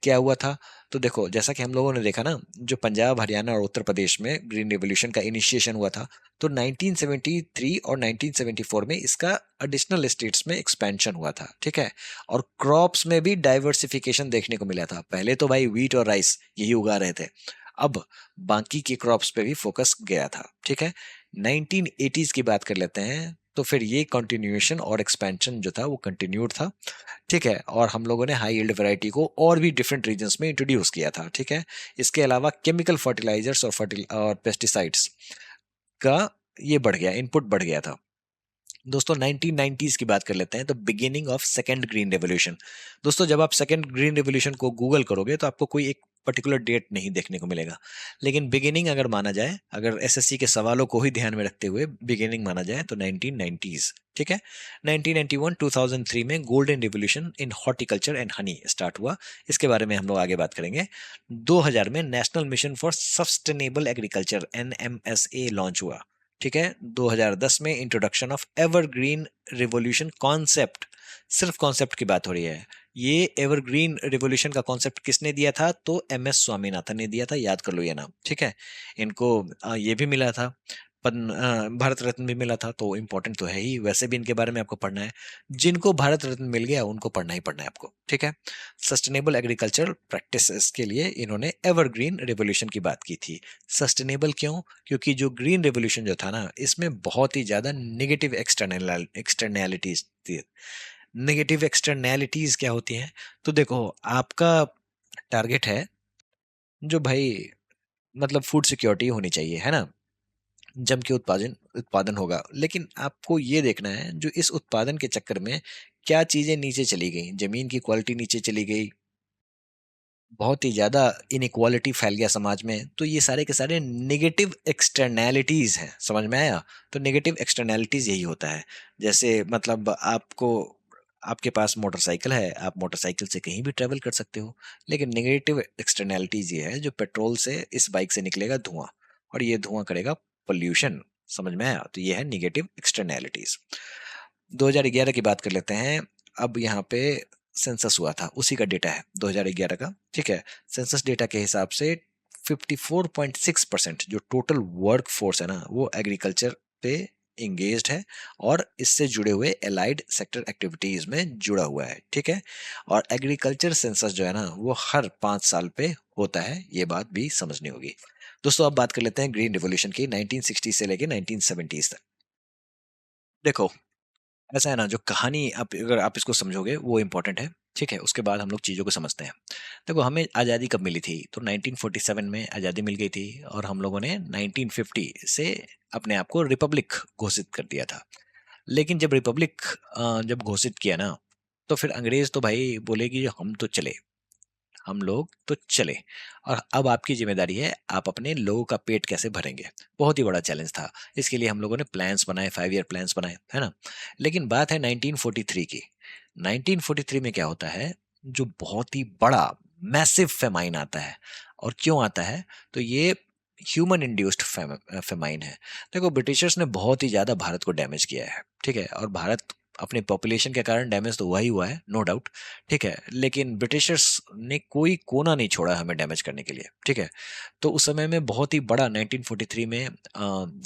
[SPEAKER 1] क्या हुआ था? तो देखो जैसा कि हम लोगों ने देखा ना, जो पंजाब, हरियाणा और उत्तर प्रदेश में ग्रीन रेवोल्यूशन का इनिशिएशन हुआ था, तो 1973 और 1974 में इसका एडिशनल स्टेट्स में एक्सपेंशन हुआ था, ठीक है। और क्रॉप्स में भी डाइवर्सिफिकेशन देखने को मिला था। पहले तो भाई व्हीट और राइस यही उगा रहे थे, अब बाकी के क्रॉप्स पे भी फोकस गया था, ठीक है। 1980s की बात कर लेते हैं तो फिर ये कंटिन्यूएशन और एक्सपेंशन जो था वो कंटिन्यूड था, ठीक है। और हम लोगों ने हाई यील्ड वैरायटी को और भी डिफरेंट रीजन्स में इंट्रोड्यूस किया था, ठीक है। इसके अलावा केमिकल फर्टिलाइजर्स और पेस्टिसाइड्स का ये बढ़ गया, इनपुट बढ़ गया था। दोस्तों 1990s की बात कर लेते हैं तो beginning of second green revolution. दोस्तों जब आप सेकंड ग्रीन रेवोल्यूशन को गूगल करोगे तो आपको कोई एक पर्टिकुलर डेट नहीं देखने को मिलेगा, लेकिन बिगिनिंग अगर माना जाए, अगर SSC के सवालों को ही ध्यान में रखते हुए बिगिनिंग माना जाए तो 1990s, ठीक है। 1991 2003 में golden revolution in horticulture and honey start हुआ, इसके बारे में हम लोग आगे बात करेंगे। 2000 में national mission for sustainable agriculture NMSA launch हुआ, ठीक है। 2010 में introduction of evergreen revolution concept, सिर्फ कॉन्सेप्ट की बात हो रही है। ये एवरग्रीन रिवॉल्यूशन का कॉन्सेप्ट किसने दिया था? तो MS स्वामीनाथन ने दिया था, याद कर लो ये नाम, ठीक है। इनको ये भी मिला था, भारत रत्न भी मिला था, तो इंपॉर्टेंट तो है ही, वैसे भी इनके बारे में आपको पढ़ना है। जिनको भारत रत्न मिल गया उनको पढ़ना ही पढ़ना है आपको, ठीक है। सस्टेनेबल एग्रीकल्चर प्रैक्टिसेस के लिए इन्होंने एवरग्रीन रिवॉल्यूशन की बात की थी। सस्टेनेबल क्यों? क्योंकि जो ग्रीन रिवॉल्यूशन जो था ना, इसमें बहुत ही ज्यादा नेगेटिव एक्सटर्नैलिटीज थी। नेगेटिव एक्सटर्नैलिटीज क्या होती हैं? तो देखो आपका टारगेट है जो भाई, मतलब फूड सिक्योरिटी होनी चाहिए, है ना, जम के उत्पादन उत्पादन होगा, लेकिन आपको ये देखना है जो इस उत्पादन के चक्कर में क्या चीजें नीचे चली गई, जमीन की क्वालिटी नीचे चली गई, बहुत ही ज्यादा इनइक्वालिटी फैल गया समाज में, तो ये सारे के सारे नेगेटिव एक्सटर्नैलिटीज हैं, समझ में आया? तो नेगेटिव एक्सटर्नैलिटीज यही होता है। जैसे मतलब आपको, आपके पास मोटरसाइकिल है, आप मोटरसाइकिल से कहीं भी ट्रेवल कर सकते हो, लेकिन नेगेटिव एक्सटर्नैलिटीज ये है जो पेट्रोल से, इस बाइक से निकलेगा धुआं, और ये धुआं करेगा पोल्यूशन, समझ में आया? तो ये है निगेटिव एक्सटर्नैलिटीज। 2011 की बात कर लेते हैं। अब यहाँ पे सेंसस हुआ था, उसी का डेटा है 2011 का, ठीक है। सेंसस डेटा के हिसाब से 54.6% जो टोटल वर्क फोर्स है ना, वो एग्रीकल्चर पे इंगेज्ड है और इससे जुड़े हुए एलाइड सेक्टर एक्टिविटीज में जुड़ा हुआ है, ठीक है। और एग्रीकल्चर सेंसस जो है ना, वो हर 5 साल पे होता है, ये बात भी समझनी होगी। दोस्तों अब बात कर लेते हैं ग्रीन रिवॉल्यूशन की, 1960 से लेके 1970 तक। देखो, ऐसा है ना, जो कहानी आप अगर आप इसको समझोगे वो इंपॉर्टेंट है, ठीक है। उसके बाद हम लोग चीज़ों को समझते हैं। देखो, हमें आज़ादी कब मिली थी? तो 1947 में आज़ादी मिल गई थी और हम लोगों ने 1950 से अपने आप को रिपब्लिक घोषित कर दिया था। लेकिन जब रिपब्लिक जब घोषित किया ना, तो फिर अंग्रेज तो भाई बोले कि हम तो चले, हम लोग तो चले, और अब आपकी जिम्मेदारी है आप अपने लोगों का पेट कैसे भरेंगे। बहुत ही बड़ा चैलेंज था। इसके लिए हम लोगों ने प्लान्स बनाए, 5 ईयर प्लान्स बनाए, है ना। लेकिन बात है 1943 की। 1943 में क्या होता है, जो बहुत ही बड़ा मैसिव फेमाइन आता है। और क्यों आता है? तो ये ह्यूमन इंड्यूस्ड फेमाइन है। देखो, ब्रिटिशर्स ने बहुत ही ज्यादा भारत को डैमेज किया है, ठीक है। और भारत अपने पॉपुलेशन के कारण डैमेज तो हुआ ही हुआ है, नो डाउट, ठीक है। लेकिन ब्रिटिशर्स ने कोई कोना नहीं छोड़ा हमें डैमेज करने के लिए, ठीक है। तो उस समय में बहुत ही बड़ा 1943 में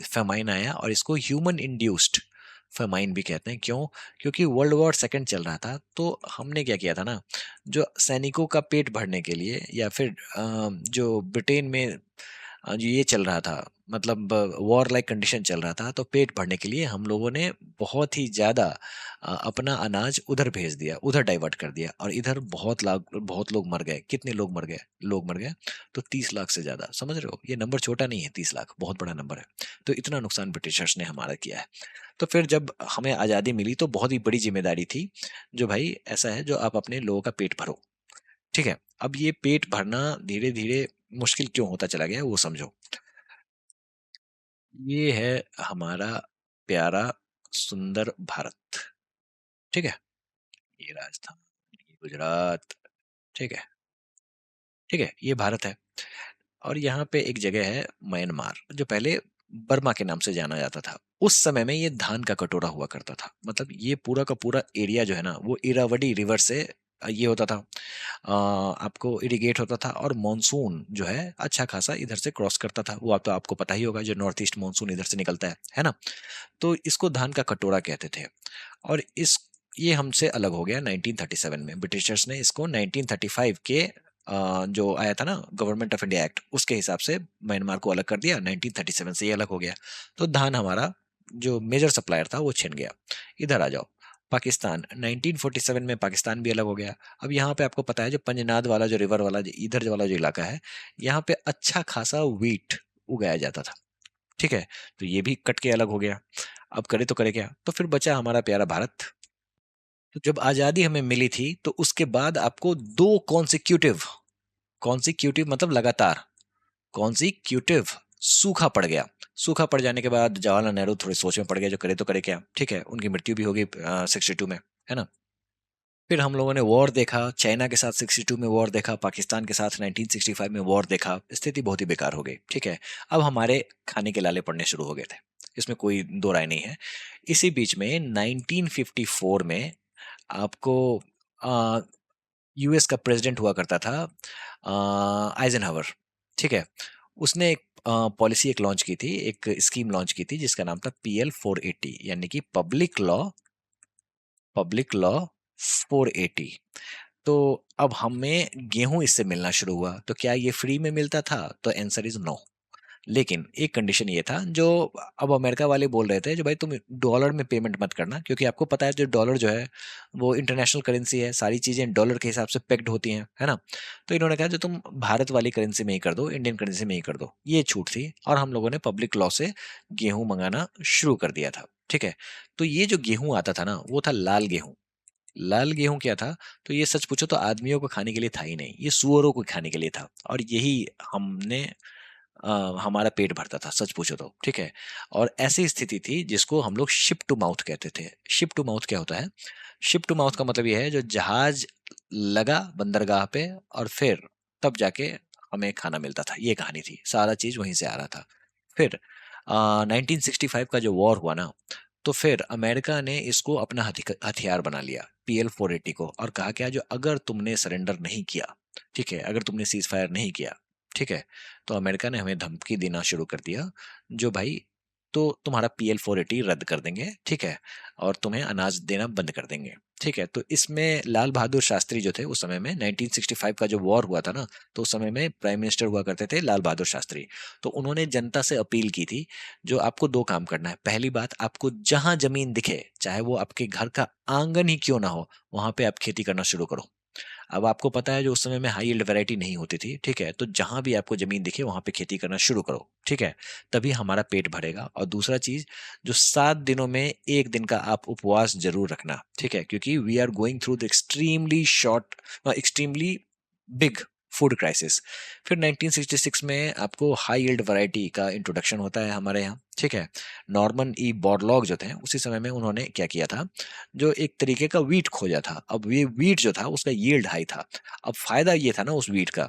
[SPEAKER 1] फेमाइन आया और इसको ह्यूमन इंड्यूस्ड फेमाइन भी कहते हैं। क्यों? क्योंकि वर्ल्ड वॉर सेकंड चल रहा था, तो हमने क्या किया था ना, जो सैनिकों का पेट भरने के लिए, या फिर जो ब्रिटेन में जो ये चल रहा था, मतलब वॉर लाइक कंडीशन चल रहा था, तो पेट भरने के लिए हम लोगों ने बहुत ही ज़्यादा अपना अनाज उधर भेज दिया, उधर डाइवर्ट कर दिया, और इधर बहुत लोग मर गए। कितने लोग मर गए? तो 30 लाख से ज़्यादा, समझ रहे हो? ये नंबर छोटा नहीं है, 30 लाख बहुत बड़ा नंबर है। तो इतना नुकसान ब्रिटिशर्स ने हमारा किया है। तो फिर जब हमें आज़ादी मिली तो बहुत ही बड़ी जिम्मेदारी थी, जो भाई ऐसा है, जो आप अपने लोगों का पेट भरो, ठीक है। अब ये पेट भरना धीरे धीरे मुश्किल क्यों होता चला गया, वो समझो। ये है हमारा प्यारा सुंदर भारत, ठीक है। ये राजस्थान, ये गुजरात, ठीक है, ठीक है, ये भारत है। और यहाँ पे एक जगह है म्यांमार, जो पहले बर्मा के नाम से जाना जाता था। उस समय में ये धान का कटोरा हुआ करता था। मतलब ये पूरा का पूरा एरिया जो है ना, वो इरावदी रिवर से ये होता था, आपको इरिगेट होता था, और मॉनसून जो है अच्छा खासा इधर से क्रॉस करता था। वो आप तो आपको पता ही होगा, जो नॉर्थ ईस्ट मॉनसून इधर से निकलता है ना। तो इसको धान का कटोरा कहते थे। और इस ये हमसे अलग हो गया 1937 में। ब्रिटिशर्स ने इसको 1935 के जो आया था ना गवर्नमेंट ऑफ इंडिया एक्ट, उसके हिसाब से म्यांमार को अलग कर दिया। 1937 से ये अलग हो गया। तो धान हमारा जो मेजर सप्लायर था वो छिन गया। इधर आ जाओ, पाकिस्तान, 1947 में पाकिस्तान भी अलग हो गया। अब यहाँ पे आपको पता है, जो पंजनाद वाला जो रिवर वाला इधर वाला जो इलाका है, यहाँ पे अच्छा खासा व्हीट उगाया जाता था, ठीक है। तो ये भी कट के अलग हो गया। अब करे तो करे क्या? तो फिर बचा हमारा प्यारा भारत। तो जब आजादी हमें मिली थी, तो उसके बाद आपको दो कॉन्सिक्यूटिव, कॉन्सिक्यूटिव मतलब लगातार, कॉन्सिक्यूटिव सूखा पड़ गया। सूखा पड़ जाने के बाद जवाहरलाल नेहरू थोड़े सोच में पड़ गए, जो करे तो करे क्या, ठीक है। उनकी मृत्यु भी होगी 62 में, है ना। फिर हम लोगों ने वॉर देखा, चाइना के साथ 62 में वॉर देखा, पाकिस्तान के साथ 1965 में वॉर देखा। स्थिति बहुत ही बेकार हो गई, ठीक है। अब हमारे खाने के लाले पड़ने शुरू हो गए थे, इसमें कोई दो राय नहीं है। इसी बीच में 1954 में आपको यूएस का प्रेसिडेंट हुआ करता था आइजनहावर, ठीक है। उसने एक पॉलिसी एक लॉन्च की थी, एक स्कीम लॉन्च की थी, जिसका नाम था PL 480, यानी कि पब्लिक लॉ 480। तो अब हमें गेहूं इससे मिलना शुरू हुआ। तो क्या ये फ्री में मिलता था? तो आंसर इज नो। लेकिन एक कंडीशन ये था, जो अब अमेरिका वाले बोल रहे थे, जो भाई तुम डॉलर में पेमेंट मत करना, क्योंकि आपको पता है जो डॉलर जो है वो इंटरनेशनल करेंसी है, सारी चीजें डॉलर के हिसाब से पेक्ड होती हैं, है ना। तो इन्होंने कहा जो तुम भारत वाली करेंसी में ही कर दो, इंडियन करेंसी में ही कर दो। ये छूट थी, और हम लोगों ने पब्लिक लॉ से गेहूं मंगाना शुरू कर दिया था, ठीक है। तो ये जो गेहूं आता था ना, वो था लाल गेहूं। लाल गेहूं क्या था? तो ये सच पूछो तो आदमियों को खाने के लिए था ही नहीं, ये सुअरों को खाने के लिए था। और यही हमने हमारा पेट भरता था, सच पूछो तो, ठीक है। और ऐसी स्थिति थी जिसको हम लोग शिप टू माउथ कहते थे। शिप टू माउथ क्या होता है? शिप टू माउथ का मतलब यह है, जो जहाज लगा बंदरगाह पे, और फिर तब जाके हमें खाना मिलता था। ये कहानी थी, सारा चीज वहीं से आ रहा था। फिर 1965 का जो वॉर हुआ ना, तो फिर अमेरिका ने इसको अपना हथियार बना लिया, PL-480 को, और कहा क्या, जो अगर तुमने सरेंडर नहीं किया, ठीक है, अगर तुमने सीज फायर नहीं किया, ठीक है, तो अमेरिका ने हमें धमकी देना शुरू कर दिया, जो भाई, तो तुम्हारा PL-480 रद्द कर देंगे, ठीक है, और तुम्हें अनाज देना बंद कर देंगे, ठीक है। तो इसमें लाल बहादुर शास्त्री जो थे उस समय में, 1965 का जो वॉर हुआ था ना, तो उस समय में प्राइम मिनिस्टर हुआ करते थे लाल बहादुर शास्त्री। तो उन्होंने जनता से अपील की थी, जो आपको दो काम करना है। पहली बात, आपको जहां जमीन दिखे, चाहे वो आपके घर का आंगन ही क्यों ना हो, वहां पे आप खेती करना शुरू करो। अब आपको पता है जो उस समय में हाई यील्ड वैरायटी नहीं होती थी, ठीक है, तो जहां भी आपको जमीन दिखे वहां पे खेती करना शुरू करो, ठीक है, तभी हमारा पेट भरेगा। और दूसरा चीज, जो 7 दिनों में एक दिन का आप उपवास जरूर रखना, ठीक है, क्योंकि we are going through the extremely short, extremely big food crisis. फिर 1966 में आपको हाई यील्ड वैरायटी का इंट्रोडक्शन होता है हमारे यहाँ, ठीक है। नॉर्मन ई बॉरलॉग जो थे, उसी समय में उन्होंने क्या किया था, जो एक तरीके का वीट खोजा था। अब ये वीट जो था उसका यील्ड हाई था। अब फायदा ये था ना उस वीट का,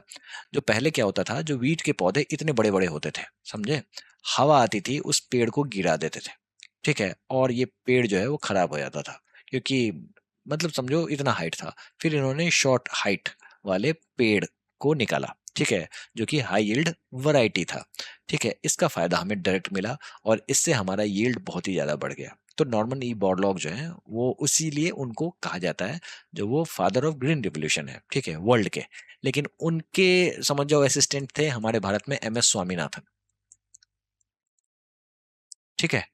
[SPEAKER 1] जो पहले क्या होता था, जो वीट के पौधे इतने बड़े बड़े होते थे, समझे, हवा आती थी उस पेड़ को गिरा देते थे, ठीक है, और ये पेड़ जो है वो खराब हो जाता था, क्योंकि मतलब समझो इतना हाइट था। फिर इन्होंने शॉर्ट हाइट वाले पेड़ को निकाला, ठीक है, जो कि हाई यील्ड वैरायटी था, ठीक है। इसका फायदा हमें डायरेक्ट मिला, और इससे हमारा यील्ड बहुत ही ज्यादा बढ़ गया। तो नॉर्मन ई बॉरलॉग जो है वो उसीलिए उनको कहा जाता है, जो वो फादर ऑफ ग्रीन रिवोल्यूशन है, ठीक है, वर्ल्ड के। लेकिन उनके समझ जाओ असिस्टेंट थे हमारे भारत में MS स्वामीनाथन, ठीक है।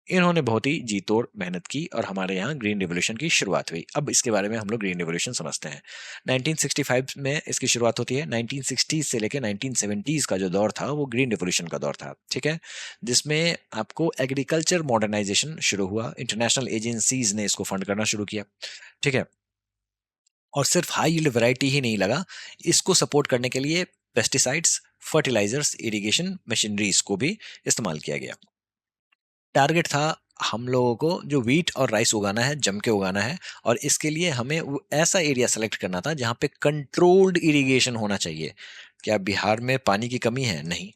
[SPEAKER 1] इन्होंने बहुत ही जी तोड़ मेहनत की और हमारे यहाँ ग्रीन रिवोल्यूशन की शुरुआत हुई। अब इसके बारे में हम लोग ग्रीन रिवोल्यूशन समझते हैं। 1965 में इसकी शुरुआत होती है। 1960 से लेकर 1970s का जो दौर था वो ग्रीन रिवोल्यूशन का दौर था, ठीक है, जिसमें आपको एग्रीकल्चर मॉडर्नाइजेशन शुरू हुआ। इंटरनेशनल एजेंसीज ने इसको फंड करना शुरू किया, ठीक है। और सिर्फ हाई यील्ड वैरायटी ही नहीं लगा, इसको सपोर्ट करने के लिए पेस्टिसाइड्स, फर्टिलाइजर्स, इरिगेशन मशीनरीज को भी इस्तेमाल किया गया। टारगेट था हम लोगों को जो व्हीट और राइस उगाना है, जम के उगाना है, और इसके लिए हमें वो ऐसा एरिया सेलेक्ट करना था जहां पे कंट्रोल्ड इरिगेशन होना चाहिए। क्या बिहार में पानी की कमी है? नहीं,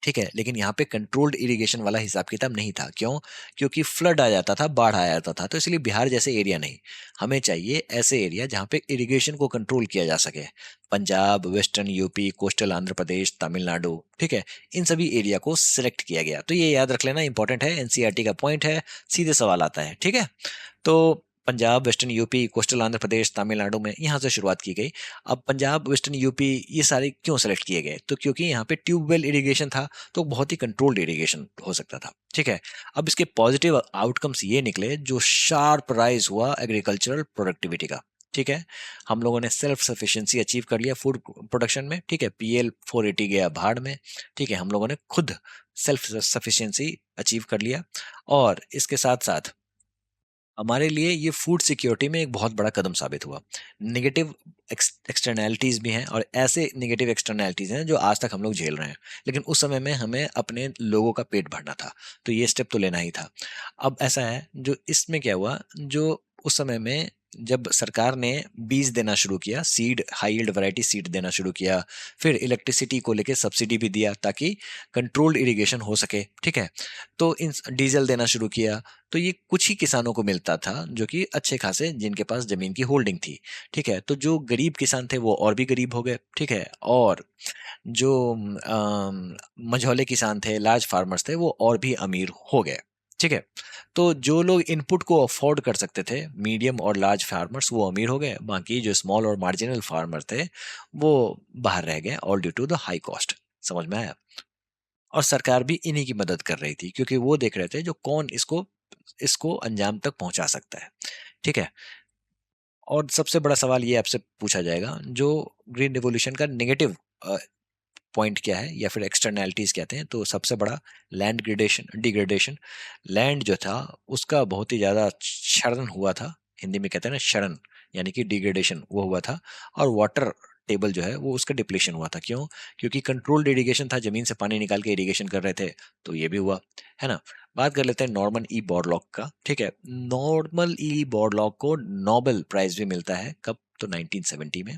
[SPEAKER 1] ठीक है, लेकिन यहाँ पे कंट्रोल्ड इरिगेशन वाला हिसाब किताब नहीं था। क्यों? क्योंकि फ्लड आ जाता था, बाढ़ आ जाता था, तो इसलिए बिहार जैसे एरिया नहीं, हमें चाहिए ऐसे एरिया जहाँ पे इरिगेशन को कंट्रोल किया जा सके। Punjab, western UP, coastal Andhra Pradesh, Tamil Nadu, ठीक है, इन सभी एरिया को सिलेक्ट किया गया। तो ये याद रख लेना, इंपॉर्टेंट है, NCERT का पॉइंट है, सीधे सवाल आता है, ठीक है। तो Punjab, western UP, coastal Andhra Pradesh, Tamil Nadu में यहाँ से शुरुआत की गई। अब पंजाब, वेस्टर्न यूपी, ये सारे क्यों सेलेक्ट किए गए? तो क्योंकि यहाँ पे ट्यूबवेल इरिगेशन था, तो बहुत ही कंट्रोल्ड इरिगेशन हो सकता था, ठीक है। अब इसके पॉजिटिव आउटकम्स ये निकले, जो शार्प राइज हुआ एग्रीकल्चरल प्रोडक्टिविटी का, ठीक है। हम लोगों ने सेल्फ सफिशिएंसी अचीव कर लिया फूड प्रोडक्शन में, ठीक है, PL-480 गया भाड़ में, ठीक है, हम लोगों ने खुद सेल्फ सफिशिएंसी अचीव कर लिया। और इसके साथ साथ हमारे लिए ये फूड सिक्योरिटी में एक बहुत बड़ा कदम साबित हुआ। नेगेटिव एक्सटर्नैलिटीज भी हैं, और ऐसे नेगेटिव एक्सटर्नैलिटीज हैं जो आज तक हम लोग झेल रहे हैं, लेकिन उस समय में हमें अपने लोगों का पेट भरना था, तो ये स्टेप तो लेना ही था। अब ऐसा है, जो इसमें क्या हुआ, जो उस समय में जब सरकार ने बीज देना शुरू किया, seed, high yield variety seed देना शुरू किया, फिर इलेक्ट्रिसिटी को लेके सब्सिडी भी दिया ताकि कंट्रोल्ड इरिगेशन हो सके, ठीक है, तो इन डीजल देना शुरू किया। तो ये कुछ ही किसानों को मिलता था, जो कि अच्छे खासे, जिनके पास जमीन की होल्डिंग थी, ठीक है। तो जो गरीब किसान थे वो और भी गरीब हो गए, ठीक है, और जो मझौले किसान थे, लार्ज फार्मर्स थे, वो और भी अमीर हो गए, ठीक है। तो जो लोग इनपुट को अफोर्ड कर सकते थे, मीडियम और लार्ज फार्मर्स, वो अमीर हो गए। बाकी जो स्मॉल और मार्जिनल फार्मर थे वो बाहर रह गए, all due to the high cost. समझ में आया? और सरकार भी इन्हीं की मदद कर रही थी, क्योंकि वो देख रहे थे जो कौन इसको इसको अंजाम तक पहुंचा सकता है, ठीक है। और सबसे बड़ा सवाल ये आपसे पूछा जाएगा, जो ग्रीन रिवॉल्यूशन का नेगेटिव पॉइंट क्या है, या फिर एक्सटर्नैलिटीज कहते हैं, तो सबसे बड़ा लैंड ग्रेडेशन डिग्रेडेशन। लैंड जो था उसका बहुत ही ज्यादा क्षरण हुआ था, हिंदी में कहते हैं ना क्षरण, यानी कि डिग्रेडेशन वो हुआ था। और वाटर टेबल जो है वो उसका डिप्लेशन हुआ था। क्यों? क्योंकि कंट्रोल्ड इरिगेशन था, जमीन से पानी निकाल के इरिगेशन कर रहे थे, तो ये भी हुआ, है ना। बात कर लेते हैं नॉर्मन ई बॉरलॉग का, ठीक है। नॉर्मल ई बॉरलॉग को नोबेल प्राइज भी मिलता है, कब? तो 1970 में।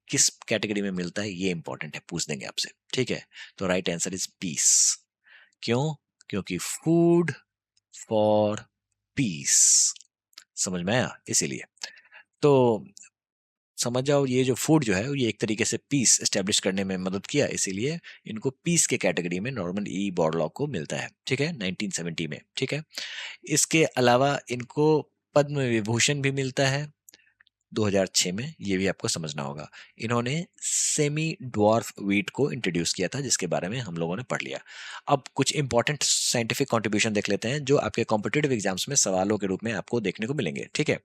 [SPEAKER 1] किस कैटेगरी में मिलता है ये इंपॉर्टेंट है, पूछ देंगे आपसे, ठीक है। तो राइट आंसर इज पीस। क्यों? क्योंकि फूड फॉर पीस, समझ में आया? इसीलिए तो समझ जाओ, ये जो फूड जो है ये एक तरीके से पीस एस्टेब्लिश करने में मदद किया, इसीलिए इनको पीस के कैटेगरी में नॉर्मन ई बॉरलॉग को मिलता है, ठीक है, 1970 में, ठीक है। इसके अलावा इनको पद्म विभूषण भी मिलता है 2006 में, ये भी आपको समझना होगा। इन्होंने सेमी ड्वार्फ व्हीट को इंट्रोड्यूस किया था, जिसके बारे में हम लोगों ने पढ़ लिया। अब कुछ इंपॉर्टेंट साइंटिफिक कंट्रीब्यूशन देख लेते हैं, जो आपके कॉम्पिटिटिव एग्जाम्स में सवालों के रूप में आपको देखने को मिलेंगे, ठीक है।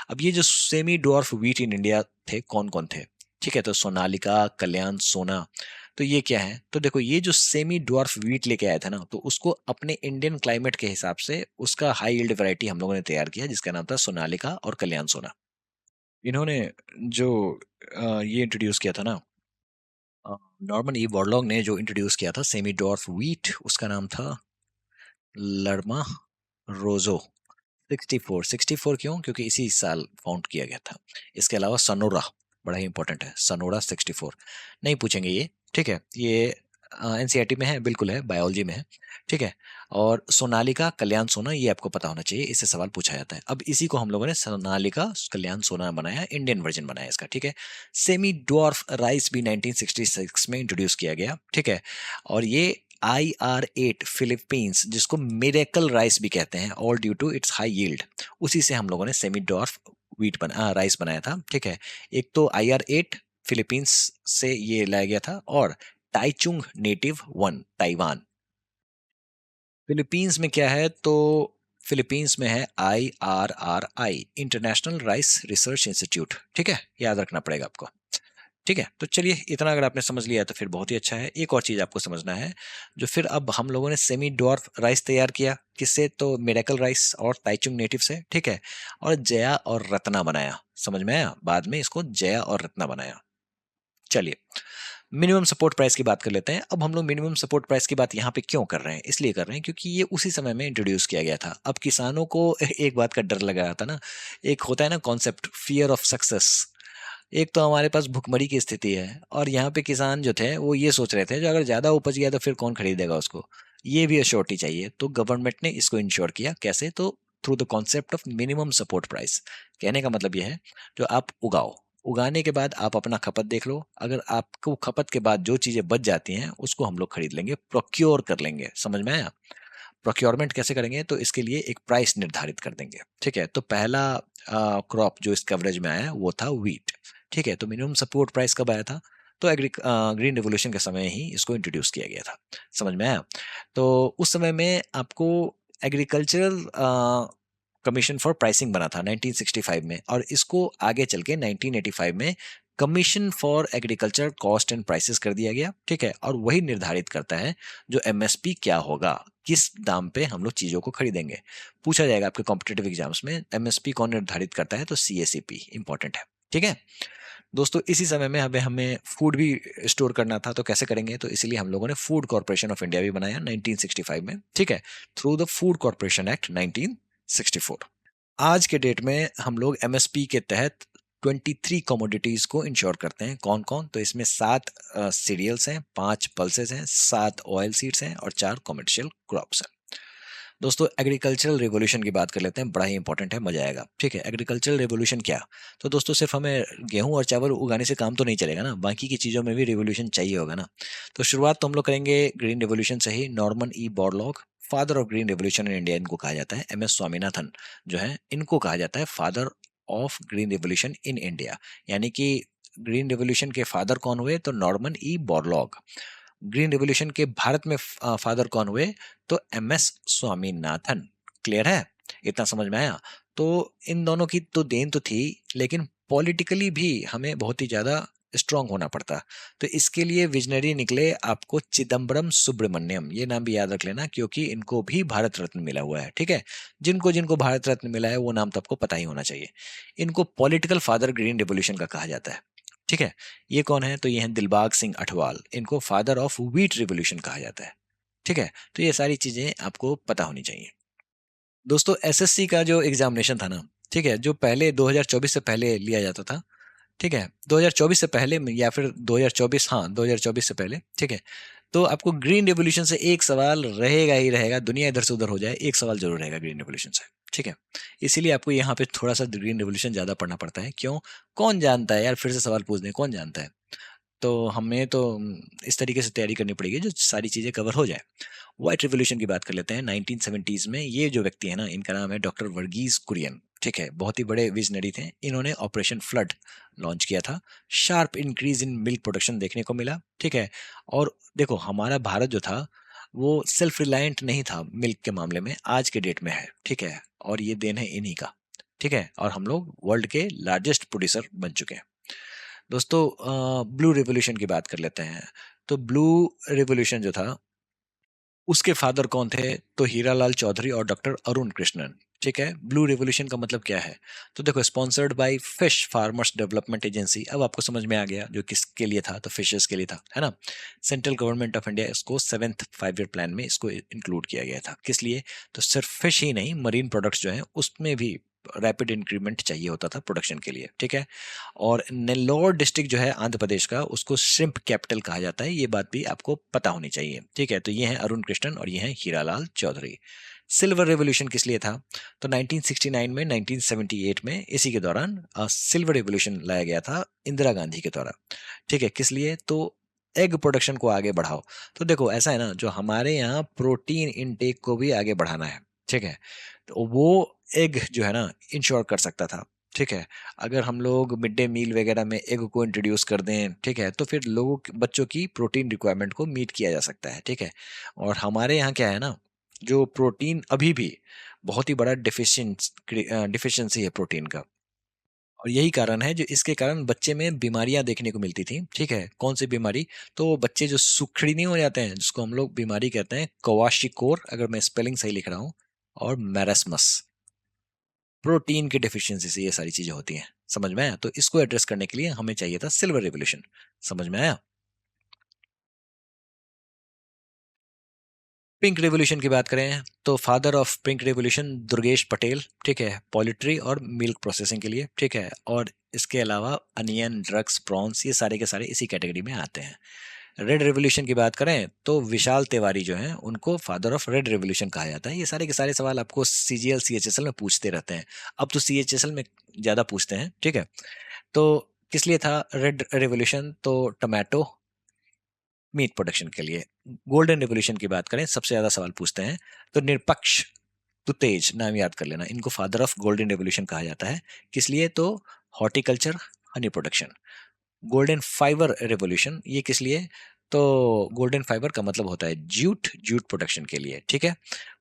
[SPEAKER 1] अब ये जो semi dwarf wheat in India थे, कौन कौन थे? ठीक है, तो सोनालिका, कल्याण सोना। तो ये क्या है? तो देखो, ये जो सेमी ड्वार्फ व्हीट लेके आया था ना, तो उसको अपने इंडियन क्लाइमेट के हिसाब से उसका हाई यील्ड वैरायटी हम लोगों ने तैयार किया, जिसका नाम था सोनालिका और कल्याण सोना। इन्होंने जो ये इंट्रोड्यूस किया था ना, नॉर्मन ई बॉरलॉग ने जो इंट्रोड्यूस किया था सेमी डॉर्फ व्हीट, उसका नाम था लर्मा रोजो 64। 64 क्यों? क्योंकि इसी साल फाउंड किया गया था। इसके अलावा सनोरा, बड़ा ही इंपॉर्टेंट है, सनोरा 64। नहीं पूछेंगे ये, ठीक है, ये एनसीईआरटी में है, बिल्कुल है, बायोलॉजी में है, ठीक है। और सोनालिका, कल्याण सोना, ये आपको पता होना चाहिए, इससे सवाल पूछा जाता है। अब इसी को हम लोगों ने सोनालिका कल्याण सोना बनाया, इंडियन वर्जन बनाया इसका, ठीक है। सेमी डॉर्फ राइस भी 1966 में इंट्रोड्यूस किया गया, ठीक है। और ये IR8 फिलीपींस, जिसको मिरेकल राइस भी कहते हैं, all due to its high yield, उसी से हम लोगों ने सेमी डॉर्फ राइस बनाया था, ठीक है। एक तो IR8 फिलीपींस से ये लाया गया था, और टाइचुंग नेटिव 1 ताइवान। फिलीपींस में क्या है? तो फिलीपींस में है IRRI, international rice research institute, ठीक है, याद रखना पड़ेगा आपको, ठीक है। तो चलिए, इतना अगर आपने समझ लिया तो फिर बहुत ही अच्छा है। एक और चीज आपको समझना है, जो फिर अब हम लोगों ने सेमी डॉर्फ राइस तैयार किया, किससे? तो मिरेकल राइस और ताइचुंग नेटिव से, ठीक है। और जया और रत्ना बनाया, समझ में आया? बाद में इसको जया और रत्ना बनाया। चलिए, मिनिमम सपोर्ट प्राइस की बात कर लेते हैं। अब हम लोग मिनिमम सपोर्ट प्राइस की बात यहाँ पे क्यों कर रहे हैं? इसलिए कर रहे हैं क्योंकि ये उसी समय में इंट्रोड्यूस किया गया था। अब किसानों को एक बात का डर लगा रहा था ना, एक होता है ना कॉन्सेप्ट, फियर ऑफ सक्सेस। एक तो हमारे पास भुखमरी की स्थिति है, और यहाँ पे किसान जो थे वो ये सोच रहे थे, जो अगर ज्यादा उपज गया तो फिर कौन खरीदेगा उसको, ये भी अश्योरिटी चाहिए। तो गवर्नमेंट ने इसको इंश्योर किया, कैसे? तो through the concept of minimum support price. कहने का मतलब यह है, जो आप उगाओ, उगाने के बाद आप अपना खपत देख लो, अगर आपको खपत के बाद जो चीजें बच जाती हैं उसको हम लोग खरीद लेंगे, प्रोक्योर कर लेंगे, समझ में आया? प्रोक्योरमेंट कैसे करेंगे? तो इसके लिए एक प्राइस निर्धारित कर देंगे, ठीक है। तो पहला क्रॉप जो इस कवरेज में आया वो था व्हीट, ठीक है। तो मिनिमम सपोर्ट प्राइस कब आया था? तो ग्रीन रिवोल्यूशन के समय ही इसको इंट्रोड्यूस किया गया था, समझ में आया? तो उस समय में आपको एग्रीकल्चरल कमीशन फॉर प्राइसिंग बना था 1965 में, और इसको आगे चल के 1985 में commission for agriculture cost and prices कर दिया गया, ठीक है। और वही निर्धारित करता है जो एमएसपी क्या होगा, किस दाम पे हम लोग चीजों को खरीदेंगे। पूछा जाएगा आपके कॉम्पिटेटिव एग्जाम्स में, एमएसपी कौन निर्धारित करता है? तो सीएसईपी इंपॉर्टेंट है, ठीक है। दोस्तों, इसी समय में हमें हमें फूड भी स्टोर करना था, तो कैसे करेंगे? तो इसलिए हम लोगों ने फूड कॉर्पोरेशन ऑफ इंडिया भी बनाया 1965 में, ठीक है, through the food corporation act 1964। आज के डेट में हम लोग एमएसपी के तहत 23 कमोडिटीज को इंश्योर करते हैं। कौन कौन? तो इसमें 7 सीरियल्स हैं, 5 पल्सेस हैं, 7 ऑयल सीड्स हैं, और 4 कमर्शियल क्रॉप्स हैं। दोस्तों, एग्रीकल्चरल रिवॉल्यूशन की बात कर लेते हैं, बड़ा ही इंपॉर्टेंट है, मजा आएगा, ठीक है। एग्रीकल्चरल रिवॉल्यूशन क्या? तो दोस्तों, सिर्फ हमें गेहूं और चावल उगाने से काम तो नहीं चलेगा ना, बाकी की चीज़ों में भी रिवॉल्यूशन चाहिए होगा ना। तो शुरुआत तो हम लोग करेंगे ग्रीन रिवॉल्यूशन से ही। Norman E Borlaug, father of green revolution in India इनको कहा जाता है। MS स्वामीनाथन जो है, इनको कहा जाता है father of green revolution in India. यानी कि ग्रीन रिवॉल्यूशन के फादर कौन हुए? तो Norman E Borlaug. Green revolution के भारत में फादर कौन हुए? तो MS स्वामीनाथन। क्लियर है? इतना समझ में आया? तो इन दोनों की तो देन तो थी, लेकिन पॉलिटिकली भी हमें बहुत ही ज्यादा स्ट्रांग होना पड़ता। तो इसके लिए विजनरी निकले आपको चिदम्बरम सुब्रमण्यम, ये नाम भी याद रख लेना, क्योंकि इनको भी भारत रत्न मिला हुआ है, ठीक है। जिनको जिनको भारत रत्न मिला है वो नाम तो आपको पता ही होना चाहिए। इनको पॉलिटिकल फादर ग्रीन रिवॉल्यूशन का कहा जाता है, ठीक है। ये कौन है? तो ये हैं दिलबाग सिंह अठवाल, इनको फादर ऑफ व्हीट रिवॉल्यूशन कहा जाता है, ठीक है। तो ये सारी चीजें आपको पता होनी चाहिए। दोस्तों, एसएससी का जो एग्जामिनेशन था ना, ठीक है, जो पहले 2024 से पहले लिया जाता था, ठीक है, 2024 से पहले या फिर 2024, हाँ 2024 से पहले, ठीक है। तो आपको ग्रीन रेवोल्यूशन से एक सवाल रहेगा ही रहेगा, दुनिया इधर से उधर हो जाए, एक सवाल जरूर रहेगा ग्रीन रेवोल्यूशन से, ठीक है। इसीलिए आपको यहाँ पे थोड़ा सा ग्रीन रेवोल्यूशन ज्यादा पढ़ना पड़ता है। क्यों? कौन जानता है यार, फिर से सवाल पूछ दें, कौन जानता है। तो हमें तो इस तरीके से तैयारी करनी पड़ेगी जो सारी चीजें कवर हो जाए। व्हाइट रिवॉल्यूशन की बात कर लेते हैं। 1970s में ये जो व्यक्ति है ना, इनका नाम है डॉक्टर वर्गीज कुरियन, ठीक है। बहुत ही बड़े विजनरी थे। इन्होंने ऑपरेशन फ्लड लॉन्च किया था। Sharp increase in milk production देखने को मिला, ठीक है। और देखो हमारा भारत जो था वो सेल्फ रिलायंट नहीं था मिल्क के मामले में, आज के डेट में है, ठीक है। और ये देन है इन्हीं का, ठीक है। और हम लोग वर्ल्ड के लार्जेस्ट प्रोड्यूसर बन चुके हैं। दोस्तों ब्लू रिवॉल्यूशन की बात कर लेते हैं। तो ब्लू रिवॉल्यूशन जो था उसके फादर कौन थे? तो हीरालाल चौधरी और डॉक्टर अरुण कृष्णन, ठीक है। ब्लू रिवॉल्यूशन का मतलब क्या है? तो देखो, sponsored by fish farmers development agency. अब आपको समझ में आ गया जो किसके लिए था, तो फिशर्स के लिए था, है ना। सेंट्रल गवर्नमेंट ऑफ इंडिया इसको 7th 5 ईयर प्लान में इसको इंक्लूड किया गया था। किस लिए? तो सिर्फ फिश ही नहीं, मरीन प्रोडक्ट्स जो है उसमें भी रैपिड इंक्रीमेंट चाहिए होता था प्रोडक्शन के लिए, ठीक है। और नेल्लोर डिस्ट्रिक्ट जो है आंध्र प्रदेश का, उसको श्रिम्प कैपिटल कहा जाता है। ये बात भी आपको पता होनी चाहिए, ठीक है। तो ये हैं अरुण कृष्णन और ये हैं हीरालाल चौधरी। सिल्वर रेवोल्यूशन किस लिए था? तो 1969 में, 1978 में, इसी के दौरान सिल्वर रेवोल्यूशन लाया गया था इंदिरा गांधी के द्वारा, ठीक है। किस लिए? तो एग प्रोडक्शन को आगे बढ़ाओ। तो देखो ऐसा है ना, जो हमारे यहाँ प्रोटीन इनटेक को भी आगे बढ़ाना है, ठीक है। तो वो एग जो है ना इंश्योर कर सकता था, ठीक है। अगर हम लोग मिड डे मील वगैरह में एग को इंट्रोड्यूस कर दें, ठीक है, तो फिर बच्चों की प्रोटीन रिक्वायरमेंट को मीट किया जा सकता है, ठीक है। और हमारे यहाँ क्या है ना, जो प्रोटीन अभी भी बहुत ही बड़ा डिफिशियंसी है प्रोटीन का। और यही कारण है जो इसके कारण बच्चे में बीमारियां देखने को मिलती थी, ठीक है। कौन सी बीमारी? तो बच्चे जो सुखड़ी नहीं हो जाते हैं, जिसको हम लोग बीमारी कहते हैं, कवाशिकोर, अगर मैं स्पेलिंग सही लिख रहा हूँ, और मैरस्मस, प्रोटीन की डेफिशिएंसी से ये सारी चीजें होती हैं। समझ में आया? तो इसको एड्रेस करने के लिए हमें चाहिए था सिल्वर रेवोल्यूशन। समझ में आया? पिंक रेवोल्यूशन की बात करें तो father of pink revolution Durgesh Patel, ठीक है, पोल्ट्री और मिल्क प्रोसेसिंग के लिए, ठीक है। और इसके अलावा अनियन, ड्रग्स, प्रॉन्स, ये सारे के सारे इसी कैटेगरी में आते हैं। रेड रेवोल्यूशन की बात करें तो विशाल तिवारी जो हैं उनको फादर ऑफ रेड रेवोल्यूशन कहा जाता है। ये सारे के सारे सवाल आपको सीजीएल सीएचएसएल में पूछते रहते हैं। अब तो सीएचएसएल में ज्यादा पूछते हैं, ठीक है। तो किस लिए था रेड रेवोल्यूशन? तो टमाटो मीट प्रोडक्शन के लिए। गोल्डन रेवोल्यूशन की बात करें, सबसे ज्यादा सवाल पूछते हैं, तो निरपक्ष तुतेज नाम याद कर लेना, इनको फादर ऑफ गोल्डन रेवोल्यूशन कहा जाता है। किस लिए? तो horticulture, honey production. Golden fibre revolution, ये किस लिए? तो गोल्डन फाइबर का मतलब होता है जूट, जूट प्रोडक्शन के लिए, ठीक है।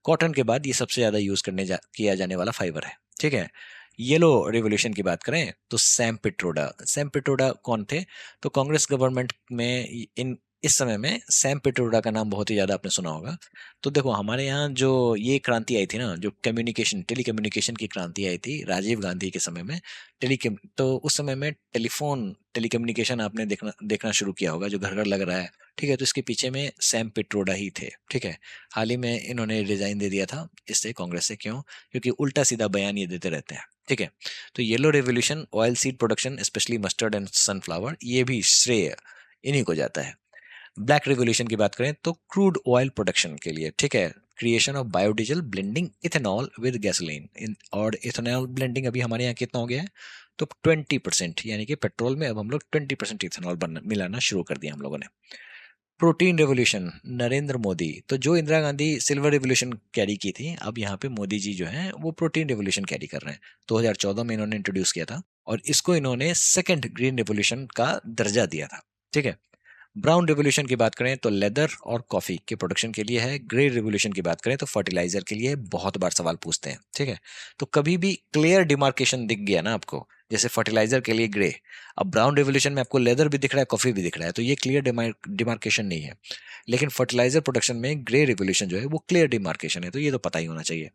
[SPEAKER 1] कॉटन के बाद ये सबसे ज्यादा यूज किया जाने वाला फाइबर है, ठीक है। येलो रिवॉल्यूशन की बात करें तो सैम पिट्रोडा। सैम पिट्रोडा कौन थे? तो कांग्रेस गवर्नमेंट में इन इस समय में सैम पिट्रोडा का नाम बहुत ही ज्यादा आपने सुना होगा। तो देखो हमारे यहाँ जो ये क्रांति आई थी ना, जो कम्युनिकेशन, टेलीकम्युनिकेशन की क्रांति आई थी राजीव गांधी के समय में। तो उस समय में टेलीकम्युनिकेशन आपने देखना देखना शुरू किया होगा, जो घर घर लग रहा है, ठीक है। तो इसके पीछे में सैम पिट्रोडा ही थे, ठीक है। हाल ही में इन्होंने रिजाइन दे दिया था इससे, कांग्रेस से। क्यों? क्योंकि उल्टा सीधा बयान ये देते रहते हैं, ठीक है। तो yellow revolution, oil seed production, specially mustard and sunflower, ये भी श्रेय इन्हीं को जाता है। ब्लैक रिवोल्यूशन की बात करें तो क्रूड ऑयल प्रोडक्शन के लिए, ठीक है, creation of biodiesel, blending ethanol with gasoline. और इथेनॉल ब्लेंडिंग अभी हमारे यहाँ कितना हो गया है? तो 20%, यानी कि पेट्रोल में अब हम लोग 20% इथेनॉल मिलाना शुरू कर दिया हम लोगों ने। Protein revolution, Narendra Modi. तो जो Indira Gandhi silver revolution carry की थी, अब यहाँ पे मोदी जी जो हैं वो प्रोटीन रेवोल्यूशन कैरी कर रहे हैं। 2014 में इन्होंने इंट्रोड्यूस किया था और इसको इन्होंने सेकंड ग्रीन रेवोल्यूशन का दर्जा दिया था, ठीक है। ब्राउन रिवोल्यूशन की बात करें तो लेदर और कॉफी के प्रोडक्शन के लिए है। ग्रे रिवोल्यूशन की बात करें तो फर्टिलाइजर के लिए है। बहुत बार सवाल पूछते हैं, ठीक है। तो कभी भी क्लियर डिमार्केशन दिख गया ना आपको, जैसे फर्टिलाइजर के लिए ग्रे, अब ब्राउन रिवोल्यूशन में आपको लेदर भी दिख रहा है, कॉफी भी दिख रहा है, तो ये क्लियर डिमार्केशन नहीं है। लेकिन फर्टिलाइजर प्रोडक्शन में ग्रे रिवोल्यूशन जो है वो क्लियर डिमार्केशन है, तो ये तो पता ही होना चाहिए।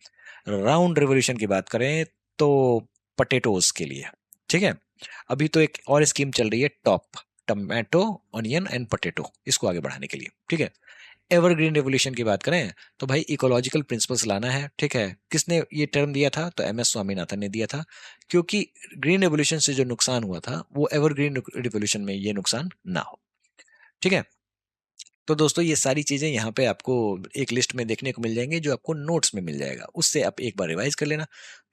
[SPEAKER 1] राउंड रिवोल्यूशन की बात करें तो पटेटोज के लिए, ठीक है। अभी तो एक और स्कीम चल रही है, top, tomato, onion and potato, इसको आगे बढ़ाने के लिए, ठीक है। एवरग्रीन रेवोल्यूशन की बात करें तो भाई इकोलॉजिकल प्रिंसिपल्स लाना है, ठीक है। किसने ये टर्म दिया था? तो एम एस स्वामीनाथन ने दिया था, क्योंकि ग्रीन रेवोल्यूशन से जो नुकसान हुआ था वो एवरग्रीन रेवोल्यूशन में ये नुकसान ना हो, ठीक है। तो दोस्तों ये सारी चीजें यहाँ पे आपको एक लिस्ट में देखने को मिल जाएंगे, जो आपको नोट्स में मिल जाएगा, उससे आप एक बार रिवाइज कर लेना।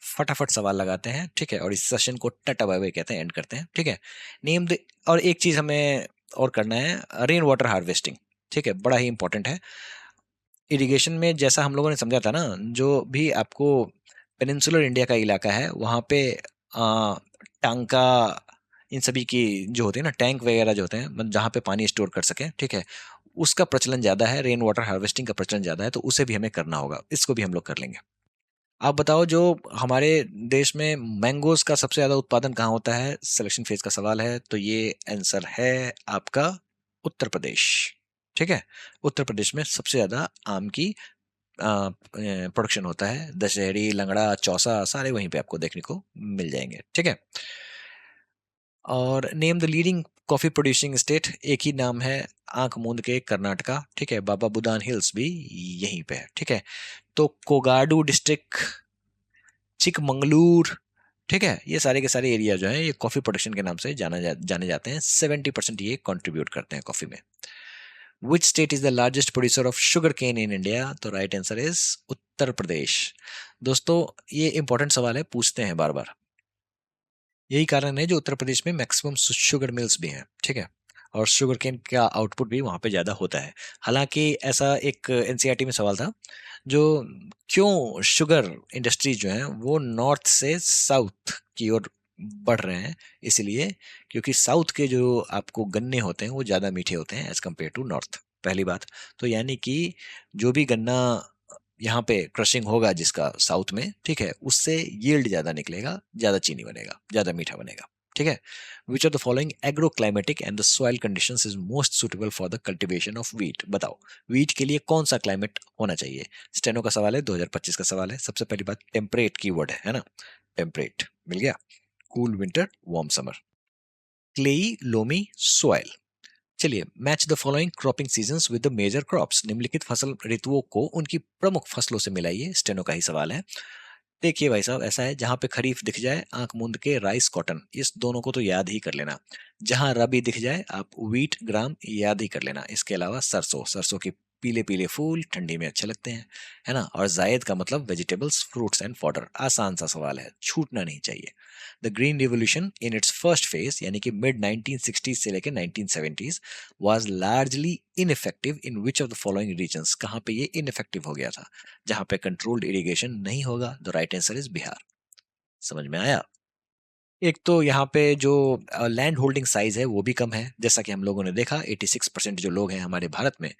[SPEAKER 1] फटाफट सवाल लगाते हैं, ठीक है, और इस सेशन को टाटा बाय बाय कहते हैं, एंड करते हैं, ठीक है। नेम द, और एक चीज हमें और करना है, रेन वाटर हार्वेस्टिंग, ठीक है, बड़ा ही इंपॉर्टेंट है। इरिगेशन में जैसा हम लोगों ने समझा था ना, जो भी आपको पेनिनसुलर इंडिया का इलाका है वहाँ पे टांका, इन सभी की जो होते हैं ना, टैंक वगैरह जो होते हैं, मतलब जहाँ पे पानी स्टोर कर सके, ठीक है, उसका प्रचलन ज्यादा है, रेन वाटर हार्वेस्टिंग का प्रचलन ज्यादा है, तो उसे भी हमें करना होगा, इसको भी हम लोग कर लेंगे। आप बताओ, जो हमारे देश में मैंगोज का सबसे ज्यादा उत्पादन कहाँ होता है? सिलेक्शन फेज का सवाल है, तो ये आंसर है आपका उत्तर प्रदेश, ठीक है। उत्तर प्रदेश में सबसे ज्यादा आम की प्रोडक्शन होता है। दशहरी, लंगड़ा, चौसा सारे वहीं पे आपको देखने को मिल जाएंगे, ठीक है। और name the leading coffee producing state, एक ही नाम है, आंख मूंद के कर्नाटका, ठीक है। बाबा बुदान हिल्स भी यहीं पे है, ठीक है। तो कोगाडू डिस्ट्रिक्ट, चिकमंगलूर, ठीक है, ये सारे के सारे एरिया जो है ये कॉफी प्रोडक्शन के नाम से जाने जाते हैं। 70% ये कंट्रीब्यूट करते हैं कॉफी में। Which state is the largest producer of sugarcane in India? तो right answer is Uttar Pradesh. दोस्तों ये इंपॉर्टेंट सवाल है, पूछते हैं बार बार, यही कारण है जो उत्तर प्रदेश में मैक्सिमम शुगर मिल्स भी हैं, ठीक है, और शुगर केन का आउटपुट भी वहां पे ज्यादा होता है। हालांकि ऐसा एक एनसीईआरटी में सवाल था, जो क्यों शुगर इंडस्ट्री जो है वो नॉर्थ से साउथ की ओर बढ़ रहे हैं, इसलिए क्योंकि साउथ के जो आपको गन्ने होते हैं वो ज्यादा मीठे होते हैं एज कम्पेयर टू नॉर्थ, पहली बात। तो यानी कि जो भी गन्ना यहाँ पे क्रशिंग होगा जिसका साउथ में, ठीक है, उससे यील्ड ज्यादा निकलेगा, ज्यादा चीनी बनेगा, ज्यादा मीठा बनेगा, ठीक है। Which are the following agro climatic and the soil conditions is most suitable for the cultivation of wheat? बताओ वीट के लिए कौन सा क्लाइमेट होना चाहिए? स्टेनो का सवाल है, 2025 का सवाल है। सबसे पहली बात, टेम्परेट कीवर्ड है ना, टेम्परेट मिल गया। Cool winter, warm summer, clayey, loamy, soil. चलिए, match the following cropping seasons with the major crops, निम्नलिखित फसल ऋतुओं को उनकी प्रमुख फसलों से मिलाइए। स्टेनो का ही सवाल है। देखिए भाई साहब, ऐसा है, जहां पे खरीफ दिख जाए आंख मूंद के राइस कॉटन, इस दोनों को तो याद ही कर लेना। जहां रबी दिख जाए आप व्हीट ग्राम याद ही कर लेना। इसके अलावा सरसों, सरसों के पीले पीले फूल ठंडी में अच्छे लगते हैं, है ना। और जायद का मतलब वेजिटेबल्स, फ्रूट्स एंड फॉडर। आसान सा सवाल है, छूटना नहीं चाहिए। The green revolution in its first phase, यानी कि मिड 1960s से लेकर 1970s, was largely ineffective in which of the following regions? कहाँ पे ये इनइफेक्टिव हो गया था? जहां पे कंट्रोल्ड इरिगेशन नहीं होगा। The right answer is Bihar. समझ में आया? एक तो यहाँ पे जो लैंड होल्डिंग साइज है वो भी कम है, जैसा कि हम लोगों ने देखा 86% जो लोग हैं हमारे भारत में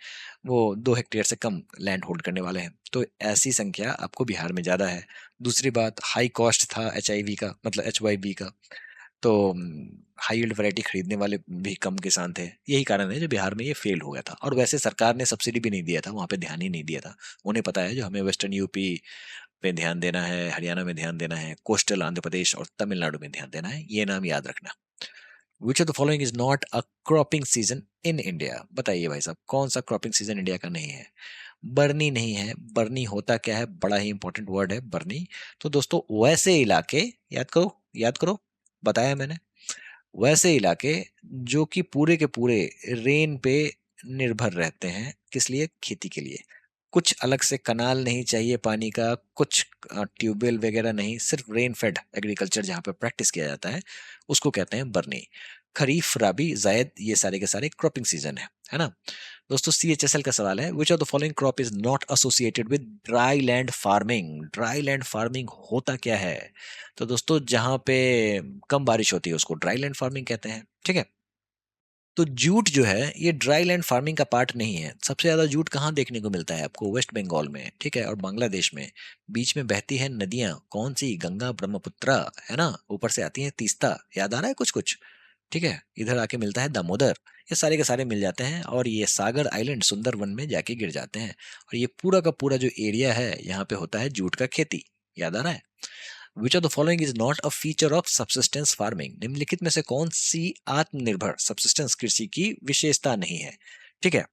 [SPEAKER 1] वो 2 हेक्टेयर से कम लैंड होल्ड करने वाले हैं, तो ऐसी संख्या आपको बिहार में ज्यादा है। दूसरी बात, हाई कॉस्ट था HIV का, मतलब HYB का, तो हाई यील्ड वैरायटी खरीदने वाले भी कम किसान थे। यही कारण है जो बिहार में ये फेल हो गया था। और वैसे सरकार ने सब्सिडी भी नहीं दिया था, वहां पे ध्यान ही नहीं दिया था। उन्हें पता है जो हमें वेस्टर्न यूपी पे ध्यान देना है, हरियाणा में ध्यान देना है, कोस्टल आंध्र प्रदेश और तमिलनाडु में ध्यान देना है, ये नाम याद रखना। विच of the following is not a cropping season in India? बताइए भाई साहब, कौन सा क्रॉपिंग सीजन इंडिया का नहीं है? बर्नी नहीं है। बर्नी होता क्या है? बड़ा ही इंपॉर्टेंट वर्ड है बर्नी। तो दोस्तों वैसे इलाके, याद करो, याद करो, बताया मैंने, वैसे इलाके जो कि पूरे के पूरे रेन पे निर्भर रहते हैं, किस लिए? खेती के लिए। कुछ अलग से कनाल नहीं चाहिए पानी का, कुछ ट्यूबवेल वगैरह नहीं, सिर्फ रेन फेड एग्रीकल्चर जहाँ पे प्रैक्टिस किया जाता है उसको कहते हैं बर्नी। खरीफ, राबी, जायद, ये सारे के सारे क्रॉपिंग सीजन है ना। दोस्तों CHSL का सवाल है, विच of the following crop is not associated with dry land farming? Dry land farming होता क्या है? तो दोस्तों जहां पे कम बारिश होती है उसको ड्राई लैंड फार्मिंग कहते हैं, ठीक है। तो जूट जो है ये ड्राई लैंड फार्मिंग का पार्ट नहीं है। सबसे ज्यादा जूट कहाँ देखने को मिलता है आपको? वेस्ट बंगाल में, ठीक है, और बांग्लादेश में। बीच में बहती है नदियां, कौन सी? गंगा, ब्रह्मपुत्र, है ना। ऊपर से आती है तीस्ता, याद आ रहा है कुछ कुछ, ठीक है। इधर आके मिलता है दामोदर। ये सारे के सारे मिल जाते हैं और ये सागर आइलैंड सुंदरवन में जाके गिर जाते हैं। और ये पूरा का पूरा जो एरिया है यहाँ पे होता है जूट का खेती। याद आ रहा है? विच of the following is not a feature of subsistence farming? निम्नलिखित में से कौन सी आत्मनिर्भर सबसिस्टेंस कृषि की विशेषता नहीं है? ठीक है,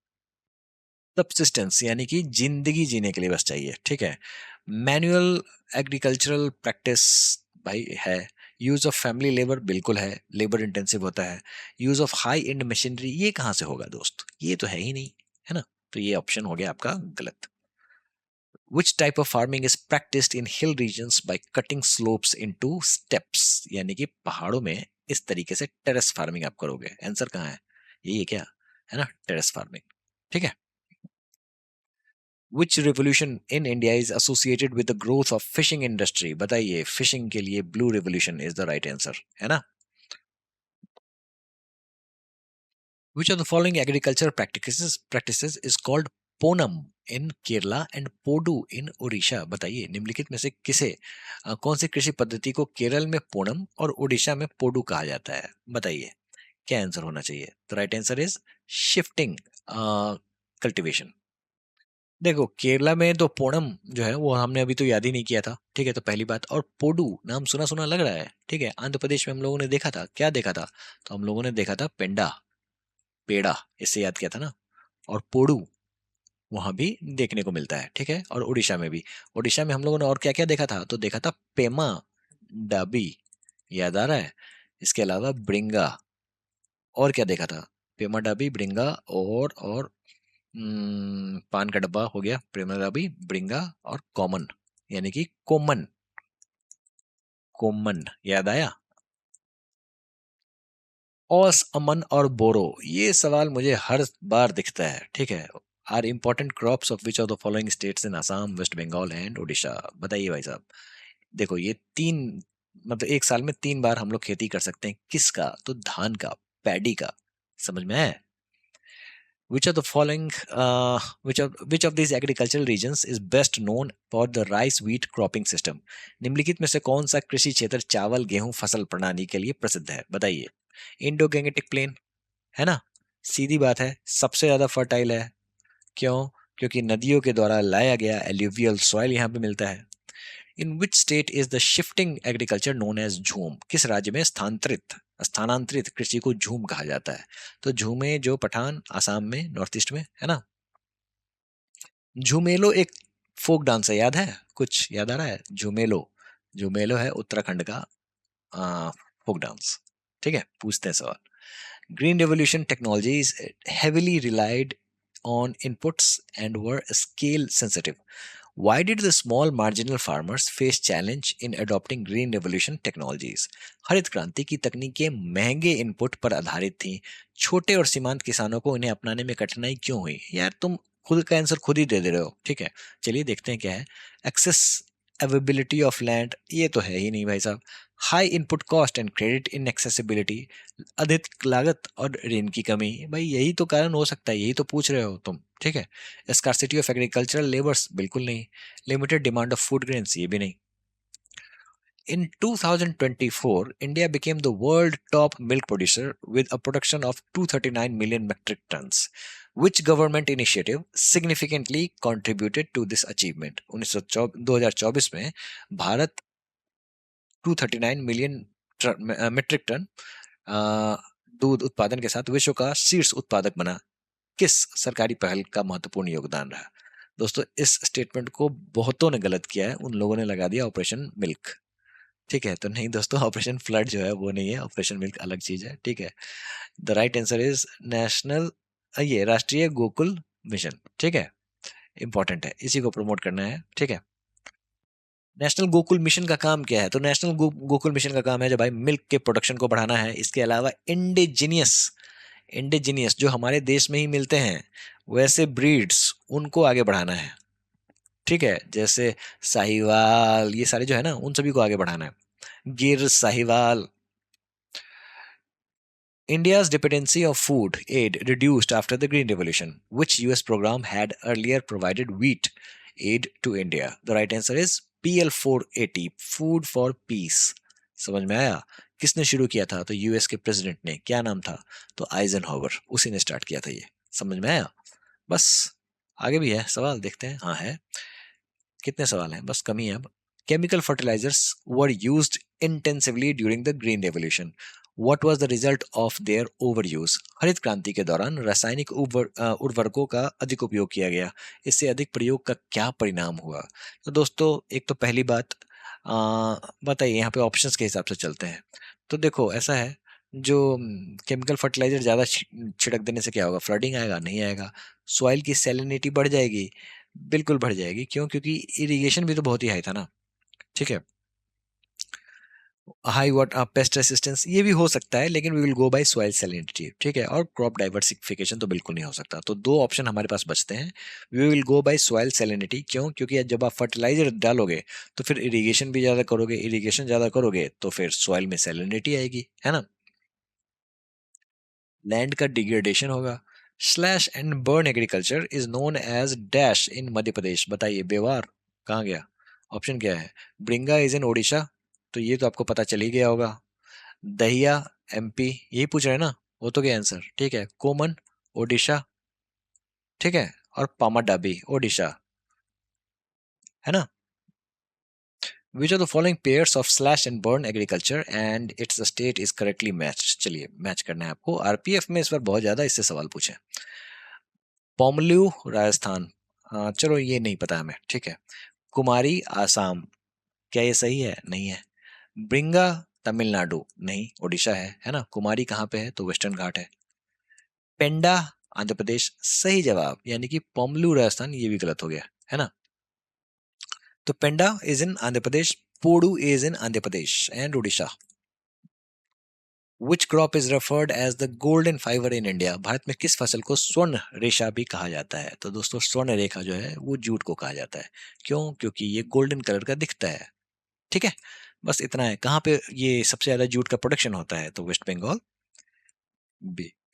[SPEAKER 1] सबसिस्टेंस यानी कि जिंदगी जीने के लिए बस चाहिए, ठीक है। मैनुअल एग्रीकल्चरल प्रैक्टिस भाई है। यूज ऑफ फैमिली लेबर बिल्कुल है, लेबर इंटेंसिव होता है। Use of high and machinery ये कहाँ से होगा दोस्त, ये तो है ही नहीं, है ना। तो ये ऑप्शन हो गया आपका गलत। Which type of farming is practiced in hill regions by cutting slopes into steps, यानी कि पहाड़ों में इस तरीके से टेरेस फार्मिंग आप करोगे। आंसर कहाँ है, यही है क्या, है ना, टेरेस फार्मिंग, ठीक है। Which revolution in India is associated with the growth of fishing industry, बताइए, फिशिंग के लिए blue revolution is the right answer, है ना। Which of the following agricultural practices is called Ponam in Kerala and Podu in Odisha, बताइए निम्नलिखित में से किसे कौन सी कृषि पद्धति को केरल में पोनम और ओडिशा में पोडू कहा जाता है, बताइए क्या आंसर होना चाहिए। तो right answer is shifting cultivation. देखो केरला में तो पोनम जो है वो हमने अभी तो याद ही नहीं किया था, ठीक है, तो पहली बात, और पोडू नाम सुना सुना लग रहा है, ठीक है। आंध्र प्रदेश में हम लोगों ने देखा था, क्या देखा था, तो हम लोगों ने देखा था पेंडा, पेड़ा, इससे याद किया था ना। और पोडू वहां भी देखने को मिलता है, ठीक है। और उड़ीसा में भी, उड़ीसा में हम लोगों ने और क्या क्या देखा था, तो देखा था पेमा डाबी, याद आ रहा है। इसके अलावा ब्रिंगा, और क्या देखा था, पेमा डाबी ब्रिंगा, और पान का डब्बा हो गया, पेमा डाबी ब्रिंगा और कॉमन, यानी कि कोमन, कोमन याद आया। ओस अमन और बोरो, ये सवाल मुझे हर बार दिखता है, ठीक है। Are important crops of which of the following states in Assam, west Bengal and Odisha, बताइए भाई साहब। देखो ये तीन, मतलब एक साल में 3 बार हम लोग खेती कर सकते हैं, किसका, तो धान का, पैडी का, समझ में है। Which of the following, which of these agricultural regions is best known for the rice wheat cropping system, निम्नलिखित में से कौन सा कृषि क्षेत्र चावल गेहूं फसल प्रणाली के लिए प्रसिद्ध है, बताइए। इंडो गैंगेटिक प्लेन, है ना, सीधी बात है, सबसे ज्यादा फर्टाइल है, क्यों, क्योंकि नदियों के द्वारा लाया गया एल्यूवियल सॉइल यहाँ पे मिलता है। In which state is the shifting agriculture known as jhum, किस राज्य में स्थानांतरित कृषि को झूम कहा जाता है, तो झूमे जो पठान आसाम में, नॉर्थ ईस्ट में, है ना। झूमेलो एक फोक डांस है, याद है, कुछ याद आ रहा है, झूमेलो, झूमेलो है उत्तराखंड का फोक डांस, ठीक है। पूछते हैं सवाल। Green revolution technologies heavily relied on inputs and were scale sensitive. Why did the small marginal farmers face challenge in adopting green revolution technologies? हरित क्रांति की तकनीकें महंगे इनपुट पर आधारित थीं। छोटे और सीमांत किसानों को इन्हें अपनाने में कठिनाई क्यों हुई, यार तुम खुद का आंसर खुद ही दे रहे हो, ठीक है। चलिए देखते हैं क्या है। एक्सेस अवेबिलिटी ऑफ लैंड, ये तो है ही नहीं भाई साहब। High input cost and credit inaccessibility, अधिक लागत और ऋण की कमी, भाई यही तो कारण हो सकता है, यही तो पूछ रहे हो तुम, ठीक है। स्कार्सिटी ऑफ एग्रीकल्चरल लेबर्स, बिल्कुल नहीं। Limited demand of food grains, ये भी नहीं। In 2024, India became the world top milk producer with a production of 239 million metric tons. Which government initiative significantly contributed to this achievement? 2024 में Bharat 239 million metric ton दूध उत्पादन के साथ विश्व का शीर्ष उत्पादक बना, किस सरकारी पहल का महत्वपूर्ण योगदान रहा। दोस्तों इस स्टेटमेंट को बहुतों ने गलत किया है, उन लोगों ने लगा दिया ऑपरेशन मिल्क, ठीक है। तो नहीं दोस्तों, ऑपरेशन फ्लड जो है वो नहीं है, ऑपरेशन मिल्क अलग चीज है, ठीक है। The right answer is national, ये राष्ट्रीय गोकुल मिशन, ठीक है। इंपॉर्टेंट है, इसी को प्रमोट करना है, ठीक है। नेशनल गोकुल मिशन का काम क्या है, तो नेशनल गोकुल मिशन का काम है जो भाई मिल्क के प्रोडक्शन को बढ़ाना है। इसके अलावा इंडिजिनियस, इंडिजिनियस जो हमारे देश में ही मिलते हैं वैसे ब्रीड्स, उनको आगे बढ़ाना है, ठीक है। जैसे साहिवाल, ये सारे जो है ना, उन सभी को आगे बढ़ाना है, गिर, Sahiwal. India's dependency of food aid reduced after the Green Revolution. Which US program had earlier provided wheat aid to India? The right answer is PL480, Food for Peace. समझ में आया, किसने शुरू किया था, तो यूएस के प्रेसिडेंट ने, क्या नाम था, तो आइजनहावर, उसी ने स्टार्ट किया था ये, समझ में आया। बस आगे भी है सवाल, देखते हैं, हाँ है, कितने सवाल हैं, बस कमी है अब। Chemical fertilizers were used intensively during the Green Revolution. What was the result of their over use? हरित क्रांति के दौरान रासायनिक उर्वरकों का अधिक उपयोग किया गया। इससे अधिक प्रयोग का क्या परिणाम हुआ? तो दोस्तों, एक तो पहली बात, बताइए, यहाँ पे ऑप्शंस के हिसाब से चलते हैं। तो देखो, ऐसा है, जो केमिकल फर्टिलाइजर ज़्यादा छिड़क देने से क्या होगा? फ्लडिंग आएगा? नहीं आएगा। सॉइल की सैलिनिटी बढ़ जाएगी? बिल्कुल बढ़ जाएगी। क्यों? क्योंकि इरिगेशन भी तो बहुत ही हाई था ना। ठीक है। हाई वाट पेस्ट रेसिस्टेंस ये भी हो सकता है, लेकिन we will go by soil salinity. ठीक है। और क्रॉप डाइवर्सिफिकेशन तो बिल्कुल नहीं हो सकता। तो दो ऑप्शन हमारे पास बचते हैं। We will go by soil salinity. क्यों? क्योंकि जब आप फर्टिलाइजर डालोगे तो फिर इरिगेशन भी ज़्यादा करोगे, इरिगेशन ज़्यादा करोगे तो फिर सॉइल में सैलिनिटी आएगी, है ना। लैंड का डिग्रेडेशन होगा। Slash and burn agriculture is known as dash in Madhya Pradesh. बताइए, बेवार कहाँ गया? ऑप्शन क्या है? ब्रिंगा इज इन ओडिशा, तो ये तो आपको पता चल ही गया होगा। दहिया एमपी, यही पूछ रहे हैं ना? वो तो क्या आंसर? ठीक है। कोमन ओडिशा, ठीक है। और पामाडाबी ओडिशा, है ना। Which are the following pairs of slash and burn agriculture and its state is correctly matched? चलिए, मैच करना है आपको। आरपीएफ में इस बार बहुत ज्यादा इससे सवाल पूछे। पोमल्यू राजस्थान, चलो ये नहीं पता हमें, ठीक है। कुमारी आसाम, क्या ये सही है? नहीं है। ब्रिंगा तमिलनाडु, नहीं, ओडिशा है ना। कुमारी कहाँ पे है? तो वेस्टर्न घाट है। पेंडा आंध्र प्रदेश, सही जवाब। यानी कि पोमलू राजस्थान, ये भी गलत हो गया, है ना। तो Penda is in Andhra Pradesh, Podu is in Andhra Pradesh and Orissa. Which crop is referred as the golden fibre in India? Bharat में किस फसल को स्वर्ण रेशा भी कहा जाता है? तो दोस्तों, स्वर्ण रेखा जो है वो जूट को कहा जाता है। क्यों? क्योंकि ये गोल्डन कलर का दिखता है। ठीक है। बस इतना है। कहाँ पे ये सबसे ज्यादा जूट का प्रोडक्शन होता है? तो वेस्ट बंगाल,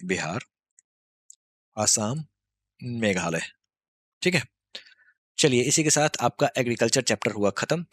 [SPEAKER 1] बिहार, आसाम, मेघालय। ठीक है। चलिए, इसी के साथ आपका एग्रीकल्चर चैप्टर हुआ खत्म।